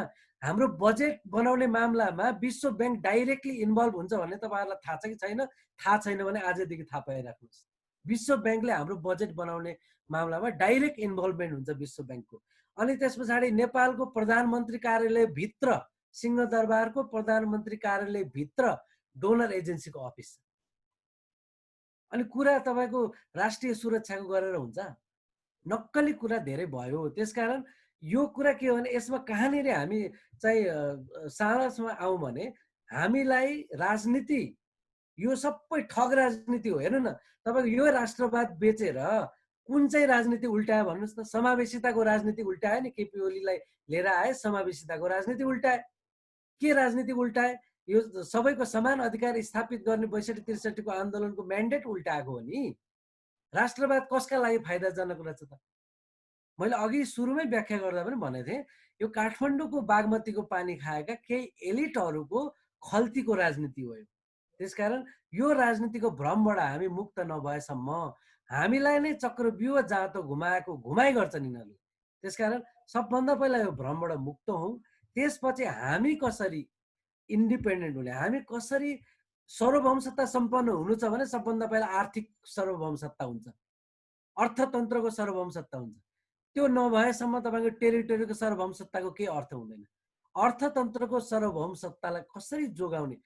हाम्रो बजेट बनाउने मामलामा विश्व ब्याङ्क डाइरेक्टली इन्भल्भ हुन्छ भन्ने तपाईँहरूलाई थाहा छ कि छैन? थाहा छैन भने आजदेखि थाहा पाइराख्नुहोस्। विश्व ब्याङ्कले हाम्रो बजेट बनाउने मामलामा डाइरेक्ट इन्भल्भमेन्ट हुन्छ विश्व ब्याङ्कको। अनि त्यस पछाडि नेपालको प्रधानमन्त्री कार्यालयभित्र, सिंहदरबारको प्रधानमन्त्री कार्यालयभित्र डोनर एजेन्सीको अफिस छ। अनि कुरा तपाईँको राष्ट्रिय सुरक्षाको गरेर हुन्छ? नक्कली कुरा धेरै भयो। त्यसकारण यो कुरा के हो भने यसमा कहाँनिर हामी चाहिँ साहसमा आउँ भने हामीलाई राजनीति यो सबै ठग राजनीति हो। हेर्नु न, तपाईँको यो राष्ट्रवाद बेचेर कुन चाहिँ राजनीति उल्टायो भन्नुहोस् त? समावेशिताको राजनीति उल्टायो नि, केपी ओलीलाई लिएर आए, समावेशिताको राजनीति उल्टाए। के राजनीति उल्टाए? यो सबैको समान अधिकार स्थापित गर्ने 62-63 को आन्दोलनको म्यान्डेट उल्टाएको हो नि। राष्ट्रवाद कसका लागि फाइदाजनक रहेछ त? मैले अघि सुरुमै व्याख्या गर्दा पनि भनेको थिएँ, यो काठमाडौँको बागमतीको पानी खाएका केही एलिटहरूको खल्तीको राजनीति हो। त्यसकारण यो राजनीतिको भ्रमबाट हामी मुक्त नभएसम्म हामीलाई नै चक्रव्यूह जाँतो घुमाएको घुमाइ गर्छन् यिनीहरूले। त्यसकारण सबभन्दा पहिला यो भ्रमबाट मुक्त हौँ, त्यसपछि हामी कसरी इन्डिपेन्डेन्ट हुने, हामी कसरी सार्वभौमसत्ता सम्पन्न हुनु छ भने सबभन्दा पहिला आर्थिक सार्वभौमसत्ता हुन्छ, अर्थतन्त्रको सार्वभौमसत्ता हुन्छ। त्यो नभएसम्म तपाईँको टेरिटोरीको सार्वभौमसत्ताको केही अर्थ हुँदैन। अर्थतन्त्रको सार्वभौमसत्तालाई कसरी जोगाउने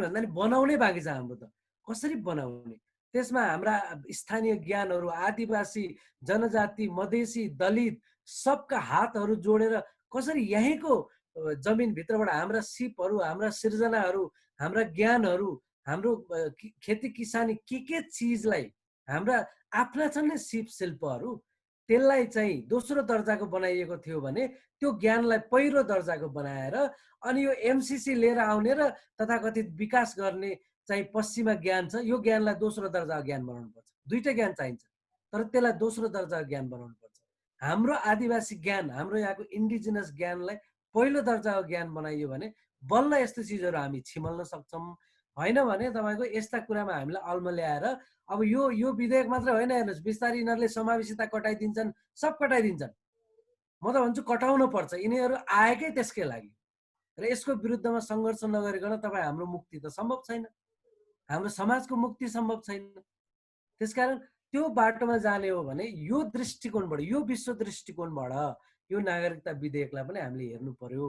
भन्दा नि बनाउनै बाँकी छ हाम्रो त। कसरी बनाउने? त्यसमा हाम्रा स्थानीय ज्ञानहरू, आदिवासी, जनजाति, मधेसी, दलित सबका हातहरू जोडेर कसरी यहीँको जमिनभित्रबाट हाम्रा सिपहरू, हाम्रा सिर्जनाहरू, हाम्रा ज्ञानहरू, हाम्रो खेती किसानी के चिजलाई हाम्रा आफ्ना छन् नि सिप शिल्पहरू, त्यसलाई चाहिँ दोस्रो दर्जाको बनाइएको थियो भने त्यो ज्ञानलाई पहिलो दर्जाको बनाएर अनि यो एमसीसी लिएर आउने र तथाकथित विकास गर्ने चाहिँ पश्चिमा ज्ञान छ, यो ज्ञानलाई दोस्रो दर्जाको ज्ञान बनाउनु पर्छ। दुईटै ज्ञान चाहिन्छ तर त्यसलाई दोस्रो दर्जाको ज्ञान बनाउनु पर्छ। हाम्रो आदिवासी ज्ञान, हाम्रो यहाँको इन्डिजिनस ज्ञानलाई पहिलो दर्जाको ज्ञान बनाइयो भने बल्ल यस्तो चिजहरू हामी छिमल्न सक्छौँ। होइन भने तपाईँको यस्ता कुरामा हामीलाई अल्म ल्याएर अब यो विधेयक मात्रै होइन, हेर्नुहोस् बिस्तारै यिनीहरूले समावेशिता कटाइदिन्छन्, सब कटाइदिन्छन्। म त भन्छु कटाउनु पर्छ, यिनीहरू आएकै त्यसकै लागि। र यसको विरुद्धमा सङ्घर्ष नगरिकन तपाईँ हाम्रो मुक्ति त सम्भव छैन, हाम्रो समाजको मुक्ति सम्भव छैन। त्यसकारण त्यो बाटोमा जाने हो भने यो दृष्टिकोणबाट, यो विश्व दृष्टिकोणबाट यो नागरिकता विधेयकलाई पनि हामीले हेर्नु पर्यो,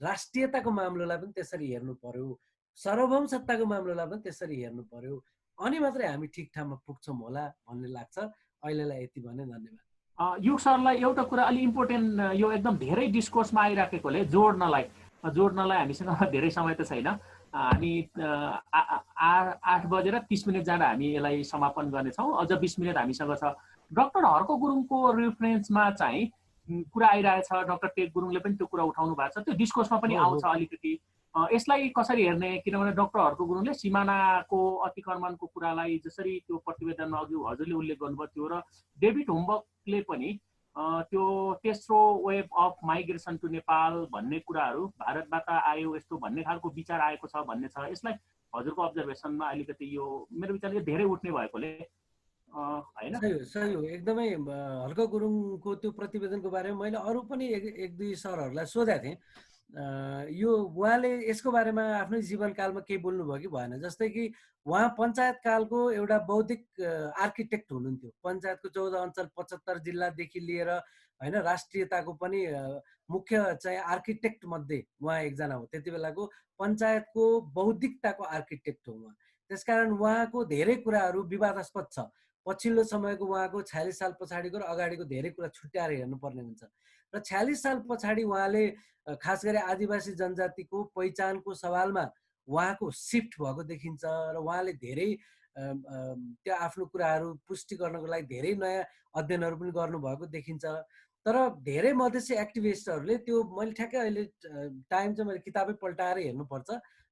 राष्ट्रियताको मामलालाई पनि त्यसरी हेर्नु पर्यो, सार्वभौम सत्ताको मामलालाई पनि त्यसरी हेर्नु पर्यो, अनि मात्रै हामी ठिक ठाउँमा पुग्छौँ होला भन्ने लाग्छ। अहिलेलाई यति भने धन्यवाद। युग सरलाई एउटा कुरा अलि इम्पोर्टेन्ट, यो एकदम धेरै डिस्कोर्समा आइराखेकोले जोड्नलाई हामीसँग धेरै समय त छैन। हामी 8:30 जाँदा हामी यसलाई समापन गर्नेछौँ। अझ 20 मिनट हामीसँग छ। डाक्टर हर्क गुरुङको रेफरेन्समा चाहिँ कुरा आइरहेछ, डाक्टर टेक गुरुङले पनि त्यो कुरा उठाउनु भएको छ, त्यो डिस्कोर्समा पनि आउँछ अलिकति। यसलाई कसरी हेर्ने? किनभने डाक्टर हर्क गुरुङले सिमानाको अतिक्रमणको कुरालाई जसरी त्यो प्रतिवेदनमा अघि हजुरले उल्लेख गर्नुभयो त्यो, र डेभिड होमबर्गले पनि त्यो तेस्रो wave of migration to Nepal भन्ने कुराहरू भारतबाट आयो यस्तो भन्ने खालको विचार आएको छ भन्ने छ। यसलाई हजुरको अब्जर्भेसनमा अलिकति यो मेरो विचारले धेरै उठ्ने भएकोले हैन? सही हो, एकदमै। हर्क गुरुङको त्यो प्रतिवेदनको बारेमा मैले अरू पनि एक दुई सरहरूलाई सोधेको थिएँ। यो उहाँले यसको बारेमा आफ्नै जीवनकालमा केही बोल्नुभयो कि भएन? जस्तै कि उहाँ पञ्चायत कालको एउटा बौद्धिक आर्किटेक्ट हुनुहुन्थ्यो। पञ्चायतको 14 अञ्चल 75 जिल्लादेखि लिएर होइन राष्ट्रियताको पनि मुख्य चाहिँ आर्किटेक्ट मध्ये उहाँ एकजना हो। त्यति बेलाको पञ्चायतको बौद्धिकताको आर्किटेक्ट हो उहाँ। त्यसकारण उहाँको धेरै कुराहरू विवादास्पद छ। पछिल्लो समयको उहाँको 46 साल पछाडिको र अगाडिको धेरै कुरा छुट्याएर हेर्नुपर्ने हुन्छ। र 46 साल पछाडि उहाँले खास गरी आदिवासी जनजातिको पहिचानको सवालमा उहाँको सिफ्ट भएको देखिन्छ र उहाँले धेरै त्यो आफ्नो कुराहरू पुष्टि गर्नको लागि धेरै नयाँ अध्ययनहरू पनि गर्नुभएको देखिन्छ। तर धेरै मधेसी एक्टिभिस्टहरूले त्यो मैले ठ्याक्कै अहिले टाइम चाहिँ मैले किताबै पल्टाएर हेर्नुपर्छ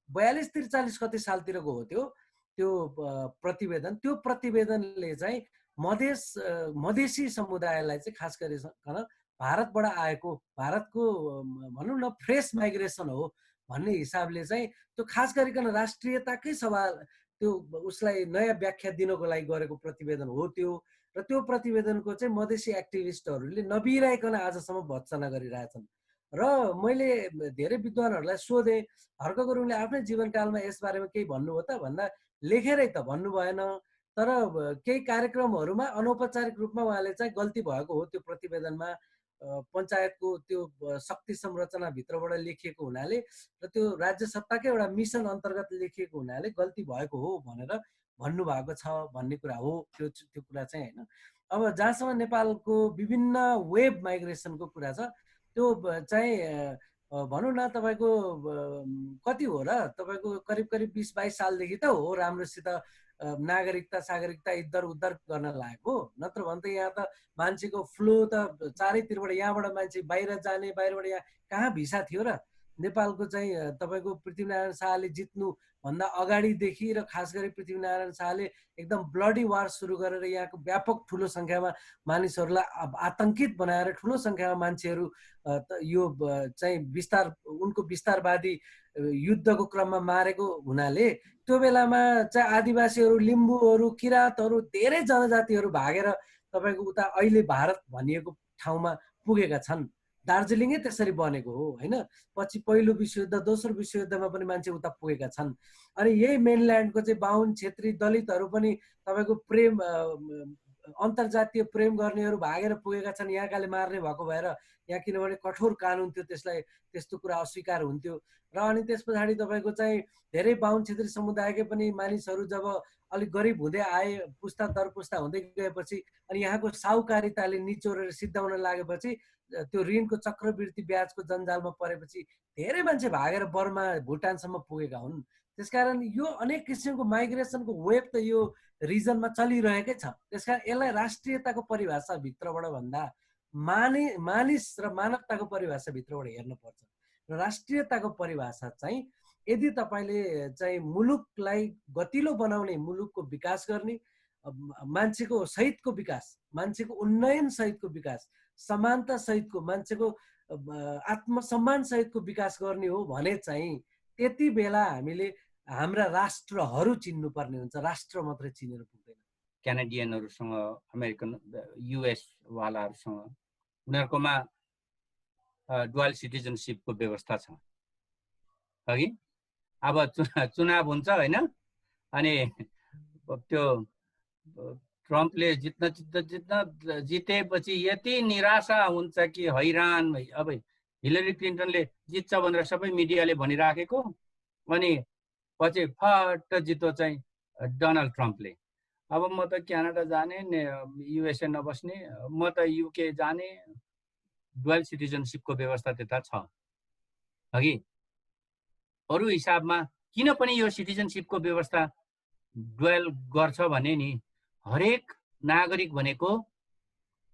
42-43 कति सालतिरको हो त्यो प्रतिवेदन। त्यो प्रतिवेदनले चाहिँ मधेसी समुदायलाई चाहिँ खास गरिकन भारतबाट आएको भारतको भनौँ न फ्रेस माइग्रेसन हो भन्ने हिसाबले चाहिँ त्यो खास गरिकन राष्ट्रियताकै सवाल त्यो उसलाई नयाँ व्याख्या दिनको लागि गरेको प्रतिवेदन हो त्यो। र त्यो प्रतिवेदनको चाहिँ मधेसी एक्टिभिस्टहरूले नबिराइकन आजसम्म भत्सना गरिरहेछन्। र मैले धेरै विद्वानहरूलाई सोधेँ, हर्क गुरुङले आफ्नै जीवनकालमा यसबारेमा केही भन्नुभयो त भन्दा लेखेरै त भन्नु भएन। तर केही कार्यक्रमहरूमा अनौपचारिक रूपमा उहाँले चाहिँ गल्ती भएको हो त्यो प्रतिवेदनमा पञ्चायतको त्यो शक्ति संरचनाभित्रबाट लेखिएको हुनाले र त्यो राज्य सत्ताकै एउटा मिसन अन्तर्गत लेखिएको हुनाले गल्ती भएको हो भनेर भन्नुभएको छ भन्ने कुरा हो त्यो कुरा चाहिँ होइन। अब जहाँसम्म नेपालको विभिन्न वेब माइग्रेसनको कुरा छ त्यो चाहिँ भनौँ न तपाईँको कति हो र तपाईँको करिब 20-22 सालदेखि त हो राम्रोसित नागरिकता सागरिकता इधर उद्धर गर्न लागेको। नत्र भने त यहाँ त मान्छेको फ्लो त चारैतिरबाट यहाँबाट मान्छे बाहिर जाने बाहिरबाट यहाँ कहाँ भिसा थियो र? नेपालको चाहिँ तपाईँको पृथ्वीनारायण शाहले जित्नु भन्दा अगाडिदेखि र खास गरी पृथ्वीनारायण शाहले एकदम ब्लडी वार सुरु गरेर यहाँको व्यापक ठुलो सङ्ख्यामा मानिसहरूलाई आतङ्कित बनाएर ठुलो सङ्ख्यामा मान्छेहरू यो चाहिँ उनको विस्तारवादी युद्धको क्रममा मारेको हुनाले त्यो बेलामा चाहिँ आदिवासीहरू लिम्बूहरू किराँतहरू धेरै जनजातिहरू भागेर तपाईँको उता अहिले भारत भनिएको ठाउँमा पुगेका छन्। दार्जिलिङै त्यसरी बनेको हो होइन। पछि पहिलो विश्वयुद्ध दोस्रो विश्वयुद्धमा पनि मान्छे उता पुगेका छन्। अनि यही मेनल्यान्डको चाहिँ बाहुन क्षेत्री दलितहरू पनि तपाईँको प्रेम अन्तर्जातीय प्रेम गर्नेहरू भागेर पुगेका छन्। यहाँकाले मार्ने भएको भएर यहाँ किनभने कठोर कानुन थियो त्यसलाई त्यस्तो कुरा अस्वीकार हुन्थ्यो। र अनि त्यस पछाडि तपाईँको चाहिँ धेरै बाहुन क्षेत्री समुदायकै पनि मानिसहरू जब अलिक गरिब हुँदै आए पुस्ता दर पुस्ता हुँदै गएपछि अनि यहाँको साहुकारिताले निचोरेर सिद्धाउन लागेपछि त्यो ऋणको चक्रवृद्धि ब्याजको जन्जालमा परेपछि धेरै मान्छे भागेर बर्मा भुटानसम्म पुगेका हुन्। त्यसकारण यो अनेक किसिमको माइग्रेसनको वेब त यो रिजनमा चलिरहेकै छ। त्यसकारण यसलाई राष्ट्रियताको परिभाषाभित्रबाट भन्दा मानिस र मानवताको परिभाषाभित्रबाट हेर्नुपर्छ। र राष्ट्रियताको परिभाषा चाहिँ यदि तपाईँले चाहिँ मुलुकलाई गतिलो बनाउने मुलुकको विकास गर्ने मान्छेको सहितको विकास मान्छेको उन्नयन सहितको विकास समानता सहितको मान्छेको आत्मसम्मान सहितको विकास गर्ने हो भने चाहिँ त्यति बेला हामीले हाम्रा राष्ट्रहरू चिन्नुपर्ने हुन्छ। राष्ट्र मात्रै चिनेर पुग्दैन। क्यानाडियनहरूसँग अमेरिकन युएस वालाहरूसँग उनीहरूकोमा डुअल सिटिजनसिपको व्यवस्था छ अघि। अब चुनाव हुन्छ होइन अनि त्यो ट्रम्पले जितेपछि यति निराशा हुन्छ कि हैरान। अब हिलरी क्लिन्टनले जित्छ भनेर सबै मिडियाले भनिराखेको अनि पछि फट जित्यो चाहिँ डोनाल्ड ट्रम्पले। अब म त क्यानाडा जाने युएसए नबस्ने म त युके जाने। डुअल सिटिजनसिपको व्यवस्था त्यता छ अघि। अरू हिसाबमा किन पनि यो सिटिजनसिपको व्यवस्था डुअल गर्छ भने नि हरेक नागरिक भनेको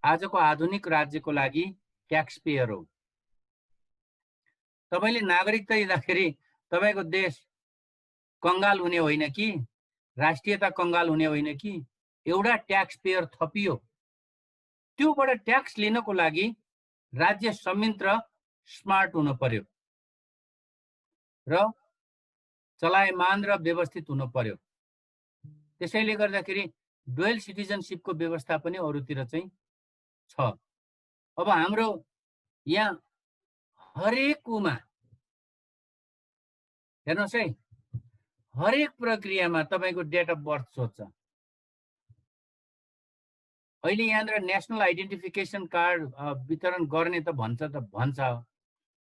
आजको आधुनिक राज्यको लागि ट्याक्स पेयर हो। तपाईँले नागरिकता दिँदाखेरि तपाईँको देश कङ्गाल हुने होइन कि राष्ट्रियता कङ्गाल हुने होइन कि एउटा ट्याक्स पेयर थपियो। त्योबाट ट्याक्स लिनको लागि राज्य संयन्त्र स्मार्ट हुनु पर्यो र चलायमान र व्यवस्थित हुनु पर्यो। त्यसैले गर्दाखेरि डुअल सिटिजनसिपको व्यवस्था पनि अरूतिर चाहिँ छ। अब हाम्रो यहाँ हरेकमा हेर्नुहोस् है, हरेक प्रक्रियामा तपाईँको डेट अफ बर्थ सोध्छ। अहिले यहाँनिर नेसनल आइडेन्टिफिकेसन कार्ड वितरण गर्ने त भन्छ,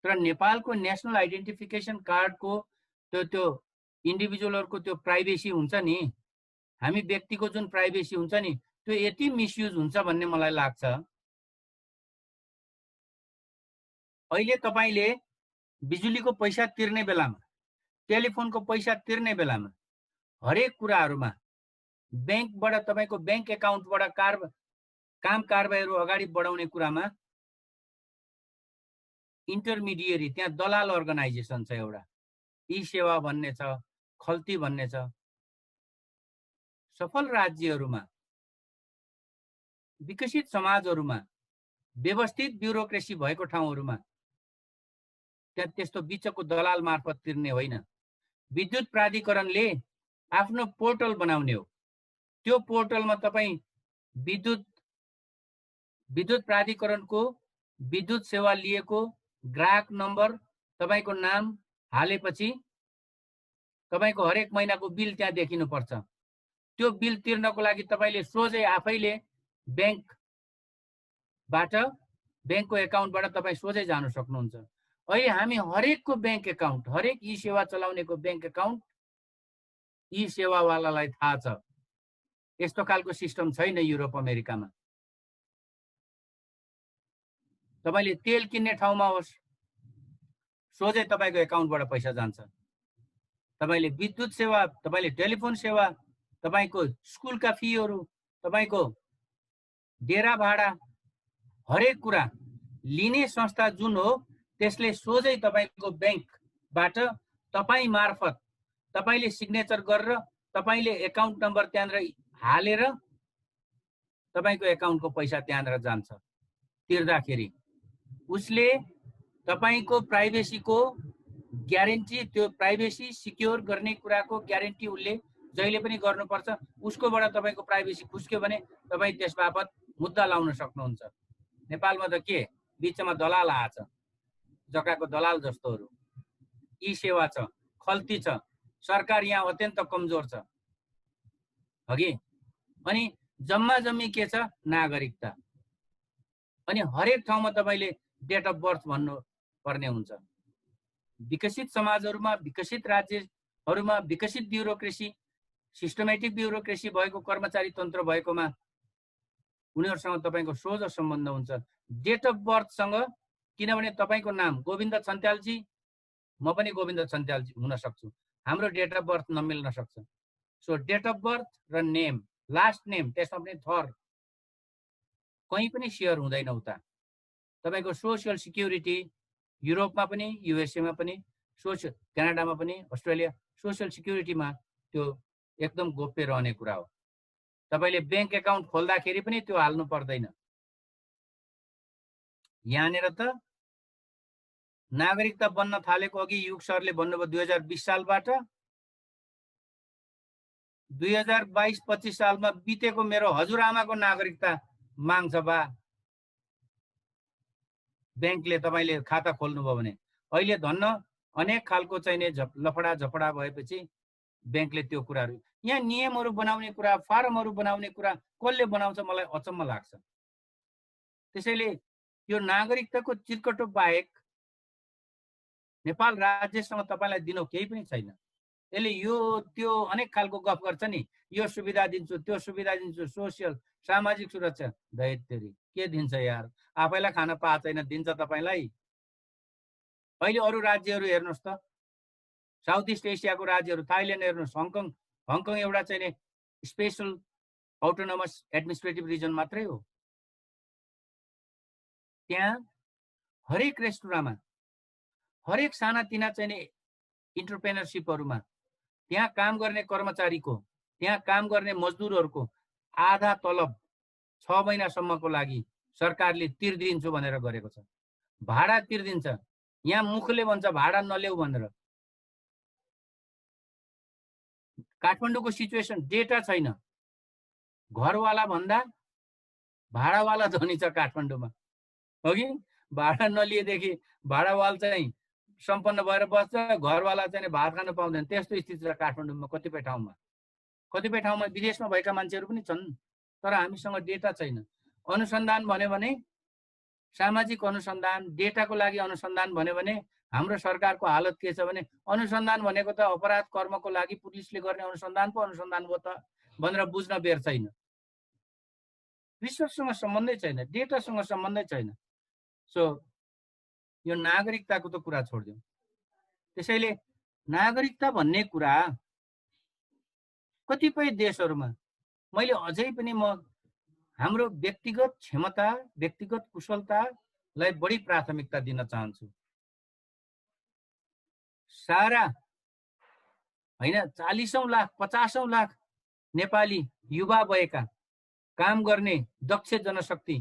तर नेपालको नेसनल आइडेन्टिफिकेसन कार्डको त्यो इन्डिभिजुअलहरूको त्यो प्राइभेसी हुन्छ नि, हामी व्यक्तिको जुन प्राइभेसी हुन्छ नि, त्यो यति मिसयुज हुन्छ भन्ने मलाई लाग्छ। अहिले तपाईँले बिजुलीको पैसा तिर्ने बेलामा, टेलिफोनको पैसा तिर्ने बेलामा, हरेक कुराहरूमा ब्याङ्कबाट तपाईँको ब्याङ्क एकाउन्टबाट काम कारबाहीहरू अगाडि बढाउने कुरामा इन्टरमिडिएरी, त्यहाँ दलाल अर्गनाइजेसन छ एउटा, ई सेवा भन्ने छ, खल्ती भन्ने छ। सफल राज्यहरूमा, विकसित समाजहरूमा, व्यवस्थित ब्युरोक्रेसी भएको ठाउँहरूमा त्यहाँ त्यस्तो बिचको दलाल मार्फत तिर्ने होइन। विद्युत प्राधिकरणले आफ्नो पोर्टल बनाउने हो। त्यो पोर्टलमा तपाईँ विद्युत प्राधिकरणको विद्युत सेवा लिएको ग्राहक नम्बर, तपाईँको नाम हालेपछि तपाईँको हरेक महिनाको बिल त्यहाँ देखिनुपर्छ। त्यो बिल तिर्नको लागि तपाईँले सोझै आफैले ब्याङ्कको एकाउन्टबाट तपाईँ सोझै जान सक्नुहुन्छ। अहिले हामी हरेकको ब्याङ्क एकाउन्ट, हरेक ई सेवा चलाउनेको ब्याङ्क एकाउन्ट ई सेवावालालाई थाहा छ। यस्तो खालको सिस्टम छैन युरोप अमेरिकामा। तपाईँले तेल किन्ने ठाउँमा होस्, सोझै तपाईँको एकाउन्टबाट पैसा जान्छ। तपाईँले विद्युत सेवा, तपाईँले टेलिफोन सेवा, तपाईँको स्कुलका फीहरू, तपाईँको डेरा भाडा, हरेक कुरा लिने संस्था जुन हो त्यसले सोझै तपाईँको ब्याङ्कबाट तपाईँ मार्फत तपाईँले सिग्नेचर गरेर तपाईँले एकाउन्ट नम्बर त्यहाँनिर हालेर तपाईँको एकाउन्टको पैसा त्यहाँनिर जान्छ। तिर्दाखेरि उसले तपाईँको प्राइभेसीको ग्यारेन्टी, त्यो प्राइभेसी सिक्योर गर्ने कुराको ग्यारेन्टी उसले जहिले पनि गर्नुपर्छ। उसकोबाट तपाईँको प्राइभेसी खुस्क्यो भने तपाईँ त्यस बापत मुद्दा लाउन सक्नुहुन्छ। नेपालमा त के बिचमा दलाल आएछ, जग्गाको दलाल जस्तोहरू, ई सेवा छ, खल्ती छ, सरकार यहाँ अत्यन्त कमजोर छ हगि। अनि जम्मा जम्मी के छ, नागरिकता। अनि हरेक ठाउँमा तपाईँले डेट अफ बर्थ भन्नु पर्ने हुन्छ। विकसित समाजहरूमा, विकसित राज्यहरूमा विकसित ब्युरोक्रेसी, सिस्टमेटिक ब्युरोक्रेसी भएको, कर्मचारी तन्त्र भएकोमा उनीहरूसँग तपाईँको सोझो सम्बन्ध हुन्छ डेट अफ बर्थसँग। किनभने तपाईँको नाम गोविन्द छन्त्यालजी, म पनि गोविन्द छन्त्यालजी हुन सक्छु, हाम्रो डेट अफ बर्थ नमिल्न सक्छ। सो डेट अफ बर्थ र नेम, लास्ट नेम, त्यसमा पनि थर कहीँ पनि सेयर हुँदैन उता। तपाईँको सोसियल सिक्युरिटी युरोपमा पनि, युएसएमा पनि, क्यानाडामा पनि, अस्ट्रेलिया, सोसियल सिक्युरिटीमा त्यो एकदम गोप्य रहने कुरा हो। तपाईँले ब्याङ्क एकाउन्ट खोल्दाखेरि पनि त्यो हाल्नु पर्दैन। यहाँनिर त नागरिकता बन्न थालेको अघि युग सरले भन्नुभयो 2020 सालबाट 2022-25 सालमा बितेको मेरो हजुरआमाको नागरिकता माग्छ बा ब्याङ्कले, तपाईँले खाता खोल्नुभयो भने। अहिले धन्न अनेक खालको चाहिने लफडा झपडा भएपछि ब्याङ्कले त्यो कुराहरू, यहाँ नियमहरू बनाउने कुरा, फारमहरू बनाउने कुरा कसले बनाउँछ मलाई अचम्म लाग्छ। त्यसैले यो नागरिकताको चिरकटो बाहेक नेपाल राज्यसँग तपाईँलाई दिनु केही पनि छैन। यसले यो त्यो अनेक खालको गफ गर्छ नि, यो सुविधा दिन्छु, त्यो सुविधा दिन्छु, सोसियल सामाजिक सुरक्षा, दैत्यरी के दिन्छ यार, आफैलाई खान पाएको छैन, दिन्छ तपाईँलाई। अहिले अरू राज्यहरू हेर्नुहोस् त, साउथ इस्ट एसियाको राज्यहरू, थाइल्यान्ड हेर्नुहोस्, हङकङ एउटा चाहिँ नि स्पेसल अटोनोमस एडमिनिस्ट्रेटिभ रिजन मात्रै हो। त्यहाँ हरेक रेस्टुराँमा, हरेक सानातिना चाहिँ नि इन्टरप्रेनरसिपहरूमा त्यहाँ काम गर्ने कर्मचारीको, त्यहाँ काम गर्ने मजदुरहरूको आधा तलब 6 महिनासम्मको लागि सरकारले तिर्दिन्छु भनेर गरेको छ। भाडा तिर्दिन्छ, यहाँ मुखले भन्छ भाडा नल्याऊ भनेर। काठमाडौँको सिचुएसन डेटा छैन, घरवाला भन्दा भाडावाला धनी छ काठमाडौँमा, हो कि? भाडा नलिएदेखि भाडावाल चाहिँ सम्पन्न भएर बस्छ, घरवाला चाहिँ भात खान पाउँदैन। त्यस्तो स्थिति छ काठमाडौँमा कतिपय ठाउँमा। कतिपय ठाउँमा विदेशमा भएका मान्छेहरू पनि छन्, तर हामीसँग डेटा छैन। अनुसन्धान भन्यो भने सामाजिक अनुसन्धान, डेटाको लागि अनुसन्धान भन्यो भने हाम्रो सरकारको हालत के छ भने अनुसन्धान भनेको त अपराध कर्मको लागि पुलिसले गर्ने अनुसन्धान पो अनुसन्धान हो त भनेर बुझ्न बेर छैन। रिसर्चसँग सम्बन्धै छैन, डेटासँग सम्बन्धै छैन। सो यो नागरिकताको त कुरा छोडिदिउँ। त्यसैले नागरिकता भन्ने कुरा कतिपय देशहरूमा मैले अझै पनि हाम्रो व्यक्तिगत क्षमता, व्यक्तिगत कुशलतालाई बढी प्राथमिकता दिन चाहन्छु। सारा हैन 40औं लाख 50औं लाख नेपाली युवा भएका काम गर्ने दक्ष जनशक्ति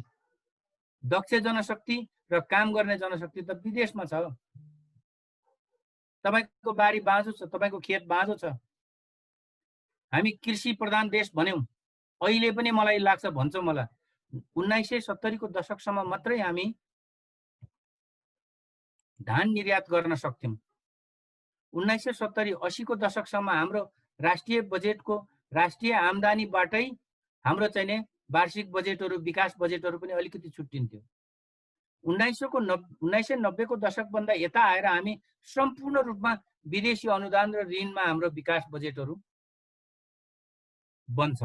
र काम गर्ने जनशक्ति त विदेशमा छ। तपाईको बारी बाँझो छ, तपाईको खेत बाँझो छ। हामी कृषि प्रधान देश भन्यौं, अहिले पनि मलाई लाग्छ, भन्छौं मलाई 1970 को दशकसम्म मात्रै हामी धान निर्यात गर्न सक्थ्यौं। 1970-80 को दशकसम्म हाम्रो राष्ट्रिय बजेटको राष्ट्रिय आम्दानीबाटै हाम्रो चाहिँ वार्षिक बजेटहरू, विकास बजेटहरू पनि अलिकति छुट्टिन्थ्यो। 1990 को दशकभन्दा यता आएर हामी सम्पूर्ण रूपमा विदेशी अनुदान र ऋणमा हाम्रो विकास बजेटहरू बन्छ।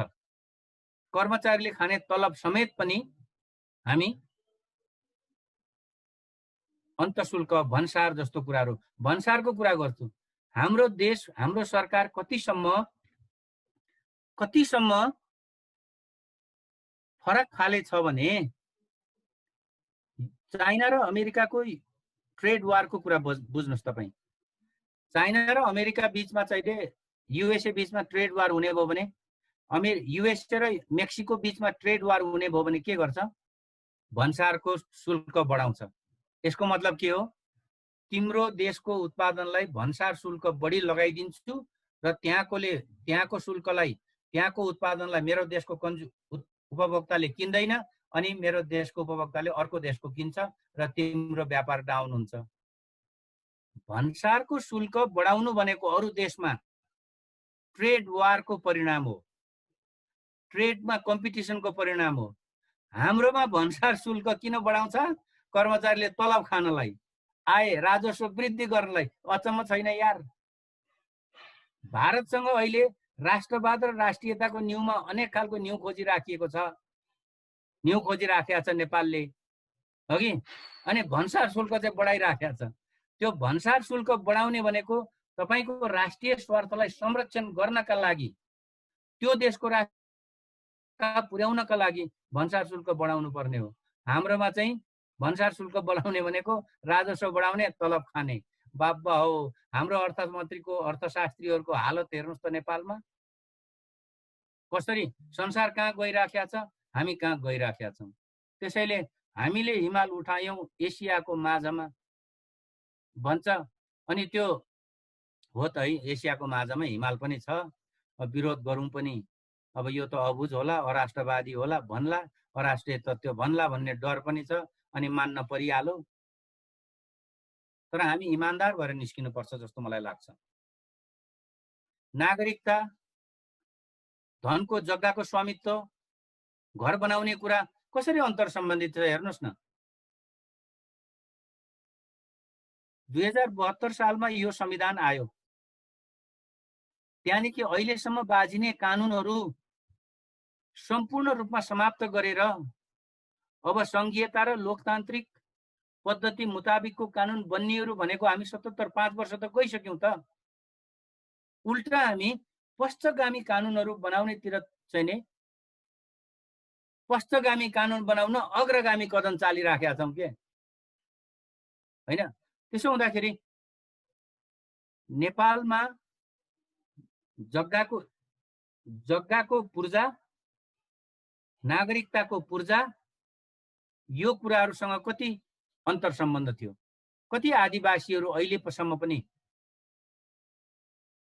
कर्मचारीले खाने तलब समेत पनि हामी अन्तशुल्क, भन्सार जस्तो कुराहरू, भन्सारको कुरा गर्छु। हाम्रो देश, हाम्रो सरकार कतिसम्म फरक खाले छ भने चाइना र अमेरिकाको ट्रेड वारको कुरा बुझ्नुस् तपाईँ। चाइना र अमेरिका बीचमा चाहिँ युएसए बीचमा ट्रेड वार हुने भयो भने, युएसए र मेक्सिको बीचमा ट्रेड वार हुने भयो भने के गर्छ? भन्सारको शुल्क बढाउँछ। यसको मतलब के हो? तिम्रो देशको उत्पादनलाई भन्सार शुल्क बढी लगाइदिन्छु र त्यहाँको शुल्कलाई, त्यहाँको उत्पादनलाई मेरो देशको उपभोक्ताले किन्दैन, अनि मेरो देशको उपभोक्ताले अर्को देशको किन्छ र तिम्रो व्यापार डाउन हुन्छ। भन्सारको शुल्क बढाउनु भनेको अरू देशमा ट्रेड वारको परिणाम हो, ट्रेडमा कम्पिटिसनको परिणाम हो। हाम्रोमा भन्सार शुल्क किन बढाउँछ? कर्मचारीले तलब खानलाई, आय राजस्व वृद्धि गर्नलाई। अचम्म छैन यार? भारतसँग अहिले राष्ट्रवाद र राष्ट्रियताको न्यूमा अनेक खालको न्यू खोजिराखेको छ, न्यू खोजिराखेको छ नेपालले, हगि? अनि भन्सार शुल्क चाहिँ बढाइराखेको छ। त्यो भन्सार शुल्क बढाउने भनेको तपाईको राष्ट्रिय स्वार्थलाई संरक्षण गर्नका लागि, त्यो देशको राष्ट्र पुर्याउनका लागि भन्सार शुल्क बढाउनु पर्ने हो। हाम्रोमा चाहिँ भन्सार शुल्क बढाउने भनेको राजस्व बढाउने, तलब खाने। बाबा हो, हाम्रो अर्थमन्त्रीको, अर्थशास्त्रीहरूको हालत हेर्नुस् त नेपालमा कसरी। संसार कहाँ गइराखेको छ, हामी कहाँ गइराखेका छौँ। त्यसैले हामीले हिमाल उठायौं एसियाको माझमा भन्छ, अनि त्यो हो त है, एसियाको माझमा हिमाल पनि छ। विरोध गरौँ पनि अब यो त अबुझ होला, अराष्ट्रवादी होला भन्ला, अराष्ट्रिय तत्त्व भन्ला भन्ने डर पनि छ, अनि मान्न परिहाल्यो। तर हामी इमानदार भएर निस्किनु पर्छ जस्तो मलाई लाग्छ। नागरिकता, धनको जग्गाको स्वामित्व, घर बनाउने कुरा कसरी अन्तर सम्बन्धित छ हेर्नुस् न। 2072 सालमा यो संविधान आयो, त्यहाँदेखि अहिलेसम्म बाजिने कानुनहरू सम्पूर्ण रूपमा समाप्त गरेर अब संघीयता र लोकतान्त्रिक पद्धति मुताबिकको कानुन बन्नेहरू भनेको हामी 75 वर्ष त गइसक्यौं त। उल्टा हामी पश्चगामी कानुनहरू बनाउनेतिर चाहिँ नि, पश्चगामी कानुन बनाउन अग्रगामी कदम चालिराखेका छौं के हैन। त्यसो हुँदाखेरि नेपालमा जग्गाको पूर्जा, नागरिकताको पूर्जा, यो कुराहरूसँग कति अन्तर सम्बन्ध थियो? कति आदिवासीहरू अहिलेसम्म पनि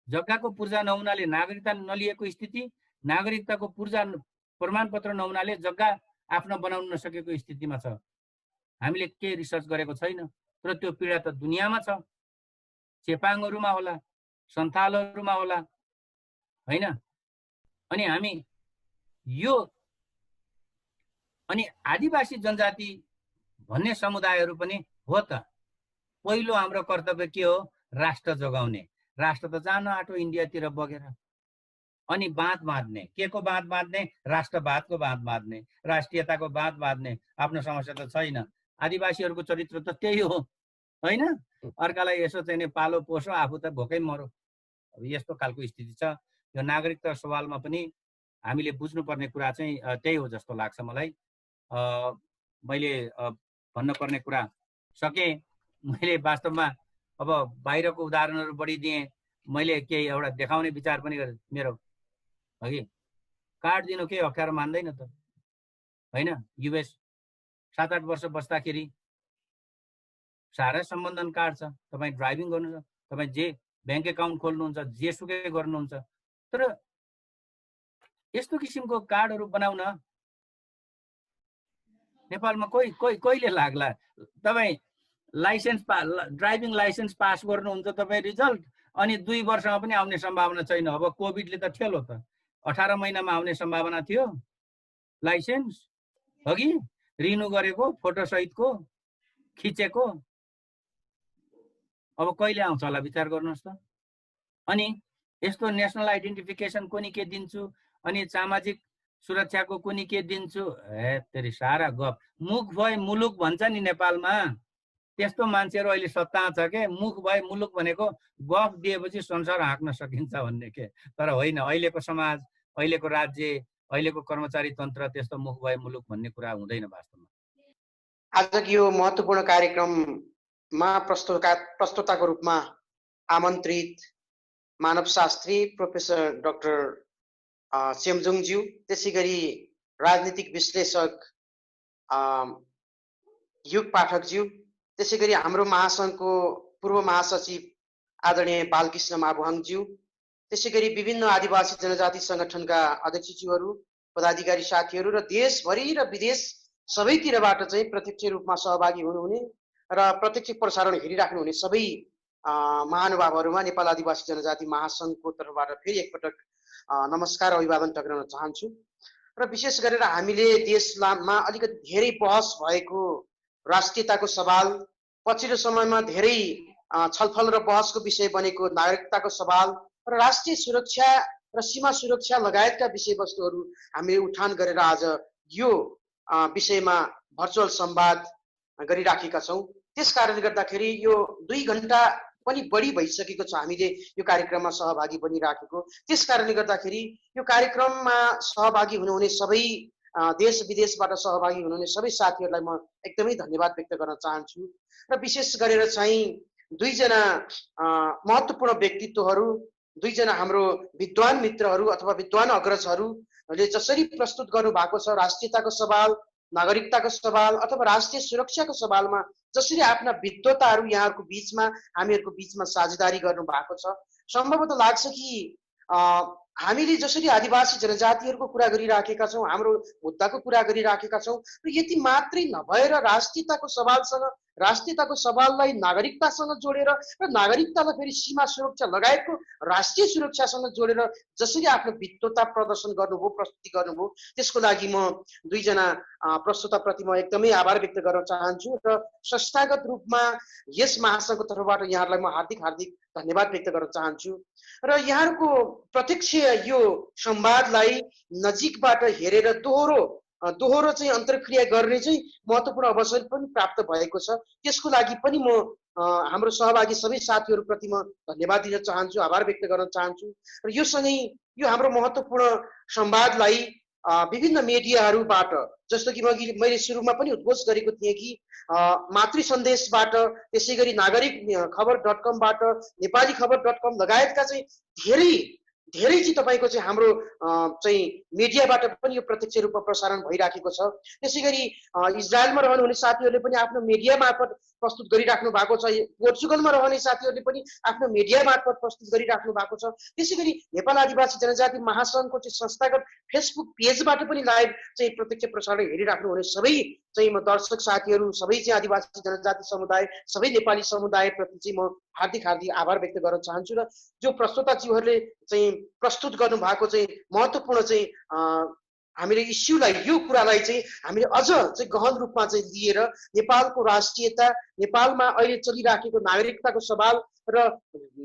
जग्गाको पूर्जा नहुनाले नागरिकता नलिएको स्थिति, नागरिकताको पूर्जा प्रमाणपत्र नहुनाले जग्गा आफ्नो बनाउन नसकेको स्थितिमा छ। हामीले केही रिसर्च गरेको छैन, तर त्यो पीडा त दुनियाँमा छ। चेपाङहरूमा होला, सन्थालहरूमा होला, होइन? अनि हामी यो अनि आदिवासी जनजाति भन्ने समुदायहरू पनि हो त। पहिलो हाम्रो कर्तव्य के हो? राष्ट्र जोगाउने। राष्ट्र त जान आँटो इन्डियातिर बगेर। अनि बाँध बाँध्ने, के को बाँध बाँध्ने? राष्ट्रवादको बाँध बाँध्ने, राष्ट्रियताको बाँध बाँध्ने। आफ्नो समस्या त छैन। आदिवासीहरूको चरित्र त त्यही हो, होइन? अर्कालाई यसो चाहिँ पालो पोसो, आफू त भोकै मरो। अब यस्तो खालको स्थिति छ। यो नागरिकता सवालमा पनि हामीले बुझ्नुपर्ने कुरा चाहिँ त्यही हो जस्तो लाग्छ मलाई। मैले भन्नुपर्ने कुरा सकेँ। मैले वास्तवमा अब बाहिरको उदाहरणहरू बढी दिएँ। मैले केही एउटा देखाउने विचार पनि गरेँ मेरो, अघि कार्ड दिनु केही अप्ठ्यारो मान्दैन त, होइन? युएस 7-8 वर्ष बस्दाखेरि सारा सम्बन्धन कार्ड छ। तपाईँ ड्राइभिङ गर्नु छ, तपाईँ जे ब्याङ्क एकाउन्ट खोल्नुहुन्छ, जे सुकै गर्नुहुन्छ। तर यस्तो किसिमको कार्डहरू बनाउन नेपालमा कहिले लाग्ला? तपाईँ लाइसेन्स ड्राइभिङ लाइसेन्स पास गर्नुहुन्छ, तपाईँ रिजल्ट, अनि 2 वर्षमा पनि आउने सम्भावना छैन। अब कोभिडले त ठेलो त 18 महिनामा आउने सम्भावना थियो लाइसेन्स, अघि रिन्यू गरेको फोटो सहितको खिचेको। अब कहिले आउँछ होला विचार गर्नुहोस् त। अनि यस्तो नेसनल आइडेन्टिफिकेसन कुनी के दिन्छु, अनि सामाजिक सुरक्षाको कुनी के दिन्छु, तेरी सारा गफ। मुख भए मुलुक भन्छ नि नेपालमा, त्यस्तो मान्छेहरू अहिले सत्ता छ के। मुख भए मुलुक भनेको गफ दिएपछि संसार हाँक्न सकिन्छ भन्ने के। तर होइन, अहिलेको समाज, अहिलेको राज्य, अहिलेको कर्मचारी तन्त्र त्यस्तो मुख भए मुलुक भन्ने कुरा हुँदैन वास्तवमा। आजको यो महत्त्वपूर्ण कार्यक्रममा प्रस्तोताको रूपमा आमन्त्रित मानवशास्त्री प्रोफेसर डाक्टर चेम्जुङज्यू, त्यसै गरी राजनीतिक विश्लेषक युग पाठकज्यू, त्यसै गरी हाम्रो महासङ्घको पूर्व महासचिव आदरणीय बालकृष्ण माबुहाङज्यू, त्यसै गरी विभिन्न आदिवासी जनजाति सङ्गठनका अध्यक्षज्यूहरू, पदाधिकारी साथीहरू र देशभरि र विदेश सबैतिरबाट चाहिँ प्रत्यक्ष रूपमा सहभागी हुनुहुने र प्रत्यक्ष प्रसारण हेरिराख्नुहुने सबै महानुभावहरूमा नेपाल आदिवासी जनजाति महासङ्घको तर्फबाट फेरि एकपटक नमस्कार अभिवादन टक्राउन चाहन्छु। र विशेष गरेर हामीले देशमा अलिकति धेरै बहस भएको राष्ट्रियताको सवाल, पछिल्लो समयमा धेरै छलफल र बहसको विषय बनेको नागरिकताको सवाल र राष्ट्रिय सुरक्षा र सीमा सुरक्षा लगायतका विषयवस्तुहरू हामीले उठान गरेर आज यो विषयमा भर्चुअल संवाद गरिराखेका छौँ। त्यस कारणले गर्दाखेरि यो 2 घण्टा पनि बढी भइसकेको छ हामीले यो कार्यक्रममा सहभागी बनिराखेको। त्यस कारणले गर्दाखेरि यो कार्यक्रममा सहभागी हुनुहुने सबै देश विदेशबाट सहभागी हुनुहुने सबै साथीहरूलाई म एकदमै धन्यवाद व्यक्त गर्न चाहन्छु। र विशेष गरेर चाहिँ 2 जना महत्त्वपूर्ण व्यक्तित्वहरू, 2 जना हाम्रो विद्वान मित्रहरू अथवा विद्वान अग्रजहरूले जसरी प्रस्तुत गर्नु भएको छ राष्ट्रियताको सवाल, नागरिकताको सवाल अथवा राष्ट्रिय सुरक्षाको सवालमा जसरी आफ्ना विद्वताहरू यहाँहरूको बीचमा हामीहरूको बीचमा साझेदारी गर्नु भएको छ, सम्भवतः लाग्छ कि हामीले जसरी आदिवासी जनजातिहरूको कुरा गरिराखेका छौँ, हाम्रो मुद्दाको कुरा गरिराखेका छौँ, र यति मात्रै नभएर राष्ट्रियताको सवालसँग, राष्ट्रियताको सवाललाई नागरिकतासँग जोडेर र नागरिकतालाई फेरि सीमा सुरक्षा लगायतको राष्ट्रिय सुरक्षासँग जोडेर जसरी आफ्नो विद्वता प्रदर्शन गर्नुभयो, प्रस्तुति गर्नुभयो, त्यसको लागि म 2 जना प्रस्तुताप्रति म एकदमै आभार व्यक्त गर्न चाहन्छु र संस्थागत रूपमा यस महासङ्घको तर्फबाट यहाँहरूलाई म हार्दिक धन्यवाद व्यक्त गर्न चाहन्छु। र यहाँहरूको प्रत्यक्ष यो संवादलाई नजिकबाट हेरेर दोहोरो चाहिँ अन्तर्क्रिया गर्ने चाहिँ महत्त्वपूर्ण अवसर पनि प्राप्त भएको छ। त्यसको लागि पनि म हाम्रो सहभागी सबै साथीहरूप्रति म धन्यवाद दिन चाहन्छु, आभार व्यक्त गर्न चाहन्छु। र यो सँगै यो हाम्रो महत्त्वपूर्ण संवादलाई विभिन्न मिडियाहरूबाट, जस्तो कि मैले सुरुमा पनि उद्घोष गरेको थिएँ कि मातृ सन्देशबाट, त्यसै गरी नागरिक खबर.com-बाट, नेपाली खबर.com लगायतका चाहिँ धेरै चाहिँ तपाईँको चाहिँ हाम्रो चाहिँ मिडियाबाट पनि यो प्रत्यक्ष रूपमा प्रसारण भइराखेको छ। त्यसै गरी इजरायलमा रहनुहुने साथीहरूले पनि आफ्नो मिडिया मार्फत प्रस्तुत गरिराख्नु भएको छ, पोर्चुगलमा रहने साथीहरूले पनि आफ्नो मिडिया मार्फत प्रस्तुत गरिराख्नु भएको छ। त्यसै गरी नेपाल आदिवासी जनजाति महासङ्घको चाहिँ संस्थागत फेसबुक पेजबाट पनि लाइभ चाहिँ प्रत्यक्ष प्रसारण हेरिराख्नुहुने सबै चाहिँ म दर्शक साथीहरू सबै चाहिँ आदिवासी जनजाति समुदाय सबै नेपाली समुदायप्रति चाहिँ म हार्दिक आभार व्यक्त गर्न चाहन्छु र जो प्रस्तोताज्यूहरूले चाहिँ प्रस्तुत गर्नु भएको चाहिँ महत्त्वपूर्ण चाहिँ हामीले इस्युलाई यो कुरालाई चाहिँ हामीले अझ चाहिँ गहन रूपमा चाहिँ लिएर नेपालको राष्ट्रियता नेपालमा अहिले चलिराखेको नागरिकताको सवाल र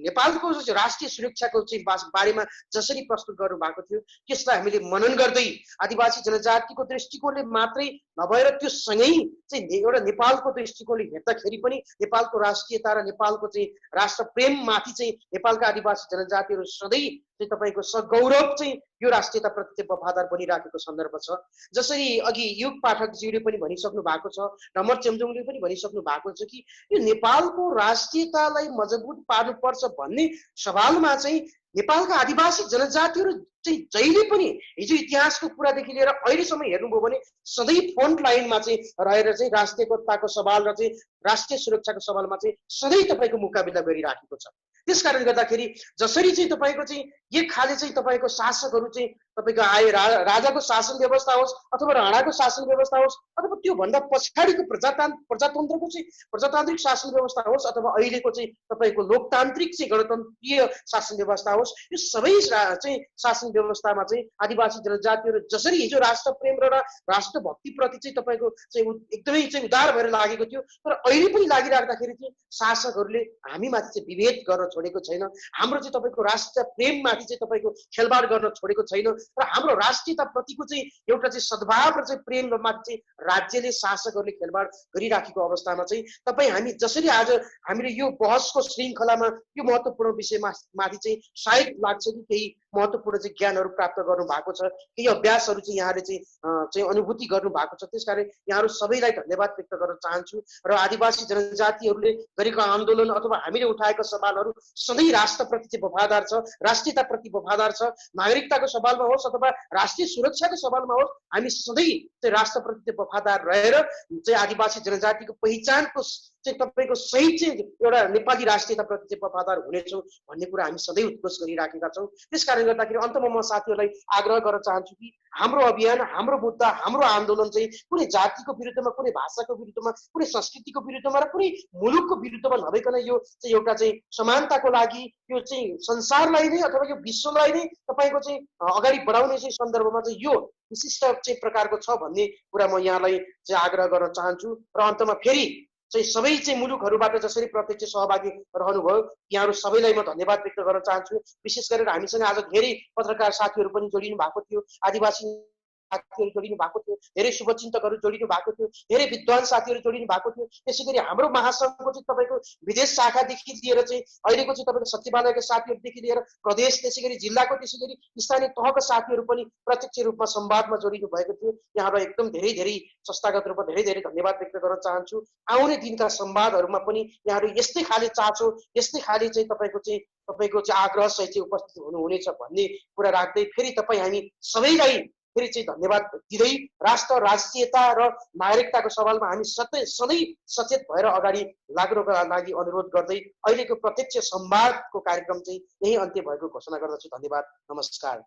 नेपालको राष्ट्रिय सुरक्षाको चाहिँ बारेमा जसरी प्रस्तुत गर्नु भएको थियो त्यसलाई हामीले मनन गर्दै आदिवासी जनजातिको दृष्टिकोणले मात्रै नभएर त्यो सँगै चाहिँ एउटा नेपालको दृष्टिकोणले हेर्दाखेरि पनि नेपालको राष्ट्रियता र नेपालको चाहिँ राष्ट्र प्रेममाथि चाहिँ नेपालका आदिवासी जनजातिहरू सधैँ चाहिँ तपाईँको सगौरव चाहिँ यो राष्ट्रियताप्रति चाहिँ वफादार बनिराखेको सन्दर्भ छ। जसरी अघि युग पाठकज्यूले पनि भनिसक्नु भएको छ, डमर चेम्जोङले पनि भनिसक्नु भएको छ कि यो नेपालको राष्ट्रियतालाई मजबुत पार्नुपर्छ भन्ने सवालमा चाहिँ नेपालका आदिवासी जनजातिहरू चाहिँ जहिले पनि हिजो इतिहासको कुरादेखि लिएर अहिलेसम्म हेर्नुभयो भने सधैँ फ्रन्ट लाइनमा चाहिँ रहेर चाहिँ राष्ट्रियताको सवाल र चाहिँ राष्ट्रिय सुरक्षाको सवालमा चाहिँ सधैँ तपाईँको मुकाबिला गरिराखेको छ। त्यसकारण गर्दाखेरि जसरी चाहिँ तपाईँको चाहिँ एक खाले चाहिँ तपाईँको शासकहरू चाहिँ तपाईँको आए राजाको शासन व्यवस्था होस् अथवा राणाको शासन व्यवस्था होस् अथवा त्योभन्दा पछाडिको प्रजातन्त्रको चाहिँ प्रजातान्त्रिक शासन व्यवस्था होस् अथवा अहिलेको चाहिँ तपाईँको लोकतान्त्रिक चाहिँ गणतन्त्रीय शासन व्यवस्था होस्, यो सबै चाहिँ शासन व्यवस्थामा चाहिँ आदिवासी जनजातिहरू जसरी हिजो राष्ट्र प्रेम र राष्ट्रभक्तिप्रति चाहिँ तपाईँको चाहिँ एकदमै चाहिँ उदार भएर लागेको थियो, तर अहिले पनि लागिराख्दाखेरि चाहिँ शासकहरूले हामीमाथि चाहिँ विभेद गर्न छोडेको छैन, हाम्रो चाहिँ तपाईँको राष्ट्र प्रेममाथि चाहिँ तपाईँको खेलबाड गर्न छोडेको छैन र हाम्रो राष्ट्रियताप्रतिको चाहिँ एउटा चाहिँ सद्भाव र चाहिँ प्रेममाथि चाहिँ राज्यले शासकहरूले खेलबाड गरिराखेको अवस्थामा चाहिँ तपाईँ हामी जसरी आज हामीले यो बहसको श्रृङ्खलामा यो महत्त्वपूर्ण विषयमाथि चाहिँ सायद लाग्छ कि केही महत्त्वपूर्ण चाहिँ ज्ञानहरू प्राप्त गर्नु भएको छ, केही अभ्यासहरू चाहिँ यहाँले चाहिँ अनुभूति गर्नु भएको छ। त्यसकारण यहाँहरू सबैलाई धन्यवाद व्यक्त गर्न चाहन्छु र आदिवासी जनजातिहरूले गरेको आन्दोलन अथवा हामीले उठाएका सवालहरू सधैँ राष्ट्रप्रति चाहिँ वफादार छ, राष्ट्रियताप्रति वफादार छ, नागरिकताको सवालमा होस् अथवा राष्ट्रिय सुरक्षाको सवालमा होस्, हामी सधैँ चाहिँ राष्ट्रप्रति चाहिँ वफादार रहेर चाहिँ आदिवासी जनजातिको पहिचानको चाहिँ तपाईँको सही चाहिँ एउटा नेपाली राष्ट्रियताप्रति चाहिँ वफादार हुनेछौँ भन्ने कुरा हामी सधैँ उद्घोष गरिराखेका छौँ। त्यसकारण गर्दाखेरि अन्तमा म साथीहरूलाई आग्रह गर्न चाहन्छु कि हाम्रो अभियान, हाम्रो मुद्दा, हाम्रो आन्दोलन चाहिँ कुनै जातिको विरुद्धमा, कुनै भाषाको विरुद्धमा, कुनै संस्कृतिको विरुद्धमा र कुनै मुलुकको विरुद्धमा नभइकन यो चाहिँ एउटा चाहिँ समानताको लागि यो चाहिँ संसारलाई नै अथवा यो विश्वलाई नै तपाईँको चाहिँ अगाडि बढाउने चाहिँ सन्दर्भमा चाहिँ यो विशिष्ट चाहिँ प्रकारको छ भन्ने कुरा म यहाँलाई चाहिँ आग्रह गर्न चाहन्छु। र अन्तमा फेरि चाहिँ सबै चाहिँ मुलुकहरूबाट जसरी प्रत्यक्ष सहभागी रहनुभयो यहाँहरू सबैलाई म धन्यवाद व्यक्त गर्न चाहन्छु। विशेष गरेर हामीसँग आज धेरै पत्रकार साथीहरू पनि जोडिनु भएको थियो, आदिवासी साथीहरू जोडिनु भएको थियो, धेरै शुभचिन्तकहरू जोडिनु भएको थियो, धेरै विद्वान साथीहरू जोडिनु भएको थियो। त्यसै गरी हाम्रो महासङ्घको चाहिँ तपाईँको विदेश शाखादेखि लिएर चाहिँ अहिलेको चाहिँ तपाईँको सचिवालयका साथीहरूदेखि लिएर प्रदेश, त्यसै गरी जिल्लाको, त्यसै गरी स्थानीय तहका साथीहरू पनि प्रत्यक्ष रूपमा संवादमा जोडिनु भएको थियो। यहाँलाई एकदम धेरै धेरै संस्थागत रूपमा धेरै धेरै धन्यवाद व्यक्त गर्न चाहन्छु। आउने दिनका संवादहरूमा पनि यहाँहरू यस्तै खाले चासो, यस्तै खाले चाहिँ तपाईँको चाहिँ आग्रह सहित चाहिँ उपस्थित हुनुहुनेछ भन्ने कुरा राख्दै फेरि तपाईँ हामी सबैलाई फेरि चाहिँ धन्यवाद दिँदै राष्ट्र, राष्ट्रियता र नागरिकताको सवालमा हामी सधैँ सचेत भएर अगाडि लाग्नुका लागि अनुरोध गर्दै अहिलेको प्रत्यक्ष संवादको कार्यक्रम चाहिँ यही अन्त्य भएको घोषणा गर्दछु। धन्यवाद, नमस्कार।